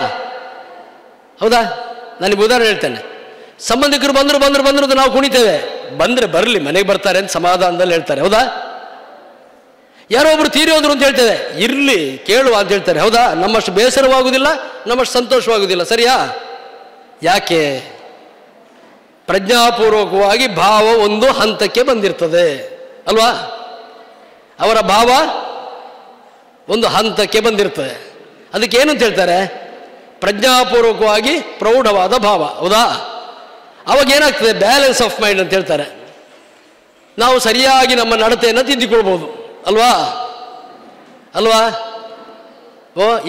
ಹೌದಾ? ನನಗೆ ಉದಾಹರಣೆ ಹೇಳ್ತೇನೆ. ಸಂಬಂಧಿಕರು ಬಂದರು ನಾವು ಕುಣಿತೇವೆ. ಬಂದರೆ ಬರಲಿ, ಮನೆಗೆ ಬರ್ತಾರೆ ಅಂತ ಸಮಾಧಾನದಲ್ಲಿ ಹೇಳ್ತಾರೆ. ಹೌದಾ? ಯಾರೋ ಒಬ್ರು ತೀರಿ ಹೋದ್ರು ಅಂತ ಹೇಳ್ತೇವೆ, ಇರಲಿ ಕೇಳುವ ಅಂತ ಹೇಳ್ತಾರೆ. ಹೌದಾ? ನಮ್ಮಷ್ಟು ಬೇಸರವಾಗುವುದಿಲ್ಲ, ನಮ್ಮಷ್ಟು ಸಂತೋಷವಾಗುವುದಿಲ್ಲ. ಸರಿಯಾ? ಯಾಕೆ? ಪ್ರಜ್ಞಾಪೂರ್ವಕವಾಗಿ ಭಾವ ಒಂದು ಹಂತಕ್ಕೆ ಬಂದಿರ್ತದೆ ಅಲ್ವಾ? ಅವರ ಭಾವ ಒಂದು ಹಂತಕ್ಕೆ ಬಂದಿರ್ತದೆ. ಅದಕ್ಕೇನು ಅಂತ ಹೇಳ್ತಾರೆ? ಪ್ರಜ್ಞಾಪೂರ್ವಕವಾಗಿ ಪ್ರೌಢವಾದ ಭಾವ. ಹೌದಾ? ಅವಾಗ ಏನಾಗ್ತದೆ? ಬ್ಯಾಲೆನ್ಸ್ ಆಫ್ ಮೈಂಡ್ ಅಂತ ಹೇಳ್ತಾರೆ. ನಾವು ಸರಿಯಾಗಿ ನಮ್ಮ ನಡತೆಯನ್ನು ತಿದ್ದಿಕೊಳ್ಬೋದು ಅಲ್ವಾ?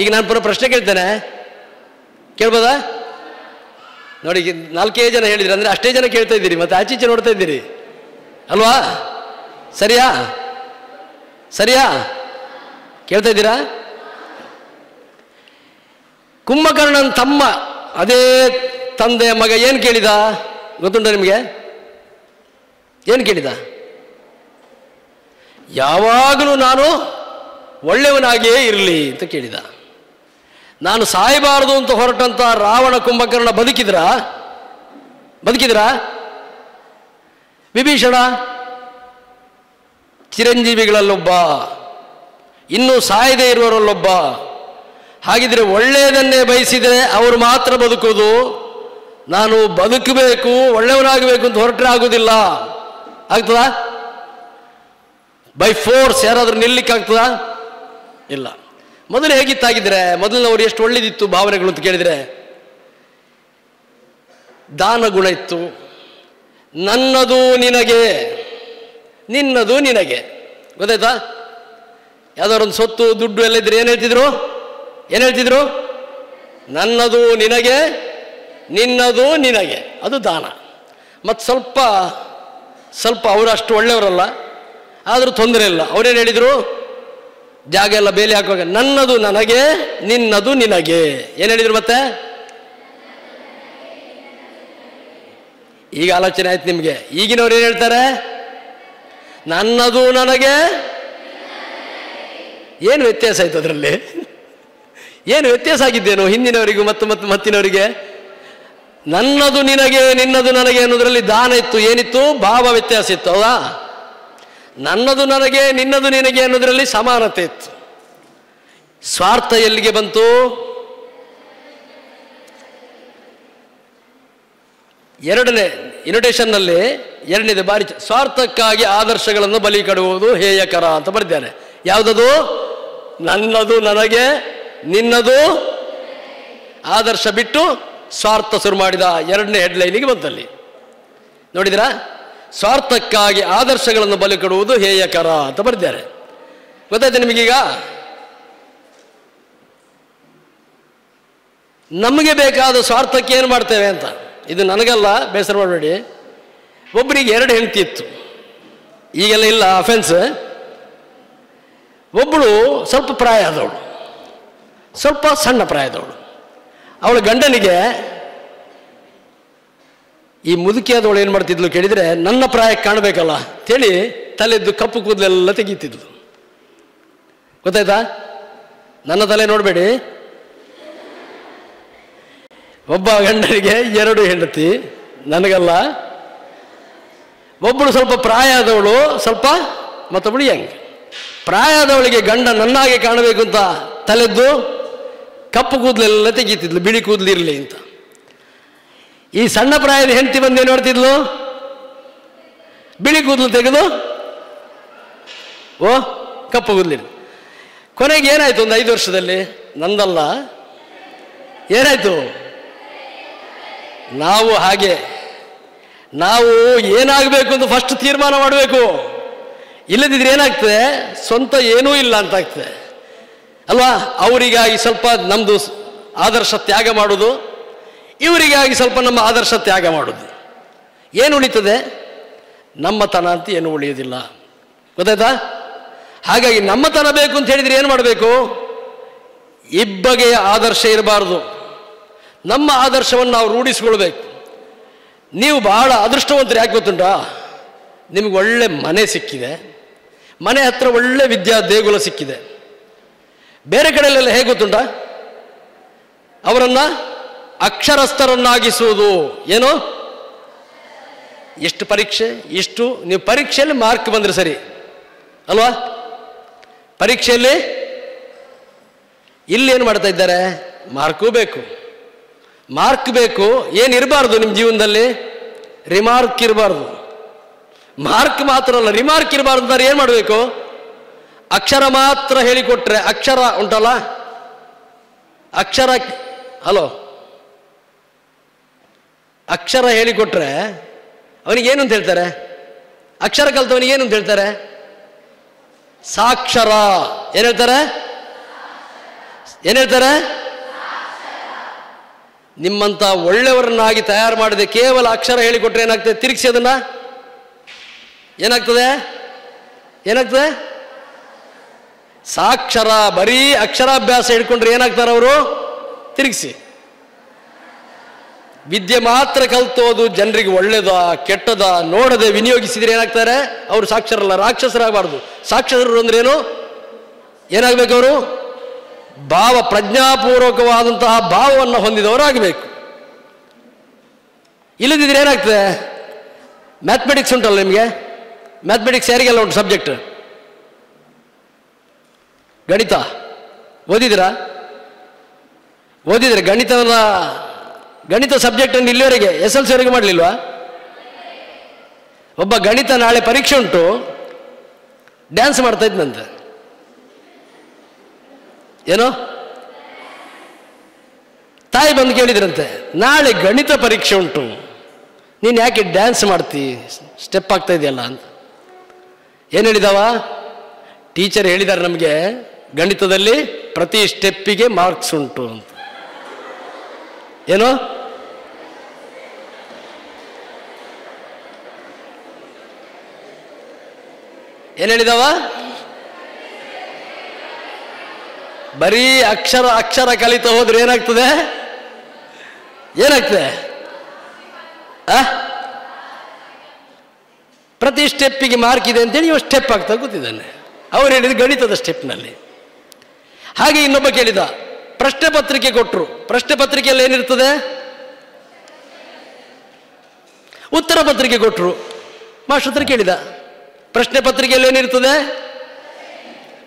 ಈಗ ನಾನು ಪುನಃ ಪ್ರಶ್ನೆ ಕೇಳ್ತೇನೆ, ಕೇಳ್ಬೋದಾ? ನೋಡಿ, 4 ಜನ ಹೇಳಿದ್ರಿ ಅಂದರೆ ಅಷ್ಟೇ ಜನ ಕೇಳ್ತಾ ಇದ್ದೀರಿ, ಮತ್ತೆ ಆಚೀಚೆ ನೋಡ್ತಾ ಇದ್ದೀರಿ ಅಲ್ವಾ? ಸರಿಯಾ? ಕೇಳ್ತಾ ಇದ್ದೀರಾ? ಕುಂಭಕರ್ಣನ ತಮ್ಮ, ಅದೇ ತಂದೆಯ ಮಗ ಏನು ಕೇಳಿದ ಗೊತ್ತುಂಟ ನಿಮಗೆ? ಏನು ಕೇಳಿದ? ಯಾವಾಗಲೂ ನಾನು ಒಳ್ಳೆಯವನಾಗಿಯೇ ಇರಲಿ ಅಂತ ಕೇಳಿದ. ನಾನು ಸಾಯಬಾರದು ಅಂತ ಹೊರಟಂತ ರಾವಣ ಕುಂಭಕರ್ಣ ಬದುಕಿದ್ರಾ? ವಿಭೀಷಣ ಚಿರಂಜೀವಿಗಳಲ್ಲೊಬ್ಬ, ಇನ್ನೂ ಸಾಯದೇ ಇರುವವರಲ್ಲೊಬ್ಬ. ಹಾಗಿದ್ರೆ ಒಳ್ಳೆಯದನ್ನೇ ಬಯಸಿದರೆ ಅವರು ಮಾತ್ರ ಬದುಕೋದು. ನಾನು ಬದುಕಬೇಕು, ಒಳ್ಳೆಯವನಾಗಬೇಕು ಅಂತ ಹೊರಟ್ರೆ ಆಗೋದಿಲ್ಲ. ಆಗ್ತದಾ? ಬೈ ಫೋರ್ಸ್ ಯಾರಾದರೂ ನಿಲ್ಲಿಕ್ಕಾಗ್ತದಾ? ಇಲ್ಲ. ಮೊದಲು ಹೇಗಿತ್ತಾಗಿದ್ರೆ, ಮೊದಲಿನವರು ಎಷ್ಟು ಒಳ್ಳೆದಿತ್ತು ಭಾವನೆಗಳು ಅಂತ ಕೇಳಿದರೆ, ದಾನ ಗುಣ ಇತ್ತು. ನನ್ನದು ನಿನಗೆ, ನಿನ್ನದು ನಿನಗೆ. ಗೊತ್ತಾಯ್ತಾ? ಯಾವುದಾದ್ರೊಂದು ಸೊತ್ತು ದುಡ್ಡು ಎಲ್ಲ ಇದ್ರೆ ಏನು ಹೇಳ್ತಿದ್ರು? ನನ್ನದು ನಿನಗೆ, ನಿನ್ನದು ನಿನಗೆ. ಅದು ದಾನ. ಮತ್ತು ಸ್ವಲ್ಪ ಅವರು ಅಷ್ಟು ಒಳ್ಳೆಯವರಲ್ಲ, ಆದರೂ ತೊಂದರೆ ಇಲ್ಲ. ಅವರೇನು ಹೇಳಿದರು? ಜಾಗ ಎಲ್ಲ ಬೇಲಿ ಹಾಕುವಾಗ ನನ್ನದು ನನಗೆ, ನಿನ್ನದು ನಿನಗೆ. ಏನು ಹೇಳಿದರು? ಮತ್ತೆ ಈಗ ಆಲೋಚನೆ ಆಯ್ತು ನಿಮಗೆ. ಈಗಿನವ್ರು ಏನು ಹೇಳ್ತಾರೆ? ನನ್ನದು ನನಗೆ. ಏನು ವ್ಯತ್ಯಾಸ ಆಯ್ತು ಅದರಲ್ಲಿ? ಏನು ವ್ಯತ್ಯಾಸ ಆಗಿದ್ದೇನು ಹಿಂದಿನವರಿಗೂ ಮತ್ತು ಮತ್ತಿನವರಿಗೆ? ನನ್ನದು ನಿನಗೆ, ನಿನ್ನದು ನನಗೆ ಅನ್ನೋದ್ರಲ್ಲಿ ದಾನ ಇತ್ತು, ಏನಿತ್ತು? ಭಾವ ವ್ಯತ್ಯಾಸ ಇತ್ತು. ಹೌದಾ? ನನ್ನದು ನನಗೆ, ನಿನ್ನದು ನಿನಗೆ ಅನ್ನೋದ್ರಲ್ಲಿ ಸಮಾನತೆ ಇತ್ತು. ಸ್ವಾರ್ಥ ಎಲ್ಲಿಗೆ ಬಂತು? ಎರಡನೇ ಇನ್ವಿಟೇಷನ್ನಲ್ಲಿ ಎರಡನೇದು ಬಾರಿ ಸ್ವಾರ್ಥಕ್ಕಾಗಿ ಆದರ್ಶಗಳನ್ನು ಬಲಿ ಕೊಡುವುದು ಹೇಯಕರ ಅಂತ ಬರೆದಿದ್ದಾರೆ. ಯಾವುದದು? ನನ್ನದು ನನಗೆ, ನಿನ್ನದು ಆದರ್ಶ ಬಿಟ್ಟು ಸ್ವಾರ್ಥ ಶುರು ಮಾಡಿದ ಎರಡನೇ ಹೆಡ್ಲೈನಿಗೆ ಬಂತಲ್ಲಿ. ನೋಡಿದ್ರಾ? ಸ್ವಾರ್ಥಕ್ಕಾಗಿ ಆದರ್ಶಗಳನ್ನು ಬಲಿ ಕೊಡುವುದು ಹೇಯಕರ ಅಂತ ಬರೆದಿದ್ದಾರೆ. ಗೊತ್ತಾಯ್ತು ನಿಮಗೀಗ? ನಮಗೆ ಬೇಕಾದ ಸ್ವಾರ್ಥಕ್ಕೆ ಏನು ಮಾಡ್ತೇವೆ ಅಂತ. ಇದು ನನಗಲ್ಲ, ಬೇಸರ ಮಾಡಬೇಡಿ. ಒಬ್ಬರಿಗೆ 2 ಹೆಂಡತಿ ಇತ್ತು, ಈಗೆಲ್ಲ ಇಲ್ಲ ಅಫೆನ್ಸ್. ಒಬ್ಬಳು ಸ್ವಲ್ಪ ಪ್ರಾಯ ಆದವಳು, ಸ್ವಲ್ಪ ಸಣ್ಣ ಪ್ರಾಯದವಳು. ಅವಳ ಗಂಡನಿಗೆ ಈ ಮುದುಕಿಯಾದವಳು ಏನು ಮಾಡ್ತಿದ್ಲು ಕೇಳಿದರೆ, ನನ್ನ ಪ್ರಾಯಕ್ಕೆ ಕಾಣಬೇಕಲ್ಲ ಅಂತೇಳಿ ತಲೆದ್ದು ಕಪ್ಪು ಕೂದಲೆಲ್ಲ ತೆಗೀತಿದ್ಲು. ಗೊತ್ತಾಯ್ತಾ? ನನ್ನ ತಲೆ ನೋಡಬೇಡಿ. ಒಬ್ಬ ಗಂಡನಿಗೆ 2 ಹೆಂಡತಿ, ನನಗಲ್ಲ. ಒಬ್ಬಳು ಸ್ವಲ್ಪ ಪ್ರಾಯ ಆದವಳು, ಸ್ವಲ್ಪ ಮತ್ತೊಬ್ಬಳು ಯಂಗ್. ಪ್ರಾಯ ಆದವಳಿಗೆ ಗಂಡ ನನ್ನಾಗೆ ಕಾಣಬೇಕು ಅಂತ ತಲೆದ್ದು ಕಪ್ಪು ಕೂದಲೆಲ್ಲ ತೆಗೀತಿದ್ಲು, ಬಿಳಿ ಕೂದಲಿರಲಿ ಅಂತ. ಈ ಸಣ್ಣ ಪ್ರಾಯದ ಹೆಂಡತಿ ಬಂದೇನು ಮಾಡ್ತಿದ್ಲು? ಬಿಳಿ ಕೂದಲು ತೆಗೆದು ಕಪ್ಪು ಕೂದಲಿರಲಿ. ಕೊನೆಗೆ ಏನಾಯ್ತು? ಒಂದು 5 ವರ್ಷದಲ್ಲಿ, ನಂದಲ್ಲ, ಏನಾಯ್ತು? ನಾವು ಹಾಗೆ, ನಾವು ಏನಾಗಬೇಕು ಅಂತ ಫಸ್ಟ್ ತೀರ್ಮಾನ ಮಾಡಬೇಕು. ಇಲ್ಲದಿದ್ರೆ ಏನಾಗ್ತದೆ? ಸ್ವಂತ ಏನೂ ಇಲ್ಲ ಅಂತ ಆಗ್ತದೆ ಅಲ್ವಾ? ಅವರಿಗಾಗಿ ಸ್ವಲ್ಪ ನಮ್ಮದು ಆದರ್ಶ ತ್ಯಾಗ ಮಾಡೋದು, ಇವರಿಗಾಗಿ ಸ್ವಲ್ಪ ನಮ್ಮ ಆದರ್ಶ ತ್ಯಾಗ ಮಾಡೋದು. ಏನು ಉಳಿತದೆ? ನಮ್ಮತನ ಅಂತ ಏನು ಉಳಿಯೋದಿಲ್ಲ. ಗೊತ್ತಾಯ್ತಾ? ಹಾಗಾಗಿ ನಮ್ಮತನ ಬೇಕು ಅಂತ ಹೇಳಿದರೆ ಏನು ಮಾಡಬೇಕು? ಇಬ್ಬಗೆಯ ಆದರ್ಶ ಇರಬಾರ್ದು. ನಮ್ಮ ಆದರ್ಶವನ್ನು ನಾವು ರೂಢಿಸ್ಕೊಳ್ಬೇಕು. ನೀವು ಬಹಳ ಅದೃಷ್ಟವಂತರು. ಯಾಕೆ ಗೊತ್ತುಂಟಾ? ನಿಮಗೆ ಒಳ್ಳೆ ಮನೆ ಸಿಕ್ಕಿದೆ, ಮನೆ ಹತ್ರ ಒಳ್ಳೆ ವಿದ್ಯಾ ದೇಗುಲ ಸಿಕ್ಕಿದೆ. ಬೇರೆ ಕಡೆಯಲ್ಲೆಲ್ಲ ಹೇಗೆ ಗೊತ್ತುಂಟಾ? ಅವರನ್ನು ಅಕ್ಷರಸ್ಥರನ್ನಾಗಿಸುವುದು. ಏನು? ಎಷ್ಟು ಪರೀಕ್ಷೆ, ಇಷ್ಟು ನೀವು ಪರೀಕ್ಷೆಯಲ್ಲಿ ಮಾರ್ಕ್ ಬಂದರೆ ಸರಿ ಅಲ್ವಾ? ಪರೀಕ್ಷೆಯಲ್ಲಿ ಇಲ್ಲೇನು ಮಾಡ್ತಾ ಇದ್ದಾರೆ? ಮಾರ್ಕೂ ಬೇಕು, ಮಾರ್ಕ್ ಬೇಕು. ಏನಿರಬಾರ್ದು ನಿಮ್ಮ ಜೀವನದಲ್ಲಿ? ರಿಮಾರ್ಕ್ ಇರಬಾರ್ದು. ಮಾರ್ಕ್ ಮಾತ್ರ ಅಲ್ಲ, ರಿಮಾರ್ಕ್ ಇರಬಾರ್ದು ಅಂತಾರೆ. ಏನು ಮಾಡಬೇಕು? ಅಕ್ಷರ ಮಾತ್ರ ಹೇಳಿಕೊಟ್ರೆ, ಅಕ್ಷರ ಉಂಟಲ್ಲ, ಅಕ್ಷರ, ಹಲೋ, ಅಕ್ಷರ ಹೇಳಿಕೊಟ್ರೆ ಅವನಿಗೇನು ಅಂತ ಹೇಳ್ತಾರೆ? ಅಕ್ಷರ ಕಲ್ತವನಿಗೆ ಏನು ಅಂತ ಹೇಳ್ತಾರೆ? ಸಾಕ್ಷರ. ಏನು ಹೇಳ್ತಾರೆ? ಏನು ಹೇಳ್ತಾರೆ? ನಿಮ್ಮಂಥ ಒಳ್ಳೆಯವರನ್ನಾಗಿ ತಯಾರು ಮಾಡಿದೆ ಕೇವಲ ಅಕ್ಷರ ಹೇಳಿಕೊಟ್ರೆ ಏನಾಗ್ತದೆ? ತಿರುಗಿಸಿ ಅದನ್ನ ಏನಾಗ್ತದೆ? ಏನಾಗ್ತದೆ? ಸಾಕ್ಷರ. ಬರೀ ಅಕ್ಷರಾಭ್ಯಾಸ ಹಿಡ್ಕೊಂಡ್ರೆ ಏನಾಗ್ತಾರೆ ಅವರು? ತಿರುಗಿಸಿ. ವಿದ್ಯೆ ಮಾತ್ರ ಕಲ್ತೋದು ಜನರಿಗೆ ಒಳ್ಳೇದ ಕೆಟ್ಟದ ನೋಡದೆ ವಿನಿಯೋಗಿಸಿದ್ರೆ ಏನಾಗ್ತಾರೆ? ಅವರು ಸಾಕ್ಷರಲ್ಲ, ರಾಕ್ಷಸರಾಗಬಾರ್ದು. ಸಾಕ್ಷರರು ಅಂದ್ರೆ ಏನು? ಏನಾಗಬೇಕು ಅವರು? ಭಾವ, ಪ್ರಜ್ಞಾಪೂರ್ವಕವಾದಂತಹ ಭಾವವನ್ನು ಹೊಂದಿದವರಾಗಬೇಕು. ಇಲ್ಲದಿದ್ರೆ ಏನಾಗ್ತದೆ? ಮ್ಯಾಥಮೆಟಿಕ್ಸ್ ಉಂಟಲ್ಲ ನಿಮಗೆ, ಮ್ಯಾಥಮೆಟಿಕ್ಸ್ ಯಾರಿಗೆಲ್ಲ ಉಂಟು ಸಬ್ಜೆಕ್ಟ್? ಗಣಿತ ಓದಿದಿರಾ? ಓದಿದ್ರೆ ಗಣಿತ ಸಬ್ಜೆಕ್ಟನ್ನು ಇಲ್ಲಿವರೆಗೆ SLC ವರೆಗೆ ಮಾಡಲಿಲ್ವಾ? ಒಬ್ಬ ಗಣಿತ ನಾಳೆ ಪರೀಕ್ಷೆ ಉಂಟು, ಡ್ಯಾನ್ಸ್ ಮಾಡ್ತಾ ಇದ್ನಂತೆ. ಏನೋ ತಾಯಿ ಬಂದು ಕೇಳಿದ್ರಂತೆ, ನಾಳೆ ಗಣಿತ ಪರೀಕ್ಷೆ ಉಂಟು, ನೀನು ಯಾಕೆ ಡ್ಯಾನ್ಸ್ ಮಾಡ್ತಿ, ಸ್ಟೆಪ್ ಆಗ್ತಾ ಇದೆಯಲ್ಲ ಅಂತ. ಏನು ಹೇಳಿದವ? ಟೀಚರ್ ಹೇಳಿದ್ದಾರೆ ನಮಗೆ ಗಣಿತದಲ್ಲಿ ಪ್ರತಿ ಸ್ಟೆಪ್ಪಿಗೆ ಮಾರ್ಕ್ಸ್ ಉಂಟು ಅಂತ. ಏನು? ಏನು ಹೇಳಿದವ? ಬರೀ ಅಕ್ಷರ ಕಲಿತ ಹೋದ್ರೆ ಏನಾಗ್ತದೆ? ಏನಾಗ್ತದೆ? ಪ್ರತಿ ಸ್ಟೆಪ್ಪಿಗೆ ಮಾರ್ಕ್ ಇದೆ ಅಂತೇಳಿ ಇವ ಸ್ಟೆಪ್ ಆಗ್ತಾ ಕೂತಿದ್ದಾನೆ. ಅವ್ರು ಹೇಳಿದ ಗಣಿತದ ಸ್ಟೆಪ್ನಲ್ಲಿ. ಹಾಗೆ ಇನ್ನೊಬ್ಬ ಕೇಳಿದ, ಪ್ರಶ್ನೆ ಪತ್ರಿಕೆ ಕೊಟ್ಟರು. ಪ್ರಶ್ನೆ ಪತ್ರಿಕೆಯಲ್ಲಿ ಏನಿರ್ತದೆ? ಉತ್ತರ ಪತ್ರಿಕೆ ಕೊಟ್ಟರು. ಮಾಸ್ಟರ್ ಹತ್ರ ಕೇಳಿದ, ಪ್ರಶ್ನೆ ಪತ್ರಿಕೆಯಲ್ಲಿ ಏನಿರ್ತದೆ?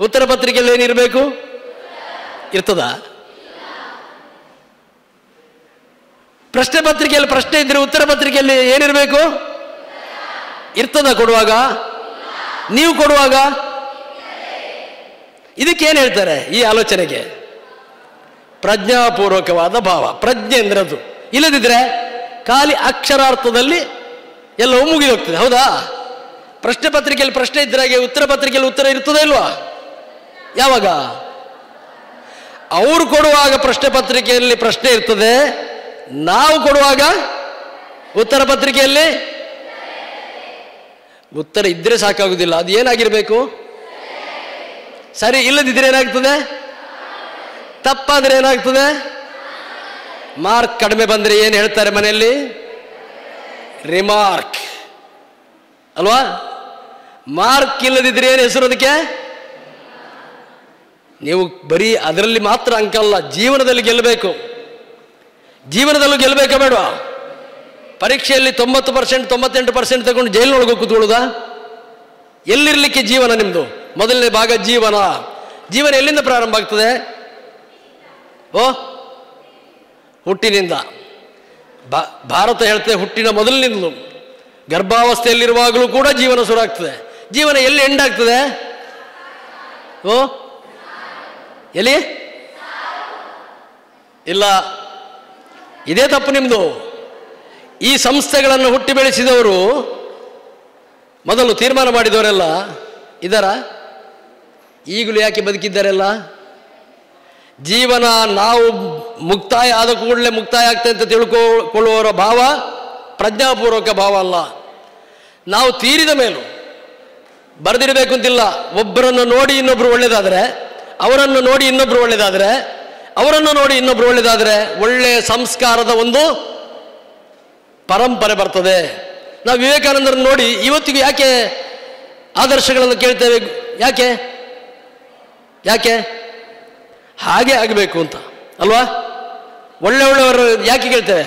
ಉತ್ತರ ಪತ್ರಿಕೆಯಲ್ಲಿ ಏನಿರಬೇಕು? ಇರ್ತದ? ಪ್ರಶ್ನೆ ಪತ್ರಿಕೆಯಲ್ಲಿ ಪ್ರಶ್ನೆ ಇದ್ರೆ ಉತ್ತರ ಪತ್ರಿಕೆಯಲ್ಲಿ ಏನಿರಬೇಕು? ಇರ್ತದ ಕೊಡುವಾಗ? ನೀವು ಕೊಡುವಾಗ? ಇದಕ್ಕೇನು ಹೇಳ್ತಾರೆ ಈ ಆಲೋಚನೆಗೆ? ಪ್ರಜ್ಞಾಪೂರ್ವಕವಾದ ಭಾವ. ಪ್ರಜ್ಞೆ ಅಂದ್ರೆ ಅದು. ಇಲ್ಲದಿದ್ರೆ ಖಾಲಿ ಅಕ್ಷರಾರ್ಥದಲ್ಲಿ ಎಲ್ಲವೂ ಮುಗಿದೋಗ್ತದೆ. ಹೌದಾ? ಪ್ರಶ್ನೆ ಪತ್ರಿಕೆಯಲ್ಲಿ ಪ್ರಶ್ನೆ ಇದ್ರಾಗೆ ಉತ್ತರ ಪತ್ರಿಕೆಯಲ್ಲಿ ಉತ್ತರ ಇರ್ತದೆ ಇಲ್ವಾ? ಯಾವಾಗ? ಅವರು ಕೊಡುವಾಗ ಪ್ರಶ್ನೆ ಪತ್ರಿಕೆಯಲ್ಲಿ ಪ್ರಶ್ನೆ ಇರ್ತದೆ, ನಾವು ಕೊಡುವಾಗ ಉತ್ತರ ಪತ್ರಿಕೆಯಲ್ಲಿ ಉತ್ತರ ಇದ್ರೆ ಸಾಕಾಗುವುದಿಲ್ಲ. ಅದು ಏನಾಗಿರ್ಬೇಕು? ಸರಿ ಇಲ್ಲದಿದ್ರೆ ಏನಾಗ್ತದೆ? ತಪ್ಪಾದ್ರೆ ಏನಾಗ್ತದೆ? ಮಾರ್ಕ್ ಕಡಿಮೆ ಬಂದರೆ ಏನು ಹೇಳ್ತಾರೆ ಮನೆಯಲ್ಲಿ? ರಿಮಾರ್ಕ್ ಅಲ್ವಾ? ಮಾರ್ಕ್ ಇಲ್ಲದಿದ್ರೆ ಏನು ಹೆಸರು ಅದಕ್ಕೆ? ನೀವು ಬರೀ ಅದರಲ್ಲಿ ಮಾತ್ರ ಅಂಕ ಅಲ್ಲ, ಜೀವನದಲ್ಲಿ ಗೆಲ್ಲಬೇಕು. ಜೀವನದಲ್ಲೂ ಗೆಲ್ಲಬೇಕಾ ಬೇಡ? ಪರೀಕ್ಷೆಯಲ್ಲಿ 90%, 98% ತಗೊಂಡು ಜೈಲಿನೊಳಗೆ ಕೂತ್ಕೊಳ್ಳುದಾ? ಎಲ್ಲಿರ್ಲಿಕ್ಕೆ ಜೀವನ ನಿಮ್ಮದು? ಮೊದಲನೇ ಭಾಗ ಜೀವನ. ಜೀವನ ಎಲ್ಲಿಂದ ಪ್ರಾರಂಭ ಆಗ್ತದೆ? ಹುಟ್ಟಿನಿಂದ. ಭಾರತ ಹೇಳ್ತದೆ ಹುಟ್ಟಿನ ಮೊದಲಿನಿಂದಲೂ. ಗರ್ಭಾವಸ್ಥೆಯಲ್ಲಿರುವಾಗಲೂ ಕೂಡ ಜೀವನ ಶುರು ಆಗ್ತದೆ. ಜೀವನ ಎಲ್ಲಿ ಎಂಡ್ ಆಗ್ತದೆ? ಎಲ್ಲಿ? ಇಲ್ಲ, ಇದೇ ತಪ್ಪು ನಿಮ್ಮದು. ಈ ಸಂಸ್ಥೆಗಳನ್ನು ಹುಟ್ಟಿ ಬೆಳೆಸಿದವರು, ಮೊದಲು ತೀರ್ಮಾನ ಮಾಡಿದವರೆಲ್ಲ ಇದ್ದಾರಾ? ಈಗಲೂ ಯಾಕೆ ಬದುಕಿದ್ದಾರೆಲ್ಲ? ಜೀವನ ನಾವು ಮುಕ್ತಾಯ ಆದ ಕೂಡಲೇ ಮುಕ್ತಾಯ ಆಗ್ತದೆ ಅಂತ ತಿಳ್ಕೊಳ್ಳುವವರ ಭಾವ ಪ್ರಜ್ಞಾಪೂರ್ವಕ ಭಾವ ಅಲ್ಲ. ನಾವು ತೀರಿದ ಮೇಲೂ ಬರೆದಿರಬೇಕು ಅಂತಿಲ್ಲ. ಒಬ್ಬರನ್ನು ನೋಡಿ ಇನ್ನೊಬ್ರು ಒಳ್ಳೇದಾದರೆ, ಅವರನ್ನು ನೋಡಿ ಇನ್ನೊಬ್ರು ಒಳ್ಳೇದಾದರೆ, ಅವರನ್ನು ನೋಡಿ ಇನ್ನೊಬ್ರು ಒಳ್ಳೇದಾದರೆ ಒಳ್ಳೆಯ ಸಂಸ್ಕಾರದ ಒಂದು ಪರಂಪರೆ ಬರ್ತದೆ. ನಾವು ವಿವೇಕಾನಂದರನ್ನು ನೋಡಿ ಇವತ್ತಿಗೂ ಯಾಕೆ ಆದರ್ಶಗಳನ್ನು ಕೇಳ್ತೇವೆ? ಯಾಕೆ ಯಾಕೆ ಹಾಗೆ ಆಗಬೇಕು ಅಂತ ಅಲ್ವಾ? ಒಳ್ಳೆಯವರು ಯಾಕೆ ಕೇಳ್ತೇವೆ?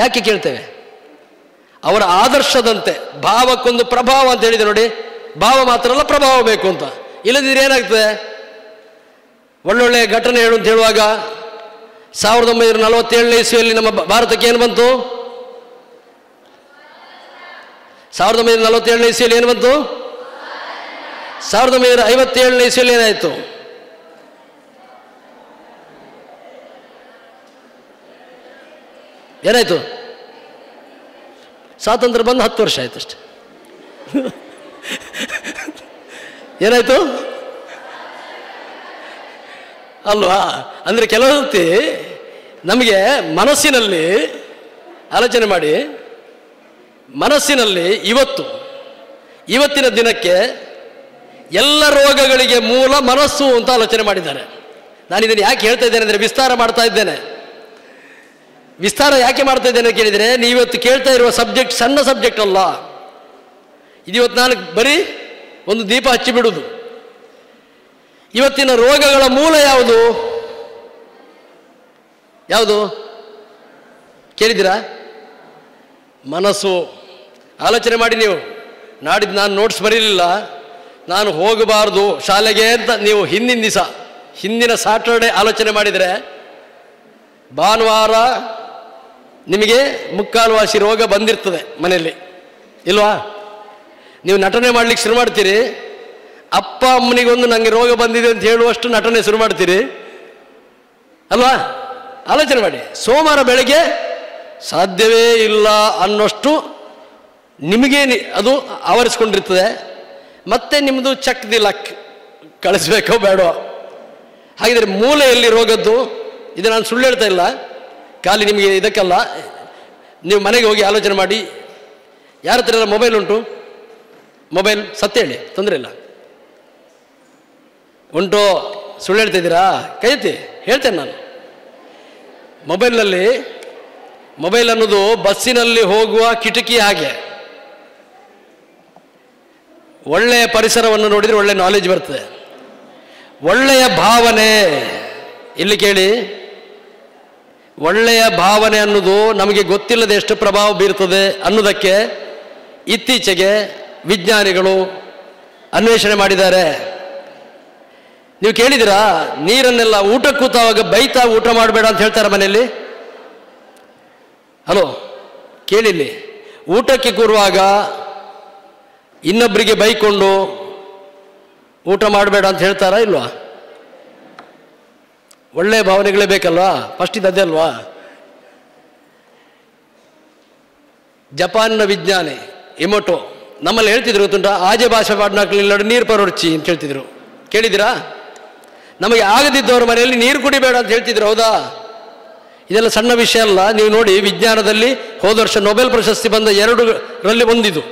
ಯಾಕೆ ಕೇಳ್ತೇವೆ? ಅವರ ಆದರ್ಶದಂತೆ. ಭಾವಕ್ಕೊಂದು ಪ್ರಭಾವ ಅಂತ ಹೇಳಿದೆ ನೋಡಿ. ಭಾವ ಮಾತ್ರ ಅಲ್ಲ, ಪ್ರಭಾವ ಬೇಕು ಅಂತ. ಇಲ್ಲದಿದ್ರೆ ಏನಾಗ್ತದೆ? ಒಳ್ಳೊಳ್ಳೆ ಘಟನೆ ಹೇಳು ಅಂತ ಹೇಳುವಾಗ 1947ನೇ ಇಸ್ವಿಯಲ್ಲಿ ನಮ್ಮ ಭಾರತಕ್ಕೆ ಏನು ಬಂತು? 1947ನೇ ಇಸ್ವಿಯಲ್ಲಿ ಏನು ಬಂತು? 1957ನೇ ಇಸ್ವಿಯಲ್ಲಿ ಏನಾಯಿತು? ಏನಾಯಿತು? ಸ್ವಾತಂತ್ರ್ಯ ಬಂದು 10 ವರ್ಷ ಆಯ್ತು ಅಷ್ಟೆ. ಏನಾಯ್ತು ಅಲ್ವಾ? ಅಂದರೆ ಕೆಲವೊಂದು ನಮಗೆ ಮನಸ್ಸಿನಲ್ಲಿ ಆಲೋಚನೆ ಮಾಡಿ, ಮನಸ್ಸಿನಲ್ಲಿ ಇವತ್ತಿನ ದಿನಕ್ಕೆ ಎಲ್ಲ ರೋಗಗಳಿಗೆ ಮೂಲ ಮನಸ್ಸು ಅಂತ ಆಲೋಚನೆ ಮಾಡಿದ್ದಾರೆ. ನಾನು ಇದನ್ನು ಯಾಕೆ ಹೇಳ್ತಾ ಇದ್ದೇನೆ ಅಂದರೆ, ವಿಸ್ತಾರ ಮಾಡ್ತಾ ಇದ್ದೇನೆ. ವಿಸ್ತಾರ ಯಾಕೆ ಮಾಡ್ತಾ ಇದ್ದೇನೆ ಕೇಳಿದರೆ, ನೀವತ್ತು ಕೇಳ್ತಾ ಇರುವ ಸಬ್ಜೆಕ್ಟ್ ಸಣ್ಣ ಸಬ್ಜೆಕ್ಟ್ ಅಲ್ಲ. ಇವತ್ತು ನಾನು ಬರೀ ಒಂದು ದೀಪ ಹಚ್ಚಿಬಿಡುವುದು. ಇವತ್ತಿನ ರೋಗಗಳ ಮೂಲ ಯಾವುದು? ಯಾವುದು ಕೇಳಿದ್ದೀರಾ? ಮನಸ್ಸು. ಆಲೋಚನೆ ಮಾಡಿ ನೀವು. ನಾಡಿದ್ದು ನಾನು ನೋಟ್ಸ್ ಬರೀಲಿಲ್ಲ, ನಾನು ಹೋಗಬಾರ್ದು ಶಾಲೆಗೆ ಅಂತ ನೀವು ಹಿಂದಿನ ಸಾಟರ್ಡೆ ಆಲೋಚನೆ ಮಾಡಿದರೆ, ಭಾನುವಾರ ನಿಮಗೆ ಮುಕ್ಕಾಲ್ವಾಸಿ ರೋಗ ಬಂದಿರ್ತದೆ ಮನೆಯಲ್ಲಿ ಇಲ್ವಾ? ನೀವು ನಟನೆ ಮಾಡಲಿಕ್ಕೆ ಶುರು ಮಾಡ್ತೀರಿ. ಅಪ್ಪ ಅಮ್ಮನಿಗೊಂದು ನನಗೆ ರೋಗ ಬಂದಿದೆ ಅಂತ ಹೇಳುವಷ್ಟು ನಟನೆ ಶುರು ಮಾಡ್ತೀರಿ ಅಲ್ವಾ? ಆಲೋಚನೆ ಮಾಡಿ. ಸೋಮವಾರ ಬೆಳಗ್ಗೆ ಸಾಧ್ಯವೇ ಇಲ್ಲ ಅನ್ನೋಷ್ಟು ನಿಮಗೆ ಅದು ಆವರಿಸ್ಕೊಂಡಿರ್ತದೆ. ಮತ್ತೆ ನಿಮ್ಮದು ಚೆಕ್ ದಿ ಲಕ್, ಕಳಿಸ್ಬೇಕೋ ಬೇಡೋ. ಹಾಗಿದ್ರೆ ಮೂಲೆಯಲ್ಲಿ ರೋಗದ್ದು. ಇದು ನಾನು ಸುಳ್ಳು ಹೇಳ್ತಾ ಇಲ್ಲ, ಖಾಲಿ ನಿಮಗೆ ಇದಕ್ಕಲ್ಲ. ನೀವು ಮನೆಗೆ ಹೋಗಿ ಆಲೋಚನೆ ಮಾಡಿ. ಯಾರ ಹತ್ರ ಎಲ್ಲ ಮೊಬೈಲ್ ಉಂಟು? ಮೊಬೈಲ್ ಸತ್ಯ ಹೇಳಿ, ತೊಂದರೆ ಇಲ್ಲ. ಉಂಟು? ಸುಳ್ಳು ಹೇಳ್ತಿದ್ದೀರಾ? ಕೈ ಎತ್ತಿ, ಹೇಳ್ತೇನೆ ನಾನು. ಮೊಬೈಲ್ ಅನ್ನೋದು ಬಸ್ಸಿನಲ್ಲಿ ಹೋಗುವ ಕಿಟಕಿ ಹಾಗೆ. ಒಳ್ಳೆಯ ಪರಿಸರವನ್ನು ನೋಡಿದರೆ ಒಳ್ಳೆಯ ನಾಲೆಜ್ ಬರ್ತದೆ. ಒಳ್ಳೆಯ ಭಾವನೆ, ಇಲ್ಲಿ ಕೇಳಿ, ಒಳ್ಳೆಯ ಭಾವನೆ ಅನ್ನೋದು ನಮಗೆ ಗೊತ್ತಿಲ್ಲದೆ ಎಷ್ಟು ಪ್ರಭಾವ ಬೀರ್ತದೆ ಅನ್ನೋದಕ್ಕೆ ಇತ್ತೀಚೆಗೆ ವಿಜ್ಞಾನಿಗಳು ಅನ್ವೇಷಣೆ ಮಾಡಿದ್ದಾರೆ. ನೀವು ಕೇಳಿದಿರಾ, ನೀರನ್ನೆಲ್ಲ ಊಟಕ್ಕೆ ಕೂತಾವಾಗ ಬೈತಾ ಊಟ ಮಾಡಬೇಡ ಅಂತ ಹೇಳ್ತಾರೆ ಮನೆಯಲ್ಲಿ? ಹಲೋ ಕೇಳಿಲ್ಲಿ, ಊಟಕ್ಕೆ ಕೂರುವಾಗ ಇನ್ನೊಬ್ಬರಿಗೆ ಬೈಕೊಂಡು ಊಟ ಮಾಡಬೇಡ ಅಂತ ಹೇಳ್ತಾರಾ ಇಲ್ವಾ? ಒಳ್ಳೆಯ ಭಾವನೆಗಳೇ ಬೇಕಲ್ವಾ? ಫಸ್ಟ್ ಇದು ಅದೇ ಅಲ್ವಾ? ಜಪಾನ್ನ ವಿಜ್ಞಾನಿ ಇಮೋಟೋ ನಮ್ಮಲ್ಲಿ ಹೇಳ್ತಿದ್ರು ಗೊತ್ತುಂಟ, ಆಜೆ ಭಾಷೆ ಪಾಡ್ನಾಕ್ಲಿಲ್ಲ ನೀರು ಪರೊಡ್ಚಿ ಅಂತ ಹೇಳ್ತಿದ್ರು. ಕೇಳಿದಿರಾ? ನಮಗೆ ಆಗದಿದ್ದವ್ರ ಮನೆಯಲ್ಲಿ ನೀರು ಕುಡಿಬೇಡ ಅಂತ ಹೇಳ್ತಿದ್ರು, ಹೌದಾ? ಇದೆಲ್ಲ ಸಣ್ಣ ವಿಷಯ ಅಲ್ಲ. ನೀವು ನೋಡಿ, ವಿಜ್ಞಾನದಲ್ಲಿ ಹೋದ ವರ್ಷ ನೊಬೆಲ್ ಪ್ರಶಸ್ತಿ ಬಂದ 2ರಲ್ಲಿ ಒಂದಿದು,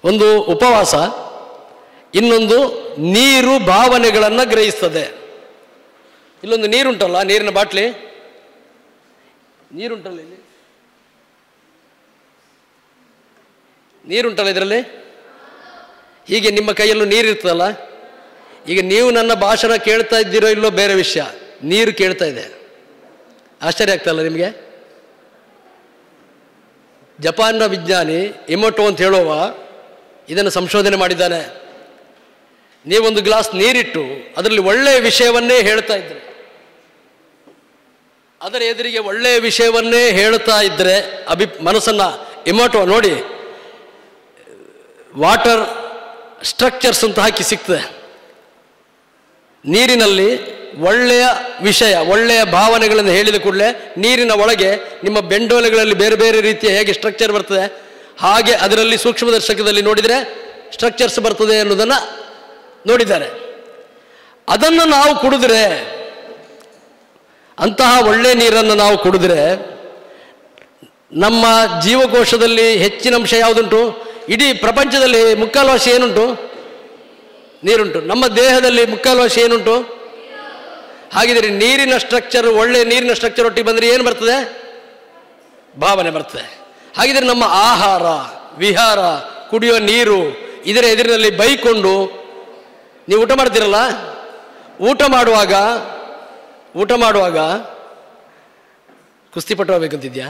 ಒಂದು ಉಪವಾಸ, ಇನ್ನೊಂದು ನೀರು ಭಾವನೆಗಳನ್ನು ಗ್ರಹಿಸ್ತದೆ. ಇಲ್ಲೊಂದು ನೀರುಂಟಲ್ಲ, ನೀರಿನ ಬಾಟ್ಲಿ ನೀರುಂಟಲ್ಲ, ಇಲ್ಲಿ ನೀರುಂಟಲ್ಲ, ಇದರಲ್ಲಿ ಹೀಗೆ ನಿಮ್ಮ ಕೈಯಲ್ಲೂ ನೀರಿರ್ತದಲ್ಲ. ಈಗ ನೀವು ನನ್ನ ಭಾಷಣ ಕೇಳ್ತಾ ಇದ್ದೀರೋ ಇಲ್ಲೋ ಬೇರೆ ವಿಷಯ, ನೀರು ಕೇಳ್ತಾ ಇದೆ. ಆಶ್ಚರ್ಯ ಆಗ್ತಲ್ಲ ನಿಮಗೆ? ಜಪಾನ್ನ ವಿಜ್ಞಾನಿ ಇಮೋಟೋ ಅಂತ ಹೇಳುವ ಇದನ್ನು ಸಂಶೋಧನೆ ಮಾಡಿದ್ದಾನೆ. ನೀವೊಂದು ಗ್ಲಾಸ್ ನೀರಿಟ್ಟು ಅದರಲ್ಲಿ ಒಳ್ಳೆಯ ವಿಷಯವನ್ನೇ ಹೇಳ್ತಾ ಇದ್ರೆ, ಅದರ ಎದುರಿಗೆ ಒಳ್ಳೆಯ ವಿಷಯವನ್ನೇ ಹೇಳ್ತಾ ಇದ್ದರೆ ಮನಸ್ಸನ್ನು ಇಮೋಟೋ ನೋಡಿ, ವಾಟರ್ ಸ್ಟ್ರಕ್ಚರ್ಸ್ ಅಂತ ಹಾಕಿ ಸಿಗ್ತದೆ. ನೀರಿನಲ್ಲಿ ಒಳ್ಳೆಯ ವಿಷಯ, ಒಳ್ಳೆಯ ಭಾವನೆಗಳನ್ನು ಹೇಳಿದ ಕೂಡಲೇ ನೀರಿನ ಒಳಗೆ ನಿಮ್ಮ ಬೆಂಡೋಲೆಗಳಲ್ಲಿ ಬೇರೆ ಬೇರೆ ರೀತಿಯ ಹೇಗೆ ಸ್ಟ್ರಕ್ಚರ್ ಬರ್ತದೆ, ಹಾಗೆ ಅದರಲ್ಲಿ ಸೂಕ್ಷ್ಮದರ್ಶಕದಲ್ಲಿ ನೋಡಿದರೆ ಸ್ಟ್ರಕ್ಚರ್ಸ್ ಬರ್ತದೆ ಅನ್ನೋದನ್ನು ನೋಡಿದ್ದಾರೆ. ಅದನ್ನು ನಾವು ಕುಡಿದ್ರೆ, ಅಂತಹ ಒಳ್ಳೆಯ ನೀರನ್ನು ನಾವು ಕುಡಿದ್ರೆ, ನಮ್ಮ ಜೀವಕೋಶದಲ್ಲಿ ಹೆಚ್ಚಿನ ಅಂಶ ಯಾವುದುಂಟು? ಇಡೀ ಪ್ರಪಂಚದಲ್ಲಿ ಮುಕ್ಕಾಲ್ವಾಸಿ ಏನುಂಟು? ನೀರುಂಟು. ನಮ್ಮ ದೇಹದಲ್ಲಿ ಮುಕ್ಕಾಲ್ವಾಸಿ ಏನುಂಟು? ಹಾಗಿದ್ರೆ ನೀರಿನ ಸ್ಟ್ರಕ್ಚರ್, ಒಳ್ಳೆಯ ನೀರಿನ ಸ್ಟ್ರಕ್ಚರ್ ಒಟ್ಟಿಗೆ ಬಂದರೆ ಏನು ಬರ್ತದೆ? ಭಾವನೆ ಬರ್ತದೆ. ಹಾಗಿದ್ರೆ ನಮ್ಮ ಆಹಾರ, ವಿಹಾರ, ಕುಡಿಯುವ ನೀರು, ಇದರ ಎದುರಿನಲ್ಲಿ ಬೈಕೊಂಡು ನೀವು ಊಟ ಮಾಡ್ತೀರಲ್ಲ, ಊಟ ಮಾಡುವಾಗ ಕುಸ್ತಿಪಟ್ಟು ಹೋಗ್ಬೇಕಂತಿದ್ಯಾ?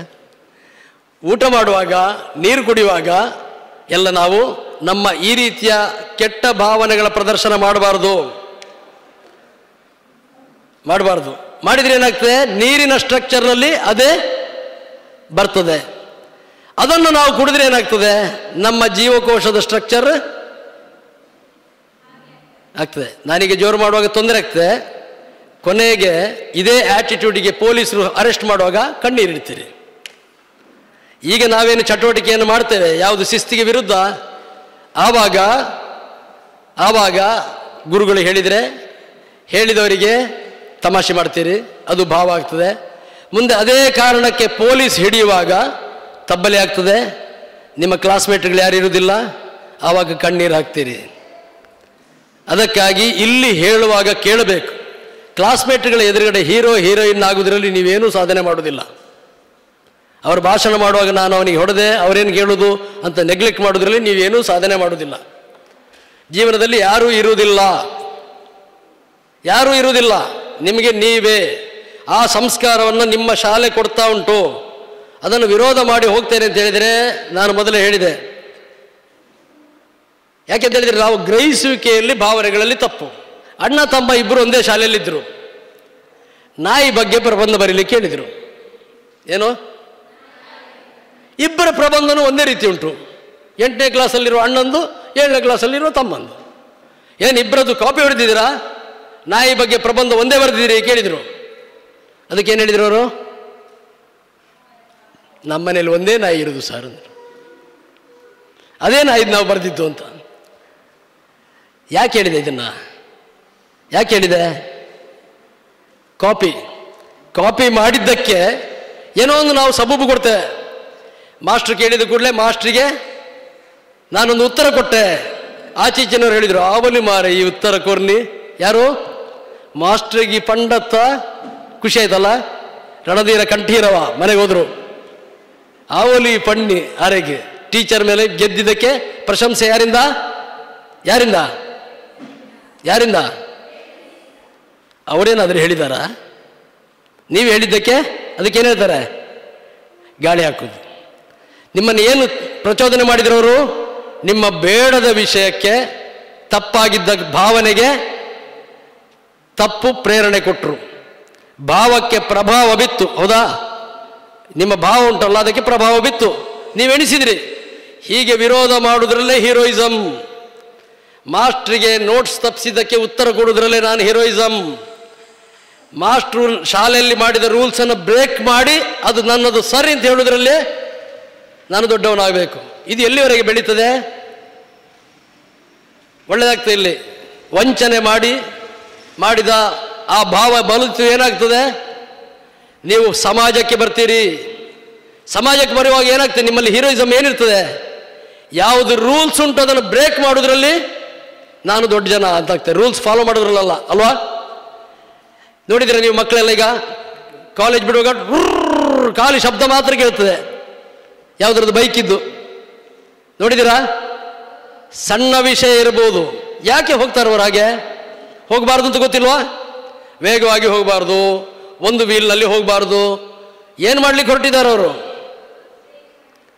ಊಟ ಮಾಡುವಾಗ, ನೀರು ಕುಡಿಯುವಾಗ ಎಲ್ಲ ನಾವು ನಮ್ಮ ಈ ರೀತಿಯ ಕೆಟ್ಟ ಭಾವನೆಗಳ ಪ್ರದರ್ಶನ ಮಾಡಬಾರ್ದು. ಮಾಡಿದ್ರೆ ಏನಾಗ್ತದೆ? ನೀರಿನ ಸ್ಟ್ರಕ್ಚರ್ನಲ್ಲಿ ಅದೇ ಬರ್ತದೆ. ಅದನ್ನು ನಾವು ಕುಡಿದ್ರೆ ಏನಾಗ್ತದೆ? ನಮ್ಮ ಜೀವಕೋಶದ ಸ್ಟ್ರಕ್ಚರ್ ಆಗ್ತದೆ. ನಾನೀಗ ಜೋರು ಮಾಡುವಾಗ ತೊಂದರೆ ಆಗ್ತದೆ, ಕೊನೆಗೆ ಇದೇ ಆಟಿಟ್ಯೂಡಿಗೆ ಪೊಲೀಸರು ಅರೆಸ್ಟ್ ಮಾಡುವಾಗ ಕಣ್ಣೀರಿಡ್ತೀರಿ. ಈಗ ನಾವೇನು ಚಟುವಟಿಕೆಯನ್ನು ಮಾಡ್ತೇವೆ ಯಾವುದು ಶಿಸ್ತಿಗೆ ವಿರುದ್ಧ, ಆವಾಗ ಗುರುಗಳು ಹೇಳಿದವರಿಗೆ ತಮಾಷೆ ಮಾಡ್ತೀರಿ, ಅದು ಭಾವ ಆಗ್ತದೆ. ಮುಂದೆ ಅದೇ ಕಾರಣಕ್ಕೆ ಪೊಲೀಸ್ ಹಿಡಿಯುವಾಗ ತಬ್ಬಲಿ ಆಗ್ತದೆ, ನಿಮ್ಮ ಕ್ಲಾಸ್ಮೇಟ್ಗಳು ಯಾರು ಇರುವುದಿಲ್ಲ, ಆವಾಗ ಕಣ್ಣೀರು ಹಾಕ್ತೀರಿ. ಅದಕ್ಕಾಗಿ ಇಲ್ಲಿ ಹೇಳುವಾಗ ಕೇಳಬೇಕು. ಕ್ಲಾಸ್ಮೇಟ್ಗಳ ಎದುರುಗಡೆ ಹೀರೋ ಹೀರೋಯಿನ್ ಆಗುವುದರಲ್ಲಿ ನೀವೇನೂ ಸಾಧನೆ ಮಾಡೋದಿಲ್ಲ. ಅವರು ಭಾಷಣ ಮಾಡುವಾಗ ನಾನು ಅವನಿಗೆ ಹೊಡೆದೆ, ಅವರೇನು ಕೇಳೋದು ಅಂತ ನೆಗ್ಲೆಕ್ಟ್ ಮಾಡೋದ್ರಲ್ಲಿ ನೀವೇನೂ ಸಾಧನೆ ಮಾಡೋದಿಲ್ಲ. ಜೀವನದಲ್ಲಿ ಯಾರೂ ಇರುವುದಿಲ್ಲ, ನಿಮಗೆ ನೀವೇ. ಆ ಸಂಸ್ಕಾರವನ್ನು ನಿಮ್ಮ ಶಾಲೆ ಕೊಡ್ತಾ ಉಂಟು. ಅದನ್ನು ವಿರೋಧ ಮಾಡಿ ಹೋಗ್ತೇನೆ ಅಂತ ಹೇಳಿದರೆ, ನಾನು ಮೊದಲೇ ಹೇಳಿದೆ, ಯಾಕೆಂತ ಹೇಳಿದರೆ ನಾವು ಗ್ರಹಿಸುವಿಕೆಯಲ್ಲಿ ಭಾವನೆಗಳಲ್ಲಿ ತಪ್ಪು. ಅಣ್ಣ ತಮ್ಮ ಇಬ್ಬರು ಒಂದೇ ಶಾಲೆಯಲ್ಲಿದ್ದರು, ನಾಯಿ ಬಗ್ಗೆ ಪ್ರಬಂಧ ಬರೀಲಿಕ್ಕೆ ಹೇಳಿದರು. ಏನು? ಇಬ್ಬರ ಪ್ರಬಂಧನೂ ಒಂದೇ ರೀತಿ ಉಂಟು. 8ನೇ ಕ್ಲಾಸಲ್ಲಿರುವ ಅಣ್ಣಂದು, 7ನೇ ಕ್ಲಾಸಲ್ಲಿರುವ ತಮ್ಮಂದು. ಏನು ಇಬ್ಬರದ್ದು ಕಾಪಿ ಹೊಡೆದಿದ್ದೀರಾ? ನಾಯಿ ಬಗ್ಗೆ ಪ್ರಬಂಧ ಒಂದೇ ಬರೆದಿದ್ದೀರಿ ಕೇಳಿದರು. ಅದಕ್ಕೇನು ಹೇಳಿದರು ಅವರು? ನಮ್ಮನೇಲಿ ಒಂದೇ ನಾಯಿ ಇರೋದು ಸರ್ ಅಂದರು. ಅದೇ ನಾಯಿದು ನಾವು ಬರೆದಿದ್ದು ಅಂತ. ಯಾಕೆ ಹೇಳಿದೆ ಇದನ್ನು? ಯಾಕೆ ಹೇಳಿದೆ? ಕಾಪಿ ಮಾಡಿದ್ದಕ್ಕೆ ಏನೋ ಒಂದು ನಾವು ಸಬೂಬು ಕೊಡ್ತೇವೆ. ಮಾಸ್ಟ್ರು ಕೇಳಿದ ಕೂಡಲೇ ಮಾಸ್ಟ್ರಿಗೆ ನಾನೊಂದು ಉತ್ತರ ಕೊಟ್ಟೆ. ಆಚೀಚೆನವ್ರು ಹೇಳಿದರು, ಆವಲಿ ಮಾರೆ ಈ ಉತ್ತರ ಕೊರ್ನಿ. ಯಾರು? ಮಾಸ್ಟ್ರಿಗೆ ಪಂಡತ್ತ ಖುಷಿ ಆಯ್ತಲ್ಲ, ರಣಧೀರ ಕಂಠೀರವ ಮನೆಗೆ ಹೋದರು. ಆವಲಿ ಪಣ್ಣಿ ಆರೆಗೆ ಟೀಚರ್ ಮೇಲೆ ಗೆದ್ದಿದ್ದಕ್ಕೆ ಪ್ರಶಂಸೆ ಯಾರಿಂದ? ಯಾರಿಂದ ಯಾರಿಂದ? ಅವರೇನಾದರೂ ಹೇಳಿದಾರ? ನೀವು ಹೇಳಿದ್ದಕ್ಕೆ ಅದಕ್ಕೇನು ಹೇಳ್ತಾರೆ? ಗಾಳಿ ಹಾಕೋದು. ನಿಮ್ಮನ್ನು ಏನು ಪ್ರಚೋದನೆ ಮಾಡಿದ್ರವರು? ನಿಮ್ಮ ಬೇಡದ ವಿಷಯಕ್ಕೆ, ತಪ್ಪಾಗಿದ್ದ ಭಾವನೆಗೆ ತಪ್ಪು ಪ್ರೇರಣೆ ಕೊಟ್ಟರು. ಭಾವಕ್ಕೆ ಪ್ರಭಾವ ಬಿತ್ತು. ಹೌದಾ? ನಿಮ್ಮ ಭಾವ ಉಂಟಲ್ಲ, ಅದಕ್ಕೆ ಪ್ರಭಾವ ಬಿತ್ತು, ನೀವೆಣಿಸಿದ್ರಿ. ಹೀಗೆ ವಿರೋಧ ಮಾಡುವುದರಲ್ಲೇ ಹೀರೋಯಿಸಮ್. ಮಾಸ್ಟ್ರಿಗೆ ನೋಟ್ಸ್ ತಪ್ಪಿಸಿದ್ದಕ್ಕೆ ಉತ್ತರ ಕೊಡುವುದರಲ್ಲೇ ನಾನು ಹೀರೋಯಿಸಮ್. ಮಾಸ್ಟ್ರು ಶಾಲೆಯಲ್ಲಿ ಮಾಡಿದ ರೂಲ್ಸನ್ನು ಬ್ರೇಕ್ ಮಾಡಿ ಅದು ನನ್ನದು ಸರಿ ಅಂತ ಹೇಳುವುದರಲ್ಲೇ ನಾನು ದೊಡ್ಡವನಾಗಬೇಕು. ಇದು ಎಲ್ಲಿವರೆಗೆ ಬೆಳೀತದೆ? ಒಳ್ಳೆಯದಾಗ್ತದೆ. ಇಲ್ಲಿ ವಂಚನೆ ಮಾಡಿದ ಆ ಭಾವ ಬಲಿತು ಏನಾಗ್ತದೆ? ನೀವು ಸಮಾಜಕ್ಕೆ ಬರ್ತೀರಿ. ಸಮಾಜಕ್ಕೆ ಬರುವಾಗ ಏನಾಗ್ತದೆ? ನಿಮ್ಮಲ್ಲಿ ಹೀರೋಯಿಸಮ್ ಏನಿರ್ತದೆ? ಯಾವುದು ರೂಲ್ಸ್ ಉಂಟು ಅದನ್ನು ಬ್ರೇಕ್ ಮಾಡೋದ್ರಲ್ಲಿ ನಾನು ದೊಡ್ಡ ಜನ ಅಂತ ಆಗ್ತದೆ. ರೂಲ್ಸ್ ಫಾಲೋ ಮಾಡೋದ್ರಲ್ಲ, ಅಲ್ವಾ? ನೋಡಿದರೆ ನೀವು ಮಕ್ಕಳೆಲ್ಲ ಈಗ ಕಾಲೇಜ್ ಬಿಡುವಾಗ ಖಾಲಿ ಶಬ್ದ ಮಾತ್ರ ಕೇಳ್ತದೆ, ಯಾವುದ್ರದ್ದು ಬೈಕಿದ್ದು. ನೋಡಿದ್ದೀರಾ? ಸಣ್ಣ ವಿಷಯ ಇರ್ಬೋದು, ಯಾಕೆ ಹೋಗ್ತಾರೆ ಅವರು ಹಾಗೆ? ಹೋಗಬಾರ್ದು ಅಂತ ಗೊತ್ತಿಲ್ವಾ? ವೇಗವಾಗಿ ಹೋಗಬಾರ್ದು, ಒಂದು ವೀಲ್ನಲ್ಲಿ ಹೋಗಬಾರ್ದು. ಏನು ಮಾಡ್ಲಿಕ್ಕೆ ಹೊರಟಿದ್ದಾರೆ ಅವರು?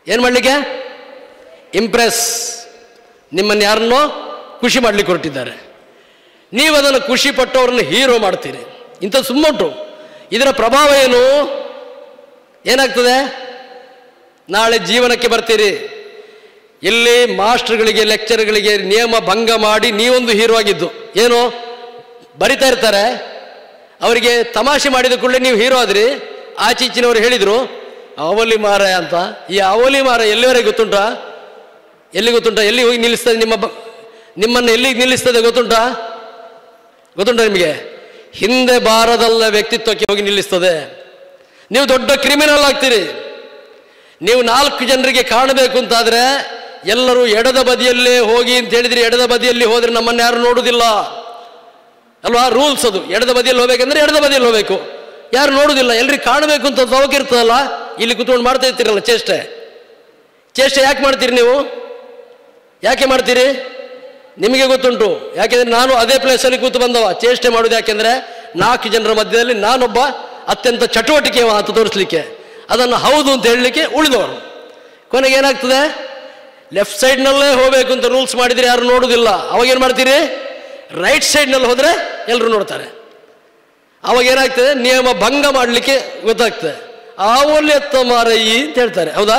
ಏನು ಮಾಡಲಿಕ್ಕೆ? ಇಂಪ್ರೆಸ್. ನಿಮ್ಮನ್ನು ಯಾರನ್ನೋ ಖುಷಿ ಮಾಡಲಿಕ್ಕೆ ಹೊರಟಿದ್ದಾರೆ. ನೀವು ಅದನ್ನು ಖುಷಿ ಪಟ್ಟವರನ್ನು ಹೀರೋ ಮಾಡ್ತೀರಿ. ಇಂಥದ್ದು ಸುಮ್ಮುಂಟು. ಇದರ ಪ್ರಭಾವ ಏನು? ಏನಾಗ್ತದೆ? ನಾಳೆ ಜೀವನಕ್ಕೆ ಬರ್ತೀರಿ. ಇಲ್ಲಿ ಮಾಸ್ಟರ್ಗಳಿಗೆ, ಲೆಕ್ಚರ್ಗಳಿಗೆ ನಿಯಮ ಭಂಗ ಮಾಡಿ ನೀವೊಂದು ಹೀರೋ ಆಗಿದ್ದು. ಏನು ಬರಿತಾ ಇರ್ತಾರೆ, ಅವರಿಗೆ ತಮಾಷೆ ಮಾಡಿದ ಕೂಡಲೇ ನೀವು ಹೀರೋ ಆದ್ರಿ. ಆಚೀಚಿನವರು ಹೇಳಿದರು ಅವಲಿ ಮಾರ ಅಂತ. ಈ ಅವಲಿ ಮಾರ ಎಲ್ಲಿವರೆಗೆ ಗೊತ್ತುಂಟಾ? ಎಲ್ಲಿ ಗೊತ್ತುಂಟಾ? ಎಲ್ಲಿ ಹೋಗಿ ನಿಲ್ಲಿಸ್ತದೆ? ನಿಮ್ಮನ್ನು ಎಲ್ಲಿಗೆ ನಿಲ್ಲಿಸ್ತದೆ ಗೊತ್ತುಂಟಾ? ನಿಮಗೆ? ಹಿಂದೆ ಬಾರದಲ್ಲ ವ್ಯಕ್ತಿತ್ವಕ್ಕೆ ಹೋಗಿ ನಿಲ್ಲಿಸ್ತದೆ. ನೀವು ದೊಡ್ಡ ಕ್ರಿಮಿನಲ್ ಆಗ್ತೀರಿ. ನೀವು 4 ಜನರಿಗೆ ಕಾಣಬೇಕು ಅಂತಾದರೆ ಎಲ್ಲರೂ ಎಡದ ಬದಿಯಲ್ಲೇ ಹೋಗಿ ಅಂತ ಹೇಳಿದ್ರಿ. ಎಡದ ಬದಿಯಲ್ಲಿ ಹೋದರೆ ನಮ್ಮನ್ನು ಯಾರು ನೋಡುವುದಿಲ್ಲ ಅಲ್ವಾ? ರೂಲ್ಸ್ ಅದು. ಎಡದ ಬದಿಯಲ್ಲಿ ಹೋಗ್ಬೇಕಂದ್ರೆ ಎಡದ ಬದಿಯಲ್ಲಿ ಹೋಗಬೇಕು, ಯಾರು ನೋಡುವುದಿಲ್ಲ. ಎಲ್ರಿಗೆ ಕಾಣಬೇಕು ಅಂತ ತವಕ ಇರ್ತದಲ್ಲ. ಇಲ್ಲಿ ಕೂತ್ಕೊಂಡು ಮಾಡ್ತಾ ಇರ್ತೀರಲ್ಲ ಚೇಷ್ಟೆ ಯಾಕೆ ಮಾಡ್ತೀರಿ ನೀವು? ಯಾಕೆ ಮಾಡ್ತೀರಿ? ನಿಮಗೆ ಗೊತ್ತುಂಟು. ಯಾಕೆಂದರೆ ನಾನು ಅದೇ ಪ್ಲೇಸಲ್ಲಿ ಕೂತು ಬಂದವ. ಚೇಷ್ಟೆ ಮಾಡೋದು ಯಾಕೆಂದರೆ 4 ಜನರ ಮಧ್ಯದಲ್ಲಿ ನಾನೊಬ್ಬ ಅತ್ಯಂತ ಚಟುವಟಿಕೆ ಅಂತ ತೋರಿಸ್ಲಿಕ್ಕೆ, ಅದನ್ನು ಹೌದು ಅಂತ ಹೇಳಲಿಕ್ಕೆ ಉಳಿದವರು. ಕೊನೆಗೆ ಏನಾಗ್ತದೆ? ಲೆಫ್ಟ್ ಸೈಡ್ನಲ್ಲೇ ಹೋಗಬೇಕು ಅಂತ ರೂಲ್ಸ್ ಮಾಡಿದರೆ ಯಾರು ನೋಡುವುದಿಲ್ಲ. ಅವಾಗೇನು ಮಾಡ್ತೀರಿ? ರೈಟ್ ಸೈಡ್ನಲ್ಲಿ ಹೋದರೆ ಎಲ್ಲರೂ ನೋಡ್ತಾರೆ. ಅವಾಗ ಏನಾಗ್ತದೆ? ನಿಯಮ ಭಂಗ ಮಾಡಲಿಕ್ಕೆ ಗೊತ್ತಾಗ್ತದೆ. ಆವಲಿ ಎತ್ತ ಮಾರಯ್ಯಿ ಅಂತ ಹೇಳ್ತಾರೆ. ಹೌದಾ?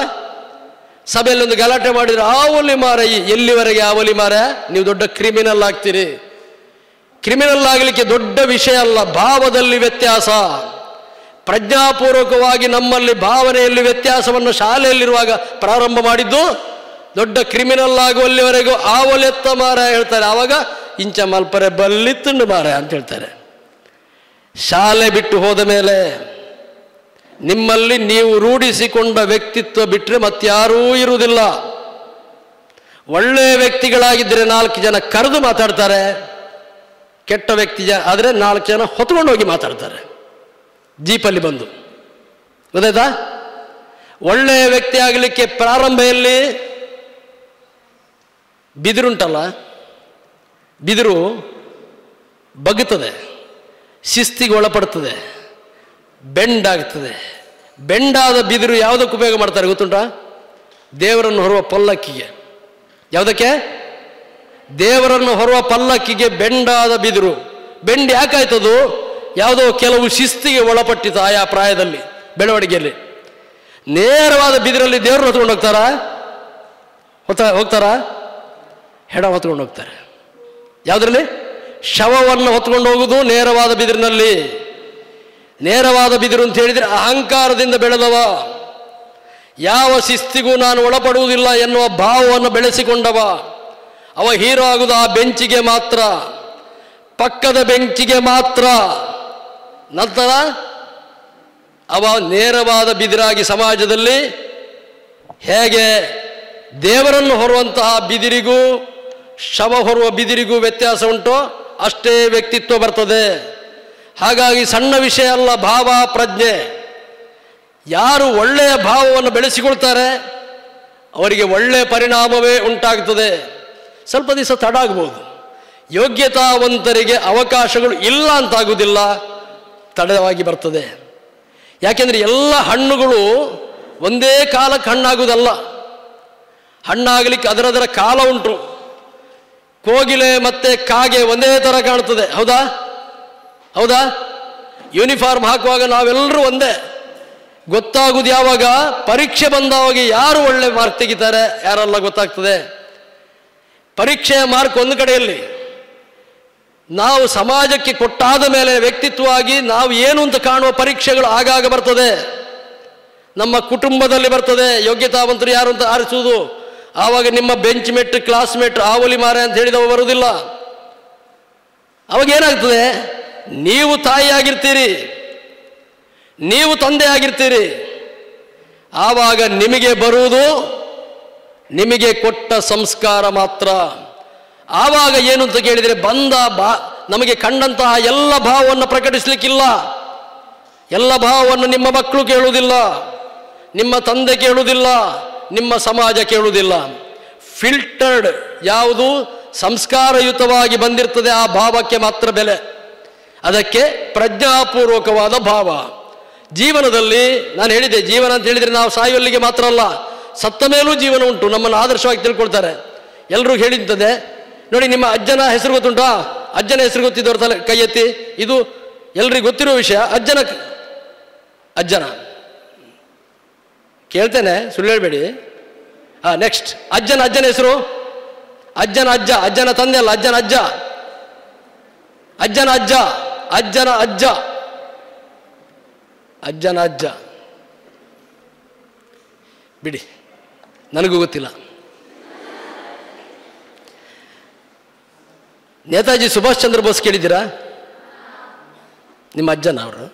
ಸಭೆಯಲ್ಲಿ ಒಂದು ಗಲಾಟೆ ಮಾಡಿದರೆ ಆವಲಿ ಮಾರಯ್ಯಿ. ಎಲ್ಲಿವರೆಗೆ ಆವಲಿ ಮಾರ? ನೀವು ದೊಡ್ಡ ಕ್ರಿಮಿನಲ್ ಆಗ್ತೀರಿ. ಕ್ರಿಮಿನಲ್ ಆಗಲಿಕ್ಕೆ ದೊಡ್ಡ ವಿಷಯ ಅಲ್ಲ, ಭಾವದಲ್ಲಿ ವ್ಯತ್ಯಾಸ. ಪ್ರಜ್ಞಾಪೂರ್ವಕವಾಗಿ ನಮ್ಮಲ್ಲಿ ಭಾವನೆಯಲ್ಲಿ ವ್ಯತ್ಯಾಸವನ್ನು ಶಾಲೆಯಲ್ಲಿರುವಾಗ ಪ್ರಾರಂಭ ಮಾಡಿದ್ದು ದೊಡ್ಡ ಕ್ರಿಮಿನಲ್ ಆಗುವಲ್ಲಿವರೆಗೂ ಆವಲೆತ್ತ ಮಾರ ಹೇಳ್ತಾರೆ. ಆವಾಗ ಇಂಚ ಮಲ್ಪರೆ ಬಲ್ಲಿತ್ತುಂಡು ಮಾರ ಅಂತ ಹೇಳ್ತಾರೆ. ಶಾಲೆ ಬಿಟ್ಟು ಹೋದ ಮೇಲೆ ನಿಮ್ಮಲ್ಲಿ ನೀವು ರೂಢಿಸಿಕೊಂಡ ವ್ಯಕ್ತಿತ್ವ ಬಿಟ್ಟರೆ ಮತ್ತಾರೂ ಇರುವುದಿಲ್ಲ. ಒಳ್ಳೆಯ ವ್ಯಕ್ತಿಗಳಾಗಿದ್ದರೆ 4 ಜನ ಕರೆದು ಮಾತಾಡ್ತಾರೆ. ಕೆಟ್ಟ ವ್ಯಕ್ತಿ ಆದರೆ 4 ಜನ ಹೊತ್ಕೊಂಡು ಹೋಗಿ ಮಾತಾಡ್ತಾರೆ ಜೀಪಲ್ಲಿ ಬಂದು. ಗೊತ್ತಾಯ್ತಾ? ಒಳ್ಳೆಯ ವ್ಯಕ್ತಿ ಆಗಲಿಕ್ಕೆ ಪ್ರಾರಂಭದಲ್ಲಿ ಬಿದಿರುಂಟಲ್ಲ, ಬಿದಿರು ಬಗ್ಗುತ್ತದೆ, ಶಿಸ್ತಿಗೆ ಒಳಪಡ್ತದೆ, ಬೆಂಡಾಗ್ತದೆ. ಬೆಂಡಾದ ಬಿದಿರು ಯಾವುದಕ್ಕೆ ಉಪಯೋಗ ಮಾಡ್ತಾರೆ ಗೊತ್ತುಂಟಾ? ದೇವರನ್ನು ಹೊರುವ ಪಲ್ಲಕ್ಕಿಗೆ. ಯಾವುದಕ್ಕೆ? ದೇವರನ್ನು ಹೊರುವ ಪಲ್ಲಕ್ಕಿಗೆ ಬೆಂಡಾದ ಬಿದಿರು. ಬೆಂಡು ಯಾಕಾಯ್ತದು? ಯಾವುದೋ ಕೆಲವು ಶಿಸ್ತಿಗೆ ಒಳಪಟ್ಟಿತು ಆಯಾ ಪ್ರಾಯದಲ್ಲಿ, ಬೆಳವಣಿಗೆಯಲ್ಲಿ. ನೇರವಾದ ಬಿದಿರಲ್ಲಿ ದೇವರು ಹೊತ್ಕೊಂಡು ಹೋಗ್ತಾರಾ? ಹೆಣ ಹೊತ್ಕೊಂಡು ಹೋಗ್ತಾರೆ. ಯಾವುದರಲ್ಲಿ? ಶವವನ್ನು ಹೊತ್ಕೊಂಡು ಹೋಗುವುದು ನೇರವಾದ ಬಿದಿರಿನಲ್ಲಿ. ನೇರವಾದ ಬಿದಿರು ಅಂತ ಹೇಳಿದರೆ ಅಹಂಕಾರದಿಂದ ಬೆಳೆದವ, ಯಾವ ಶಿಸ್ತಿಗೂ ನಾನು ಒಳಪಡುವುದಿಲ್ಲ ಎನ್ನುವ ಭಾವವನ್ನು ಬೆಳೆಸಿಕೊಂಡವ. ಅವ ಹೀರೋ ಆಗುವುದು ಆ ಬೆಂಚಿಗೆ ಮಾತ್ರ, ಪಕ್ಕದ ಬೆಂಚಿಗೆ ಮಾತ್ರ. ನಂತರ ಅವ ನೇರವಾದ ಬಿದಿರಾಗಿ ಸಮಾಜದಲ್ಲಿ ಹೇಗೆ ದೇವರನ್ನು ಹೊರುವಂತಹ ಬಿದಿರಿಗೂ ಶವ ಹೊರುವ ಬಿದಿರಿಗೂ ವ್ಯತ್ಯಾಸ ಉಂಟೋ ಅಷ್ಟೇ ವ್ಯಕ್ತಿತ್ವ ಬರ್ತದೆ. ಹಾಗಾಗಿ ಸಣ್ಣ ವಿಷಯ ಅಲ್ಲ ಭಾವ ಪ್ರಜ್ಞೆ. ಯಾರು ಒಳ್ಳೆಯ ಭಾವವನ್ನು ಬೆಳೆಸಿಕೊಳ್ತಾರೆ ಅವರಿಗೆ ಒಳ್ಳೆಯ ಪರಿಣಾಮವೇ ಉಂಟಾಗ್ತದೆ. ಸ್ವಲ್ಪ ದಿವಸ ತಡ ಆಗ್ಬೋದು. ಯೋಗ್ಯತಾವಂತರಿಗೆ ಅವಕಾಶಗಳು ಇಲ್ಲ ಅಂತಾಗುವುದಿಲ್ಲ, ತಡವಾಗಿ ಬರ್ತದೆ. ಯಾಕೆಂದರೆ ಎಲ್ಲ ಹಣ್ಣುಗಳು ಒಂದೇ ಕಾಲಕ್ಕೆ ಹಣ್ಣಾಗುವುದಲ್ಲ. ಹಣ್ಣಾಗಲಿಕ್ಕೆ ಅದರದರ ಕಾಲ ಉಂಟು. ಕೋಗಿಲೆ ಮತ್ತು ಕಾಗೆ ಒಂದೇ ಥರ ಕಾಣ್ತದೆ, ಹೌದಾ ಹೌದಾ? ಯೂನಿಫಾರ್ಮ್ ಹಾಕುವಾಗ ನಾವೆಲ್ಲರೂ ಒಂದೇ. ಗೊತ್ತಾಗುವುದು ಯಾವಾಗ? ಪರೀಕ್ಷೆ ಬಂದವಾಗ ಯಾರು ಒಳ್ಳೆ ಮಾರ್ಕ್ ತೆಗಿತಾರೆ, ಯಾರೆಲ್ಲ ಗೊತ್ತಾಗ್ತದೆ. ಪರೀಕ್ಷೆಯ ಮಾರ್ಕ್ ಒಂದು ಕಡೆಯಲ್ಲಿ, ನಾವು ಸಮಾಜಕ್ಕೆ ಕೊಟ್ಟಾದ ಮೇಲೆ ವ್ಯಕ್ತಿತ್ವವಾಗಿ ನಾವು ಏನು ಅಂತ ಕಾಣುವ ಪರೀಕ್ಷೆಗಳು ಆಗಾಗ ಬರ್ತದೆ. ನಮ್ಮ ಕುಟುಂಬದಲ್ಲಿ ಬರ್ತದೆ, ಯೋಗ್ಯತಾವಂತರು ಯಾರು ಅಂತ ಆರಿಸುವುದು. ಆವಾಗ ನಿಮ್ಮ ಬೆಂಚ್ ಮೇಟ್, ಕ್ಲಾಸ್ಮೇಟ್, ಆವಲಿ ಮಾರೆ ಅಂತ ಹೇಳಿದವ ಬರುವುದಿಲ್ಲ. ಅವಾಗ ಏನಾಗ್ತದೆ? ನೀವು ತಾಯಿ ಆಗಿರ್ತೀರಿ, ನೀವು ತಂದೆ ಆಗಿರ್ತೀರಿ. ಆವಾಗ ನಿಮಗೆ ಬರುವುದು ನಿಮಗೆ ಕೊಟ್ಟ ಸಂಸ್ಕಾರ ಮಾತ್ರ. ಆವಾಗ ಏನು ಅಂತ ಕೇಳಿದರೆ, ನಮಗೆ ಕಂಡಂತಹ ಎಲ್ಲ ಭಾವವನ್ನು ಪ್ರಕಟಿಸಲಿಕ್ಕಿಲ್ಲ. ಎಲ್ಲ ಭಾವವನ್ನು ನಿಮ್ಮ ಮಕ್ಕಳು ಕೇಳುವುದಿಲ್ಲ, ನಿಮ್ಮ ತಂದೆ ಕೇಳುವುದಿಲ್ಲ, ನಿಮ್ಮ ಸಮಾಜ ಕೇಳುವುದಿಲ್ಲ. ಫಿಲ್ಟರ್ಡ್ ಯಾವುದು ಸಂಸ್ಕಾರಯುತವಾಗಿ ಬಂದಿರ್ತದೆ ಆ ಭಾವಕ್ಕೆ ಮಾತ್ರ ಬೆಲೆ. ಅದಕ್ಕೆ ಪ್ರಜ್ಞಾಪೂರ್ವಕವಾದ ಭಾವ. ಜೀವನದಲ್ಲಿ ನಾನು ಹೇಳಿದೆ, ಜೀವನ ಅಂತ ಹೇಳಿದರೆ ನಾವು ಸಾಯುವಲ್ಲಿಗೆ ಮಾತ್ರ ಅಲ್ಲ, ಸತ್ತ ಮೇಲೂ ಜೀವನ ಉಂಟು. ನಮ್ಮನ್ನು ಆದರ್ಶವಾಗಿ ತಿಳ್ಕೊಳ್ತಾರೆ. ಎಲ್ಲರೂ ಹೇಳಿರ್ತದೆ ನೋಡಿ, ನಿಮ್ಮ ಅಜ್ಜನ ಹೆಸರು ಗೊತ್ತುಂಟಾ? ಅಜ್ಜನ ಹೆಸರು ಗೊತ್ತಿದ್ದವ್ರ ತಲೆ ಕೈ ಎತ್ತಿ. ಇದು ಎಲ್ರಿಗೂ ಗೊತ್ತಿರೋ ವಿಷಯ. ಅಜ್ಜನ ಕೇಳ್ತೇನೆ, ಸುಳ್ಳು ಹೇಳಬೇಡಿ. ನೆಕ್ಸ್ಟ್, ಅಜ್ಜನ ಹೆಸರು? ಅಜ್ಜನ ಅಜ್ಜ, ಅಜ್ಜನ ತಂದೆ ಅಲ್ಲ, ಅಜ್ಜನ ಅಜ್ಜ, ಅಜ್ಜನ ಅಜ್ಜ, ಅಜ್ಜನ ಅಜ್ಜ, ಅಜ್ಜನ ಅಜ್ಜ. ಬಿಡಿ, ನನಗೂ ಗೊತ್ತಿಲ್ಲ. ನೇತಾಜಿ ಸುಭಾಷ್ ಚಂದ್ರ ಬೋಸ್ ಕೇಳಿದ್ದೀರಾ? ನಿಮ್ಮ ಅಜ್ಜನ ಅವರು?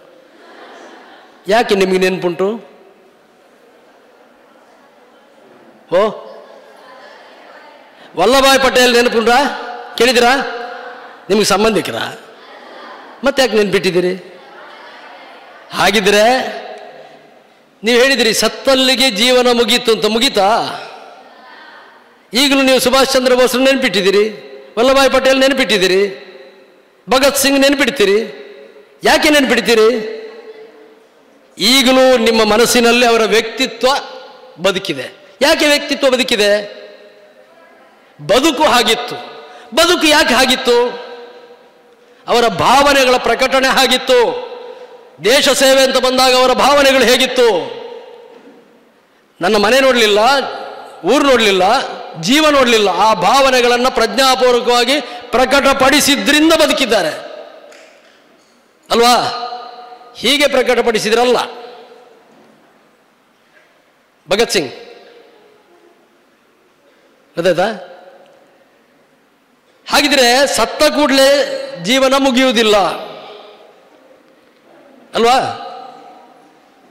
ಯಾಕೆ ನಿಮಗೆ ನೆನಪುಂಟು? ಓ, ವಲ್ಲಭಾಯ್ ಪಟೇಲ್ ನೆನಪುಂಟ್ರಾ? ಕೇಳಿದ್ದೀರಾ? ನಿಮಗೆ ಸಂಬಂಧಿಕರಾ? ಮತ್ತೆ ಯಾಕೆ ನೆನ್ಪಿಟ್ಟಿದ್ದೀರಿ? ಹಾಗಿದ್ರೆ ನೀವು ಹೇಳಿದಿರಿ ಸತ್ತಲ್ಲಿಗೆ ಜೀವನ ಮುಗೀತು ಅಂತ. ಮುಗೀತಾ? ಈಗಲೂ ನೀವು ಸುಭಾಷ್ ಚಂದ್ರ ಬೋಸ್ ನೆನಪಿಟ್ಟಿದ್ದೀರಿ, ವಲ್ಲಭಾಯ್ ಪಟೇಲ್ ನೆನಪಿಟ್ಟಿದ್ದೀರಿ, ಭಗತ್ ಸಿಂಗ್ ನೆನಪಿಡ್ತೀರಿ. ಯಾಕೆ ನೆನಪಿಡ್ತೀರಿ? ಈಗಲೂ ನಿಮ್ಮ ಮನಸ್ಸಿನಲ್ಲಿ ಅವರ ವ್ಯಕ್ತಿತ್ವ ಬದುಕಿದೆ. ಯಾಕೆ ವ್ಯಕ್ತಿತ್ವ ಬದುಕಿದೆ? ಬದುಕು ಹಾಗಿತ್ತು. ಬದುಕು ಯಾಕೆ ಹಾಗಿತ್ತು? ಅವರ ಭಾವನೆಗಳ ಪ್ರಕಟಣೆ ಹಾಗಿತ್ತು. ದೇಶ ಸೇವೆ ಅಂತ ಬಂದಾಗ ಅವರ ಭಾವನೆಗಳು ಹೇಗಿತ್ತು? ನನ್ನ ಮನೆ ನೋಡಲಿಲ್ಲ, ಊರು ನೋಡಲಿಲ್ಲ, ಜೀವ ನೋಡಲಿಲ್ಲ. ಆ ಭಾವನೆಗಳನ್ನು ಪ್ರಜ್ಞಾಪೂರ್ವಕವಾಗಿ ಪ್ರಕಟಪಡಿಸಿದ್ರಿಂದ ಬದುಕಿದ್ದಾರೆ ಅಲ್ವಾ? ಹೀಗೆ ಪ್ರಕಟಪಡಿಸಿದ್ರಲ್ಲ. ಭಗತ್ ಸಿಂಗ್ ಗೊತ್ತಾಯ್ತಾ? ಹಾಗಿದ್ರೆ ಸತ್ತ ಕೂಡಲೇ ಜೀವನ ಮುಗಿಯುವುದಿಲ್ಲ ಅಲ್ವಾ?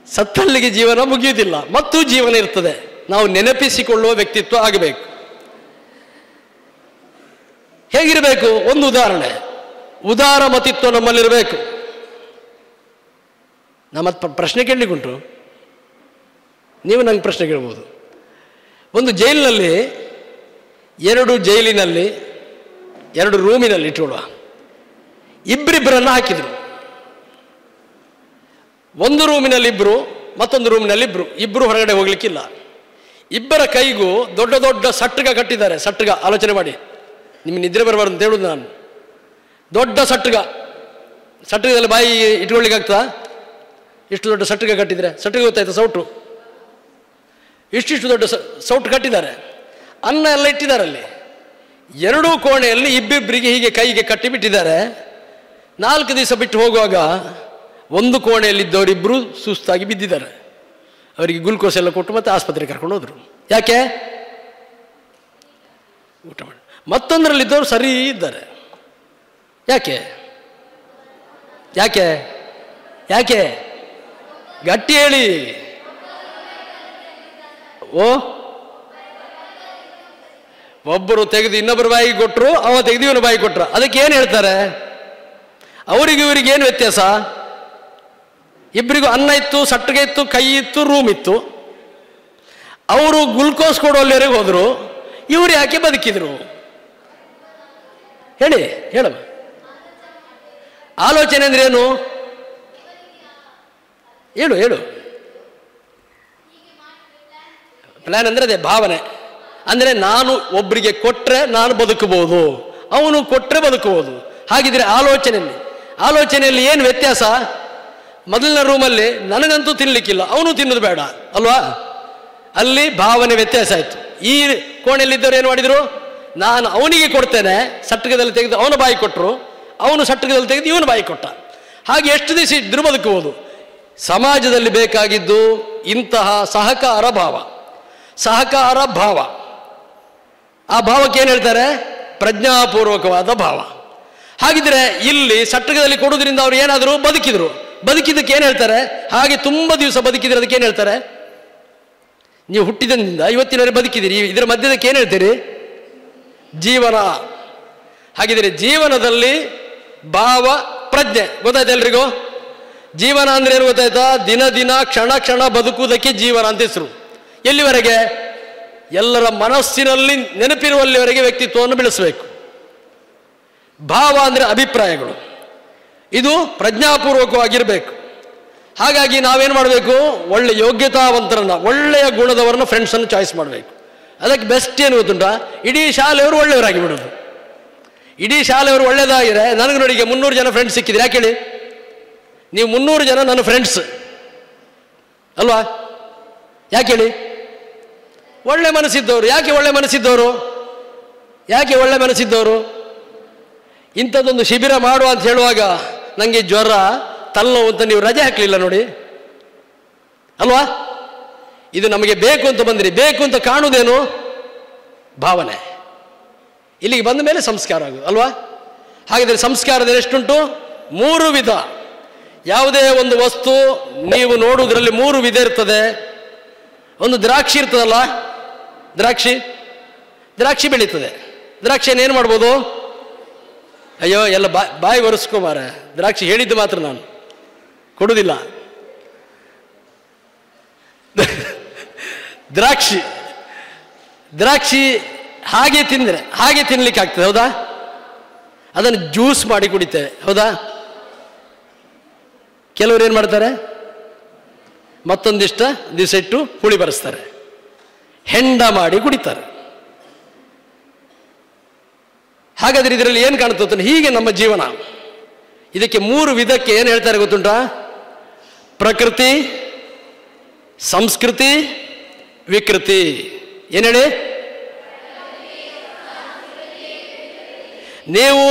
ಸತ್ತಲ್ಲಿಗೆ ಜೀವನ ಮುಗಿಯುವುದಿಲ್ಲ, ಮತ್ತು ಜೀವನ ಇರ್ತದೆ. ನಾವು ನೆನಪಿಸಿಕೊಳ್ಳುವ ವ್ಯಕ್ತಿತ್ವ ಆಗಬೇಕು. ಹೇಗಿರಬೇಕು? ಒಂದು ಉದಾಹರಣೆ, ಉದಾರ ಮತಿತ್ವ ನಮ್ಮಲ್ಲಿರಬೇಕು. ನಮ್ಮ ಪ್ರಶ್ನೆ ಕೇಳಲಿಕ್ಕುಂಟು, ನೀವು ನಂಗೆ ಪ್ರಶ್ನೆ ಕೇಳ್ಬೋದು. ಒಂದು ಜೈಲಿನಲ್ಲಿ, ಎರಡು ರೂಮಿನಲ್ಲಿ ಇಟ್ಕೊಳ್ಳುವ, ಇಬ್ಬರಿಬ್ಬರನ್ನು ಹಾಕಿದರು. ಒಂದು ರೂಮಿನಲ್ಲಿ ಇಬ್ಬರು, ಮತ್ತೊಂದು ರೂಮಿನಲ್ಲಿ ಇಬ್ಬರು ಹೊರಗಡೆ ಹೋಗ್ಲಿಕ್ಕಿಲ್ಲ. ಇಬ್ಬರ ಕೈಗೂ ದೊಡ್ಡ ದೊಡ್ಡ ಸಟ್ಟಗ ಕಟ್ಟಿದ್ದಾರೆ. ಸಟ್ಟಗ, ಆಲೋಚನೆ ಮಾಡಿ, ನಿಮಗೆ ನಿದ್ರೆ ಬರಬಾರ್ದು ಅಂತ ಹೇಳುದು ನಾನು. ದೊಡ್ಡ ಸಟ್ಟಗದಲ್ಲಿ ಬಾಯಿ ಇಟ್ಕೊಳ್ಳಿಕ್ಕೆ ಆಗ್ತದಾ? ಇಷ್ಟು ದೊಡ್ಡ ಸಟ್ಟಗ ಕಟ್ಟಿದರೆ, ಸಟ್ಟಗ ಗೊತ್ತಾಯ್ತು, ಸೌಟು, ಇಷ್ಟಿಷ್ಟು ದೊಡ್ಡ ಸೌಟು ಕಟ್ಟಿದ್ದಾರೆ. ಅನ್ನ ಎಲ್ಲ ಇಟ್ಟಿದ್ದಾರೆ ಅಲ್ಲಿ. ಎರಡೂ ಕೋಣೆಯಲ್ಲಿ ಇಬ್ಬಿಬ್ಬರಿಗೆ ಹೀಗೆ ಕೈಗೆ ಕಟ್ಟಿಬಿಟ್ಟಿದ್ದಾರೆ. 4 ದಿವಸ ಬಿಟ್ಟು ಹೋಗುವಾಗ ಒಂದು ಕೋಣೆಯಲ್ಲಿದ್ದವರಿಬ್ಬರು ಸುಸ್ತಾಗಿ ಬಿದ್ದಿದ್ದಾರೆ. ಅವರಿಗೆ ಗ್ಲೂಕೋಸ್ ಎಲ್ಲ ಕೊಟ್ಟು ಮತ್ತೆ ಆಸ್ಪತ್ರೆಗೆ ಕರ್ಕೊಂಡು ಹೋದರು. ಯಾಕೆ? ಊಟ ಮಾಡಿ. ಮತ್ತೊಂದರಲ್ಲಿದ್ದವರು ಸರಿ ಇದ್ದಾರೆ. ಯಾಕೆ? ಯಾಕೆ ಯಾಕೆ ಗಟ್ಟಿ ಹೇಳಿ. ಒಬ್ಬರು ತೆಗೆದು ಇನ್ನೊಬ್ಬರ ಬಾಯಿಗೆ ಕೊಟ್ಟರು, ಅವ ತೆಗೆದು ಇವನ ಬಾಯಿಗೆ ಕೊಟ್ಟರು. ಅದಕ್ಕೆ ಏನು ಹೇಳ್ತಾರೆ? ಅವರಿಗೆ ಇವರಿಗೆ ಏನು ವ್ಯತ್ಯಾಸ? ಇಬ್ಬರಿಗೂ ಅನ್ನ ಇತ್ತು, ಸಟ್ಟಿಗೆ ಇತ್ತು, ಕೈ ಇತ್ತು, ರೂಮ್ ಇತ್ತು. ಅವರು ಗ್ಲುಕೋಸ್ ಕೊಡೋಲ್ಲಿವರೆಗೆ ಹೋದರು, ಇವರು ಯಾಕೆ ಬದುಕಿದ್ರು? ಹೇಳಿ, ಹೇಳಮ್ಮ. ಆಲೋಚನೆ ಅಂದ್ರೆ ಏನು? ಹೇಳು ಹೇಳು. ಪ್ಲಾನ್ ಅಂದ್ರೆ ಅದೇ ಭಾವನೆ. ಅಂದ್ರೆ ನಾನು ಒಬ್ಬರಿಗೆ ಕೊಟ್ರೆ ನಾನು ಬದುಕಬಹುದು, ಅವನು ಕೊಟ್ರೆ ಬದುಕಬಹುದು. ಹಾಗಿದ್ರೆ ಆಲೋಚನೆಯಲ್ಲಿ ಏನು ವ್ಯತ್ಯಾಸ? ಮೊದಲನೇ ರೂಮಲ್ಲಿ ನನಗಂತೂ ತಿನ್ಲಿಕ್ಕಿಲ್ಲ, ಅವನು ತಿನ್ನೋದು ಬೇಡ ಅಲ್ವಾ? ಅಲ್ಲಿ ಭಾವನೆ ವ್ಯತ್ಯಾಸ ಆಯ್ತು. ಈ ಕೋಣೆಯಲ್ಲಿದ್ದವರು ಏನು ಮಾಡಿದ್ರು? ನಾನು ಅವನಿಗೆ ಕೊಡ್ತೇನೆ, ಸಟ್ಟಗದಲ್ಲಿ ತೆಗೆದು ಅವನ ಬಾಯಿ ಕೊಟ್ಟರು, ಅವನು ಸಟ್ಟಗದಲ್ಲಿ ತೆಗೆದು ಇವನು ಬಾಯಿ ಕೊಟ್ಟ. ಹಾಗೆ ಎಷ್ಟು ದಿವಸ ಇದ್ರೂ ಬದುಕಬಹುದು. ಸಮಾಜದಲ್ಲಿ ಬೇಕಾಗಿದ್ದು ಇಂತಹ ಸಹಕಾರ ಭಾವ. ಆ ಭಾವಕ್ಕೆ ಏನು ಹೇಳ್ತಾರೆ? ಪ್ರಜ್ಞಾಪೂರ್ವಕವಾದ ಭಾವ. ಹಾಗಿದ್ರೆ ಇಲ್ಲಿ ಸಟ್ಟಗದಲ್ಲಿ ಕೊಡುವುದರಿಂದ ಅವರು ಏನಾದರೂ ಬದುಕಿದ್ದಕ್ಕೆ ಏನು ಹೇಳ್ತಾರೆ? ಹಾಗೆ ತುಂಬ ದಿವಸ ಬದುಕಿದ್ರೆ ಅದಕ್ಕೆ ಏನು ಹೇಳ್ತಾರೆ? ನೀವು ಹುಟ್ಟಿದಿಂದ ಇವತ್ತಿನವರೆಗೆ ಬದುಕಿದ್ದೀರಿ, ಇದರ ಮಧ್ಯದಕ್ಕೆ ಏನು ಹೇಳ್ತೀರಿ? ಜೀವನ. ಹಾಗಿದ್ರೆ ಜೀವನದಲ್ಲಿ ಭಾವ ಪ್ರಜ್ಞೆ ಗೊತ್ತಾಯ್ತಾ ಎಲ್ರಿಗೂ? ಜೀವನ ಅಂದ್ರೆ ಏನು ಗೊತ್ತಾಯ್ತಾ? ದಿನ ಕ್ಷಣ ಬದುಕುವುದಕ್ಕೆ ಜೀವನ ಅಂತ ಹೆಸರು. ಎಲ್ಲಿವರೆಗೆ? ಎಲ್ಲರ ಮನಸ್ಸಿನಲ್ಲಿ ನೆನಪಿರುವಲ್ಲಿವರೆಗೆ ವ್ಯಕ್ತಿತ್ವವನ್ನು ಬೆಳೆಸಬೇಕು. ಭಾವ ಅಂದರೆ ಅಭಿಪ್ರಾಯಗಳು, ಇದು ಪ್ರಜ್ಞಾಪೂರ್ವಕವಾಗಿರಬೇಕು. ಹಾಗಾಗಿ ನಾವೇನು ಮಾಡಬೇಕು? ಒಳ್ಳೆ ಯೋಗ್ಯತಾವಂತರನ್ನ, ಒಳ್ಳೆಯ ಗುಣದವರನ್ನ, ಫ್ರೆಂಡ್ಸನ್ನು ಚಾಯ್ಸ್ ಮಾಡಬೇಕು. ಅದಕ್ಕೆ ಬೆಸ್ಟ್ ಏನು ಗೊತ್ತುಂಟಾ? ಇಡೀ ಶಾಲೆಯವರು ಒಳ್ಳೆಯವರಾಗಿ ಬಿಡೋದು. ಇಡೀ ಶಾಲೆಯವರು ಒಳ್ಳೆಯದಾಗಿದ್ರೆ, ನನಗೆ ನೋಡಿ ಈಗ 300 ಜನ ಫ್ರೆಂಡ್ಸ್ ಸಿಕ್ಕಿದ್ರೆ, ಯಾಕೆ ಹೇಳಿ? ನೀವು 300 ಜನ ನನ್ನ ಫ್ರೆಂಡ್ಸ್ ಅಲ್ವಾ? ಯಾಕೆ ಹೇಳಿ? ಒಳ್ಳೆ ಮನಸ್ಸಿದ್ದವರು. ಯಾಕೆ ಒಳ್ಳೆ ಮನಸ್ಸಿದ್ದವರು? ಇಂಥದ್ದೊಂದು ಶಿಬಿರ ಮಾಡುವ ಅಂತ ಹೇಳುವಾಗ ನನಗೆ ಜ್ವರ, ತಲೆನೋವು ಅಂತ ನೀವು ರಜೆ ಹಾಕಲಿಲ್ಲ ನೋಡಿ ಅಲ್ವಾ? ಇದು ನಮಗೆ ಬೇಕು ಅಂತ ಬಂದಿರಿ. ಬೇಕು ಅಂತ ಕಾಣುವುದೇನು? ಭಾವನೆ. ಇಲ್ಲಿಗೆ ಬಂದ ಮೇಲೆ ಸಂಸ್ಕಾರ ಆಗುವುದು ಅಲ್ವಾ? ಹಾಗಿದ್ರೆ ಸಂಸ್ಕಾರದಲ್ಲಿ ಎಷ್ಟುಂಟು? 3 ವಿಧ. ಯಾವುದೇ ಒಂದು ವಸ್ತು ನೀವು ನೋಡುವುದರಲ್ಲಿ 3 ವಿಧ ಇರ್ತದೆ. ಒಂದು ದ್ರಾಕ್ಷಿ ಇರ್ತದಲ್ಲ, ದ್ರಾಕ್ಷಿ ಬೆಳೀತದೆ. ದ್ರಾಕ್ಷಿಯನ್ನು ಏನು ಮಾಡ್ಬೋದು? ಅಯ್ಯೋ ಎಲ್ಲ ಬಾಯಿ ಒರೆಸ್ಕೊಮಾರ, ದ್ರಾಕ್ಷಿ ಹೇಳಿದ್ದು ಮಾತ್ರ ನಾನು ಕೊಡುವುದಿಲ್ಲ. ದ್ರಾಕ್ಷಿ ಹಾಗೆ ತಿನ್ಲಿಕ್ಕೆ ಆಗ್ತದೆ ಹೌದಾ? ಅದನ್ನು ಜ್ಯೂಸ್ ಮಾಡಿ ಕುಡಿತೇವೆ ಹೌದಾ? ಕೆಲವರು ಏನು ಮಾಡ್ತಾರೆ? ಮತ್ತೊಂದಿಷ್ಟ ದಿವಸ ಇಟ್ಟು ಹುಳಿ ಬರೆಸ್ತಾರೆ, ಹೆಂಡ ಮಾಡಿ ಕುಡಿತಾರೆ. ಹಾಗಾದ್ರೆ ಇದರಲ್ಲಿ ಏನು ಕಾಣುತ್ತೆ? ಹೀಗೆ ನಮ್ಮ ಜೀವನ. ಇದಕ್ಕೆ 3 ವಿಧಕ್ಕೆ ಏನು ಹೇಳ್ತಾರೆ ಗೊತ್ತುಂಟಾ? ಪ್ರಕೃತಿ, ಸಂಸ್ಕೃತಿ, ವಿಕೃತಿ. ಏನು ಹೇಳಿ? ನೀವು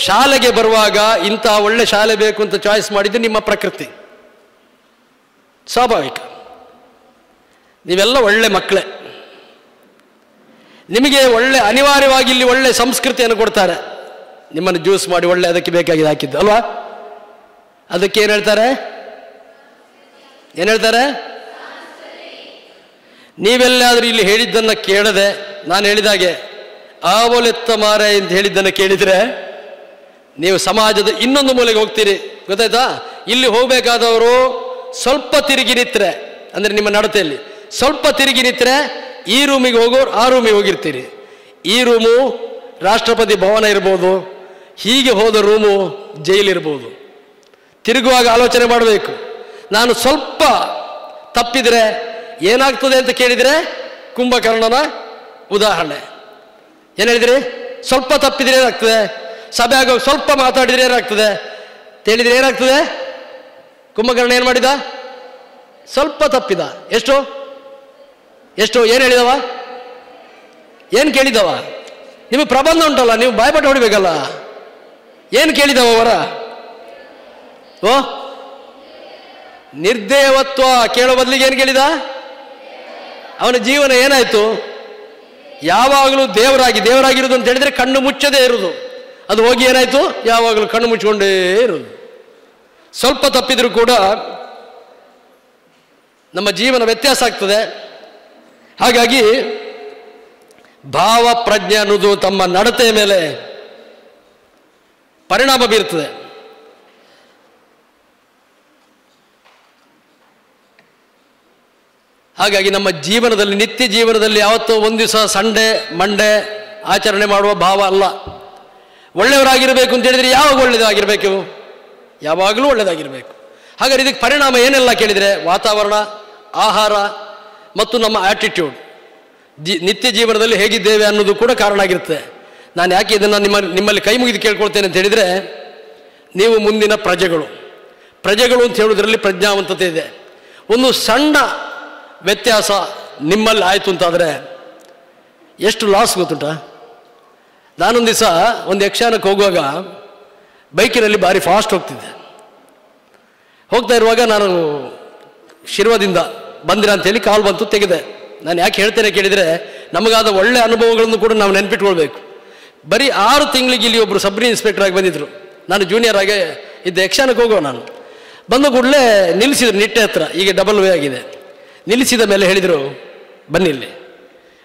ಶಾಲೆಗೆ ಬರುವಾಗ ಇಂತಹ ಒಳ್ಳೆ ಶಾಲೆ ಬೇಕು ಅಂತ ಚಾಯ್ಸ್ ಮಾಡಿದ್ದು ನಿಮ್ಮ ಪ್ರಕೃತಿ, ಸ್ವಾಭಾವಿಕ. ನೀವೆಲ್ಲ ಒಳ್ಳೆ ಮಕ್ಕಳೇ. ನಿಮಗೆ ಒಳ್ಳೆ ಅನಿವಾರ್ಯವಾಗಿ ಇಲ್ಲಿ ಒಳ್ಳೆ ಸಂಸ್ಕೃತಿಯನ್ನು ಕೊಡ್ತಾರೆ. ನಿಮ್ಮನ್ನು ಜ್ಯೂಸ್ ಮಾಡಿ ಒಳ್ಳೆ ಅದಕ್ಕೆ ಬೇಕಾಗಿದೆ ಹಾಕಿದ್ದು ಅಲ್ವಾ? ಅದಕ್ಕೆ ಏನು ಹೇಳ್ತಾರೆ? ನೀವೆಲ್ಲಾದರೂ ಇಲ್ಲಿ ಹೇಳಿದ್ದನ್ನು ಕೇಳದೆ, ನಾನು ಹೇಳಿದಾಗೆ ಆವಲೆತ್ತ ಮಾರೆ ಅಂತ ಹೇಳಿದ್ದನ್ನು ಕೇಳಿದರೆ ನೀವು ಸಮಾಜದ ಇನ್ನೊಂದು ಮೂಲೆಗೆ ಹೋಗ್ತೀರಿ. ಗೊತ್ತಾಯ್ತಾ? ಇಲ್ಲಿ ಹೋಗಬೇಕಾದವರು ಸ್ವಲ್ಪ ತಿರುಗಿ ನಿಂತರೆ, ಅಂದರೆ ನಿಮ್ಮ ನಡತೆಯಲ್ಲಿ ಸ್ವಲ್ಪ ತಿರುಗಿ ನಿಂತರೆ ಈ ರೂಮಿಗೆ ಹೋಗೋರು ಆ ರೂಮಿಗೆ ಹೋಗಿರ್ತೀರಿ. ಈ ರೂಮು ರಾಷ್ಟ್ರಪತಿ ಭವನ ಇರ್ಬೋದು, ಹೀಗೆ ಹೋದ ರೂಮು ಜೈಲಿರ್ಬೋದು. ತಿರುಗುವಾಗ ಆಲೋಚನೆ ಮಾಡಬೇಕು. ನಾನು ಸ್ವಲ್ಪ ತಪ್ಪಿದರೆ ಏನಾಗ್ತದೆ ಅಂತ ಕೇಳಿದರೆ ಕುಂಭಕರ್ಣನ ಉದಾಹರಣೆ. ಏನು ಹೇಳಿದ್ರಿ? ಸ್ವಲ್ಪ ತಪ್ಪಿದ್ರೆ ಏನಾಗ್ತದೆ? ಸಭೆ ಆಗೋಗಿ ಸ್ವಲ್ಪ ಮಾತಾಡಿದರೆ ಏನಾಗ್ತದೆ ಹೇಳಿದರೆ ಏನಾಗ್ತದೆ? ಕುಂಭಕರ್ಣ ಏನು ಮಾಡಿದ? ಸ್ವಲ್ಪ ತಪ್ಪಿದ. ಎಷ್ಟು ಏನು ಹೇಳಿದವ? ಏನು ಕೇಳಿದವ? ನಿಮಗೆ ಪ್ರಬಂಧ ಉಂಟಲ್ಲ, ನೀವು ಬಾಯ್ಪಾಠ ಹೊಡಿಬೇಕಲ್ಲ. ಏನು ಕೇಳಿದವ ವರ? ನಿರ್ದೇವತ್ವ ಕೇಳೋ ಬದಲಿಗೆ ಏನು ಕೇಳಿದ? ಅವನ ಜೀವನ ಏನಾಯ್ತು? ಯಾವಾಗಲೂ ದೇವರಾಗಿರೋದು ಅಂತ ಹೇಳಿದ್ರೆ ಕಣ್ಣು ಮುಚ್ಚದೇ ಇರುವುದು. ಅದು ಹೋಗಿ ಏನಾಯ್ತು? ಯಾವಾಗಲೂ ಕಣ್ಣು ಮುಚ್ಚಿಕೊಂಡೇ ಇರುವುದು. ಸ್ವಲ್ಪ ತಪ್ಪಿದ್ರೂ ಕೂಡ ನಮ್ಮ ಜೀವನ ವ್ಯತ್ಯಾಸ ಆಗ್ತದೆ. ಹಾಗಾಗಿ ಭಾವ ಪ್ರಜ್ಞೆ ಅನ್ನೋದು ತಮ್ಮ ನಡತೆಯ ಮೇಲೆ ಪರಿಣಾಮ ಬೀರ್ತದೆ. ಹಾಗಾಗಿ ನಮ್ಮ ಜೀವನದಲ್ಲಿ, ನಿತ್ಯ ಜೀವನದಲ್ಲಿ ಯಾವತ್ತೋ ಒಂದು ದಿವಸ ಸಂಡೇ ಮಂಡೇ ಆಚರಣೆ ಮಾಡುವ ಭಾವ ಅಲ್ಲ. ಒಳ್ಳೆಯವರಾಗಿರಬೇಕು ಅಂತ ಹೇಳಿದರೆ ಯಾವಾಗ ಒಳ್ಳೆಯದಾಗಿರಬೇಕು? ಯಾವಾಗಲೂ ಒಳ್ಳೆಯದಾಗಿರಬೇಕು. ಹಾಗಾದ್ರೆ ಇದಕ್ಕೆ ಪರಿಣಾಮ ಏನೆಲ್ಲ ಕೇಳಿದರೆ, ವಾತಾವರಣ, ಆಹಾರ ಮತ್ತು ನಮ್ಮ ಆ್ಯಟಿಟ್ಯೂಡ್, ನಿತ್ಯ ಜೀವನದಲ್ಲಿ ಹೇಗಿದ್ದೇವೆ ಅನ್ನೋದು ಕೂಡ ಕಾರಣ ಆಗಿರುತ್ತೆ. ನಾನು ಯಾಕೆ ಇದನ್ನು ನಿಮ್ಮಲ್ಲಿ ಕೈ ಮುಗಿದು ಕೇಳ್ಕೊಳ್ತೇನೆ ಅಂತ ಹೇಳಿದರೆ, ನೀವು ಮುಂದಿನ ಪ್ರಜೆಗಳು ಅಂತ ಹೇಳೋದ್ರಲ್ಲಿ ಪ್ರಜ್ಞಾವಂತತೆ ಇದೆ. ಒಂದು ಸಣ್ಣ ವ್ಯತ್ಯಾಸ ನಿಮ್ಮಲ್ಲಿ ಆಯಿತು ಅಂತಾದರೆ ಎಷ್ಟು ಲಾಸ್ ಗೊತ್ತುಂಟ. ನಾನೊಂದು ದಿವಸ ಒಂದು ಯಕ್ಷಗಾನಕ್ಕೆ ಹೋಗುವಾಗ ಬೈಕಿನಲ್ಲಿ ಭಾರಿ ಫಾಸ್ಟ್ ಹೋಗ್ತಾ ಇರುವಾಗ ನಾನು ಶಿರ್ವದಿಂದ ಬಂದಿರ ಅಂತೇಳಿ ಕಾಲ್ ಬಂತು, ತೆಗೆದೆ. ನಾನು ಯಾಕೆ ಹೇಳ್ತೇನೆ ಕೇಳಿದರೆ, ನಮಗಾದ ಒಳ್ಳೆ ಅನುಭವಗಳನ್ನು ಕೂಡ ನಾವು ನೆನಪಿಟ್ಕೊಳ್ಬೇಕು. ಬರೀ 6 ತಿಂಗಳಿಗೆ ಇಲ್ಲಿ ಒಬ್ಬರು ಸಬ್ ಇನ್ಸ್ಪೆಕ್ಟರ್ ಆಗಿ ಬಂದಿದ್ದರು. ನಾನು ಜೂನಿಯರ್ ಆಗಿ ಇದ್ದ ಯಕ್ಷಗಾನಕ್ಕೆ ಹೋಗೋ ನಾನು ಬಂದ ಕೂಡಲೇ ನಿಲ್ಲಿಸಿದ್ರು ನಿಟ್ಟೆ ಹತ್ರ, ಈಗ ಡಬಲ್ ವೇ ಆಗಿದೆ. ನಿಲ್ಲಿಸಿದ ಮೇಲೆ ಹೇಳಿದರು, ಬನ್ನಿ ಇಲ್ಲಿ.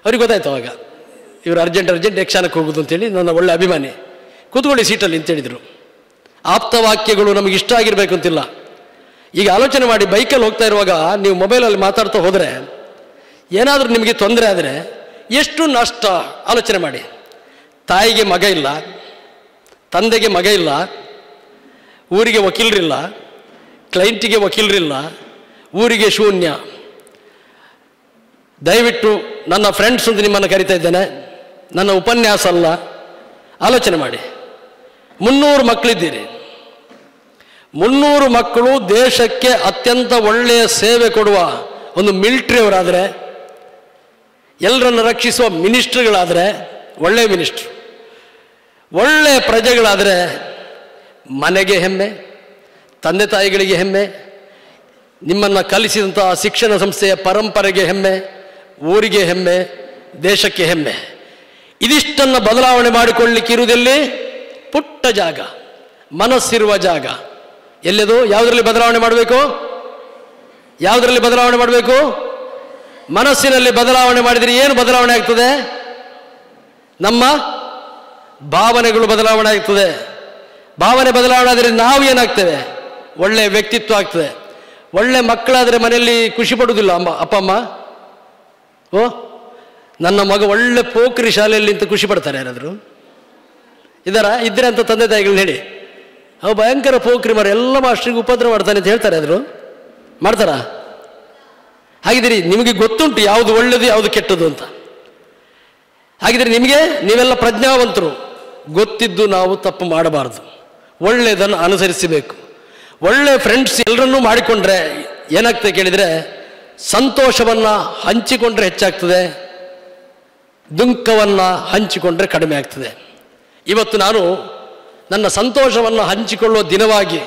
ಅವ್ರಿಗೆ ಗೊತ್ತಾಯ್ತು ಅವಾಗ ಇವರು ಅರ್ಜೆಂಟ್ ಯಕ್ಷಗಾನಕ್ಕೆ ಹೋಗೋದು ಅಂತೇಳಿ. ನನ್ನ ಒಳ್ಳೆ ಅಭಿಮಾನಿ, ಕೂತ್ಕೊಳ್ಳಿ ಸೀಟಲ್ಲಿ ಅಂತ ಹೇಳಿದರು. ಆಪ್ತವಾಕ್ಯಗಳು ನಮಗೆ ಇಷ್ಟ ಆಗಿರಬೇಕು ಅಂತಿಲ್ಲ. ಈಗ ಆಲೋಚನೆ ಮಾಡಿ, ಬೈಕಲ್ಲಿ ಹೋಗ್ತಾ ಇರುವಾಗ ನೀವು ಮೊಬೈಲಲ್ಲಿ ಮಾತಾಡ್ತಾ ಹೋದರೆ ಏನಾದರೂ ನಿಮಗೆ ತೊಂದರೆ ಆದರೆ ಎಷ್ಟು ನಷ್ಟ ಆಲೋಚನೆ ಮಾಡಿ. ತಾಯಿಗೆ ಮಗ ಇಲ್ಲ, ತಂದೆಗೆ ಮಗ ಇಲ್ಲ, ಊರಿಗೆ ವಕೀಲರಿಲ್ಲ, ಕ್ಲೈಂಟಿಗೆ ವಕೀಲರಿಲ್ಲ, ಊರಿಗೆ ಶೂನ್ಯ. ದಯವಿಟ್ಟು ನನ್ನ ಫ್ರೆಂಡ್ಸ್ ಅಂತ ನಿಮ್ಮನ್ನು ಕರಿತಾ ಇದ್ದೇನೆ, ನನ್ನ ಉಪನ್ಯಾಸ ಅಲ್ಲ. ಆಲೋಚನೆ ಮಾಡಿ, 300 ಮಕ್ಕಳಿದ್ದೀರಿ. 300 ಮಕ್ಕಳು ದೇಶಕ್ಕೆ ಅತ್ಯಂತ ಒಳ್ಳೆಯ ಸೇವೆ ಕೊಡುವ ಒಂದು ಮಿಲಿಟ್ರಿಯವರಾದರೆ, ಎಲ್ಲರನ್ನು ರಕ್ಷಿಸುವ ಮಿನಿಸ್ಟ್ರುಗಳಾದರೆ, ಒಳ್ಳೆಯ ಮಿನಿಸ್ಟ್ರು, ಒಳ್ಳೆಯ ಪ್ರಜೆಗಳಾದರೆ ಮನೆಗೆ ಹೆಮ್ಮೆ, ತಂದೆ ತಾಯಿಗಳಿಗೆ ಹೆಮ್ಮೆ, ನಿಮ್ಮನ್ನು ಕಲಿಸಿದಂಥ ಶಿಕ್ಷಣ ಸಂಸ್ಥೆಯ ಪರಂಪರೆಗೆ ಹೆಮ್ಮೆ, ಊರಿಗೆ ಹೆಮ್ಮೆ, ದೇಶಕ್ಕೆ ಹೆಮ್ಮೆ. ಇದಿಷ್ಟನ್ನು ಬದಲಾವಣೆ ಮಾಡಿಕೊಳ್ಳಲಿಕ್ಕೆ ಇರುವುದೆಲ್ಲಿ? ಪುಟ್ಟ ಜಾಗ, ಮನಸ್ಸಿರುವ ಜಾಗ. ಎಲ್ಲದು? ಯಾವುದರಲ್ಲಿ ಬದಲಾವಣೆ ಮಾಡಬೇಕು? ಯಾವುದರಲ್ಲಿ ಬದಲಾವಣೆ ಮಾಡಬೇಕು? ಮನಸ್ಸಿನಲ್ಲಿ ಬದಲಾವಣೆ ಮಾಡಿದರೆ ಏನು ಬದಲಾವಣೆ ಆಗ್ತದೆ? ನಮ್ಮ ಭಾವನೆಗಳು ಬದಲಾವಣೆ ಆಗ್ತದೆ. ಭಾವನೆ ಬದಲಾವಣೆ ಆದರೆ ನಾವು ಏನಾಗ್ತೇವೆ? ಒಳ್ಳೆಯ ವ್ಯಕ್ತಿತ್ವ ಆಗ್ತದೆ. ಒಳ್ಳೆ ಮಕ್ಕಳಾದರೆ ಮನೆಯಲ್ಲಿ ಖುಷಿ ಪಡುವುದಿಲ್ಲ ಅಪ್ಪ ಅಮ್ಮ. ಓ, ನನ್ನ ಮಗ ಒಳ್ಳೆ ಪೋಖ್ರಿ ಶಾಲೆಯಲ್ಲಿ ಅಂತ ಖುಷಿ ಪಡ್ತಾರೆ ಯಾರಾದರೂ? ಇದ್ರೆ ಅಂತ ತಂದೆ ತಾಯಿಗಳನ್ನ ಹೇಳಿ, ಅವು ಭಯಂಕರ ಪೋಖ್ರಿ ಮರ, ಎಲ್ಲ ಮಾಸ್ಟ್ರಿಗೆ ಉಪದ್ರ ಮಾಡ್ತಾನೆ ಅಂತ ಹೇಳ್ತಾರೆ. ಆದರೂ ಮಾಡ್ತಾರಾ? ಹಾಗಿದ್ದೀರಿ ನಿಮಗೆ ಗೊತ್ತುಂಟು ಯಾವುದು ಒಳ್ಳೆಯದು ಯಾವುದು ಕೆಟ್ಟದ್ದು ಅಂತ. ಹಾಗಿದ್ರೆ ನೀವೆಲ್ಲ ಪ್ರಜ್ಞಾವಂತರು. ಗೊತ್ತಿದ್ದು ನಾವು ತಪ್ಪು ಮಾಡಬಾರ್ದು, ಒಳ್ಳೆಯದನ್ನು ಅನುಸರಿಸಬೇಕು. ಒಳ್ಳೆಯ ಫ್ರೆಂಡ್ಸ್ ಎಲ್ಲರನ್ನೂ ಮಾಡಿಕೊಂಡ್ರೆ ಏನಾಗ್ತದೆ ಕೇಳಿದರೆ, ಸಂತೋಷವನ್ನು ಹಂಚಿಕೊಂಡ್ರೆ ಹೆಚ್ಚಾಗ್ತದೆ, ದುಃಖವನ್ನು ಹಂಚಿಕೊಂಡ್ರೆ ಕಡಿಮೆ ಆಗ್ತದೆ. ಇವತ್ತು ನಾನು ನನ್ನ ಸಂತೋಷವನ್ನು ಹಂಚಿಕೊಳ್ಳುವ ದಿನವಾಗಿ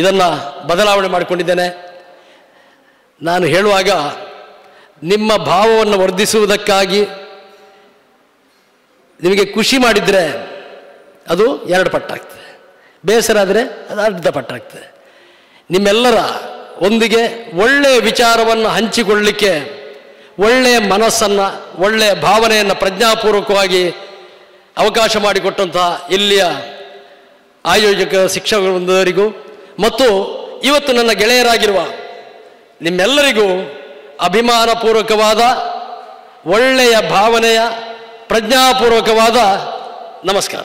ಇದನ್ನು ಬದಲಾವಣೆ ಮಾಡಿಕೊಂಡಿದ್ದೇನೆ. ನಾನು ಹೇಳುವಾಗ ನಿಮ್ಮ ಭಾವವನ್ನು ವರ್ಧಿಸುವುದಕ್ಕಾಗಿ ನಿಮಗೆ ಖುಷಿ ಮಾಡಿದರೆ ಅದು 2 ಪಟ್ಟಾಗ್ತದೆ, ಬೇಸರ ಆದರೆ ಅದು ಅರ್ಧ ಪಟ್ಟಾಗ್ತದೆ. ನಿಮ್ಮೆಲ್ಲರ ಒಂದಿಗೆ ಒಳ್ಳೆಯ ವಿಚಾರವನ್ನು ಹಂಚಿಕೊಳ್ಳಲಿಕ್ಕೆ, ಒಳ್ಳೆಯ ಮನಸ್ಸನ್ನು, ಒಳ್ಳೆಯ ಭಾವನೆಯನ್ನು ಪ್ರಜ್ಞಾಪೂರ್ವಕವಾಗಿ ಅವಕಾಶ ಮಾಡಿಕೊಟ್ಟಂತಹ ಇಲ್ಲಿಯ ಆಯೋಜಕ ಶಿಕ್ಷಕವೃಂದರಿಗೂ ಮತ್ತು ಇವತ್ತು ನನ್ನ ಗೆಳೆಯರಾಗಿರುವ ನಿಮ್ಮೆಲ್ಲರಿಗೂ ಅಭಿಮಾನಪೂರ್ವಕವಾದ, ಒಳ್ಳೆಯ ಭಾವನೆಯ, ಪ್ರಜ್ಞಾಪೂರ್ವಕವಾದ ನಮಸ್ಕಾರ.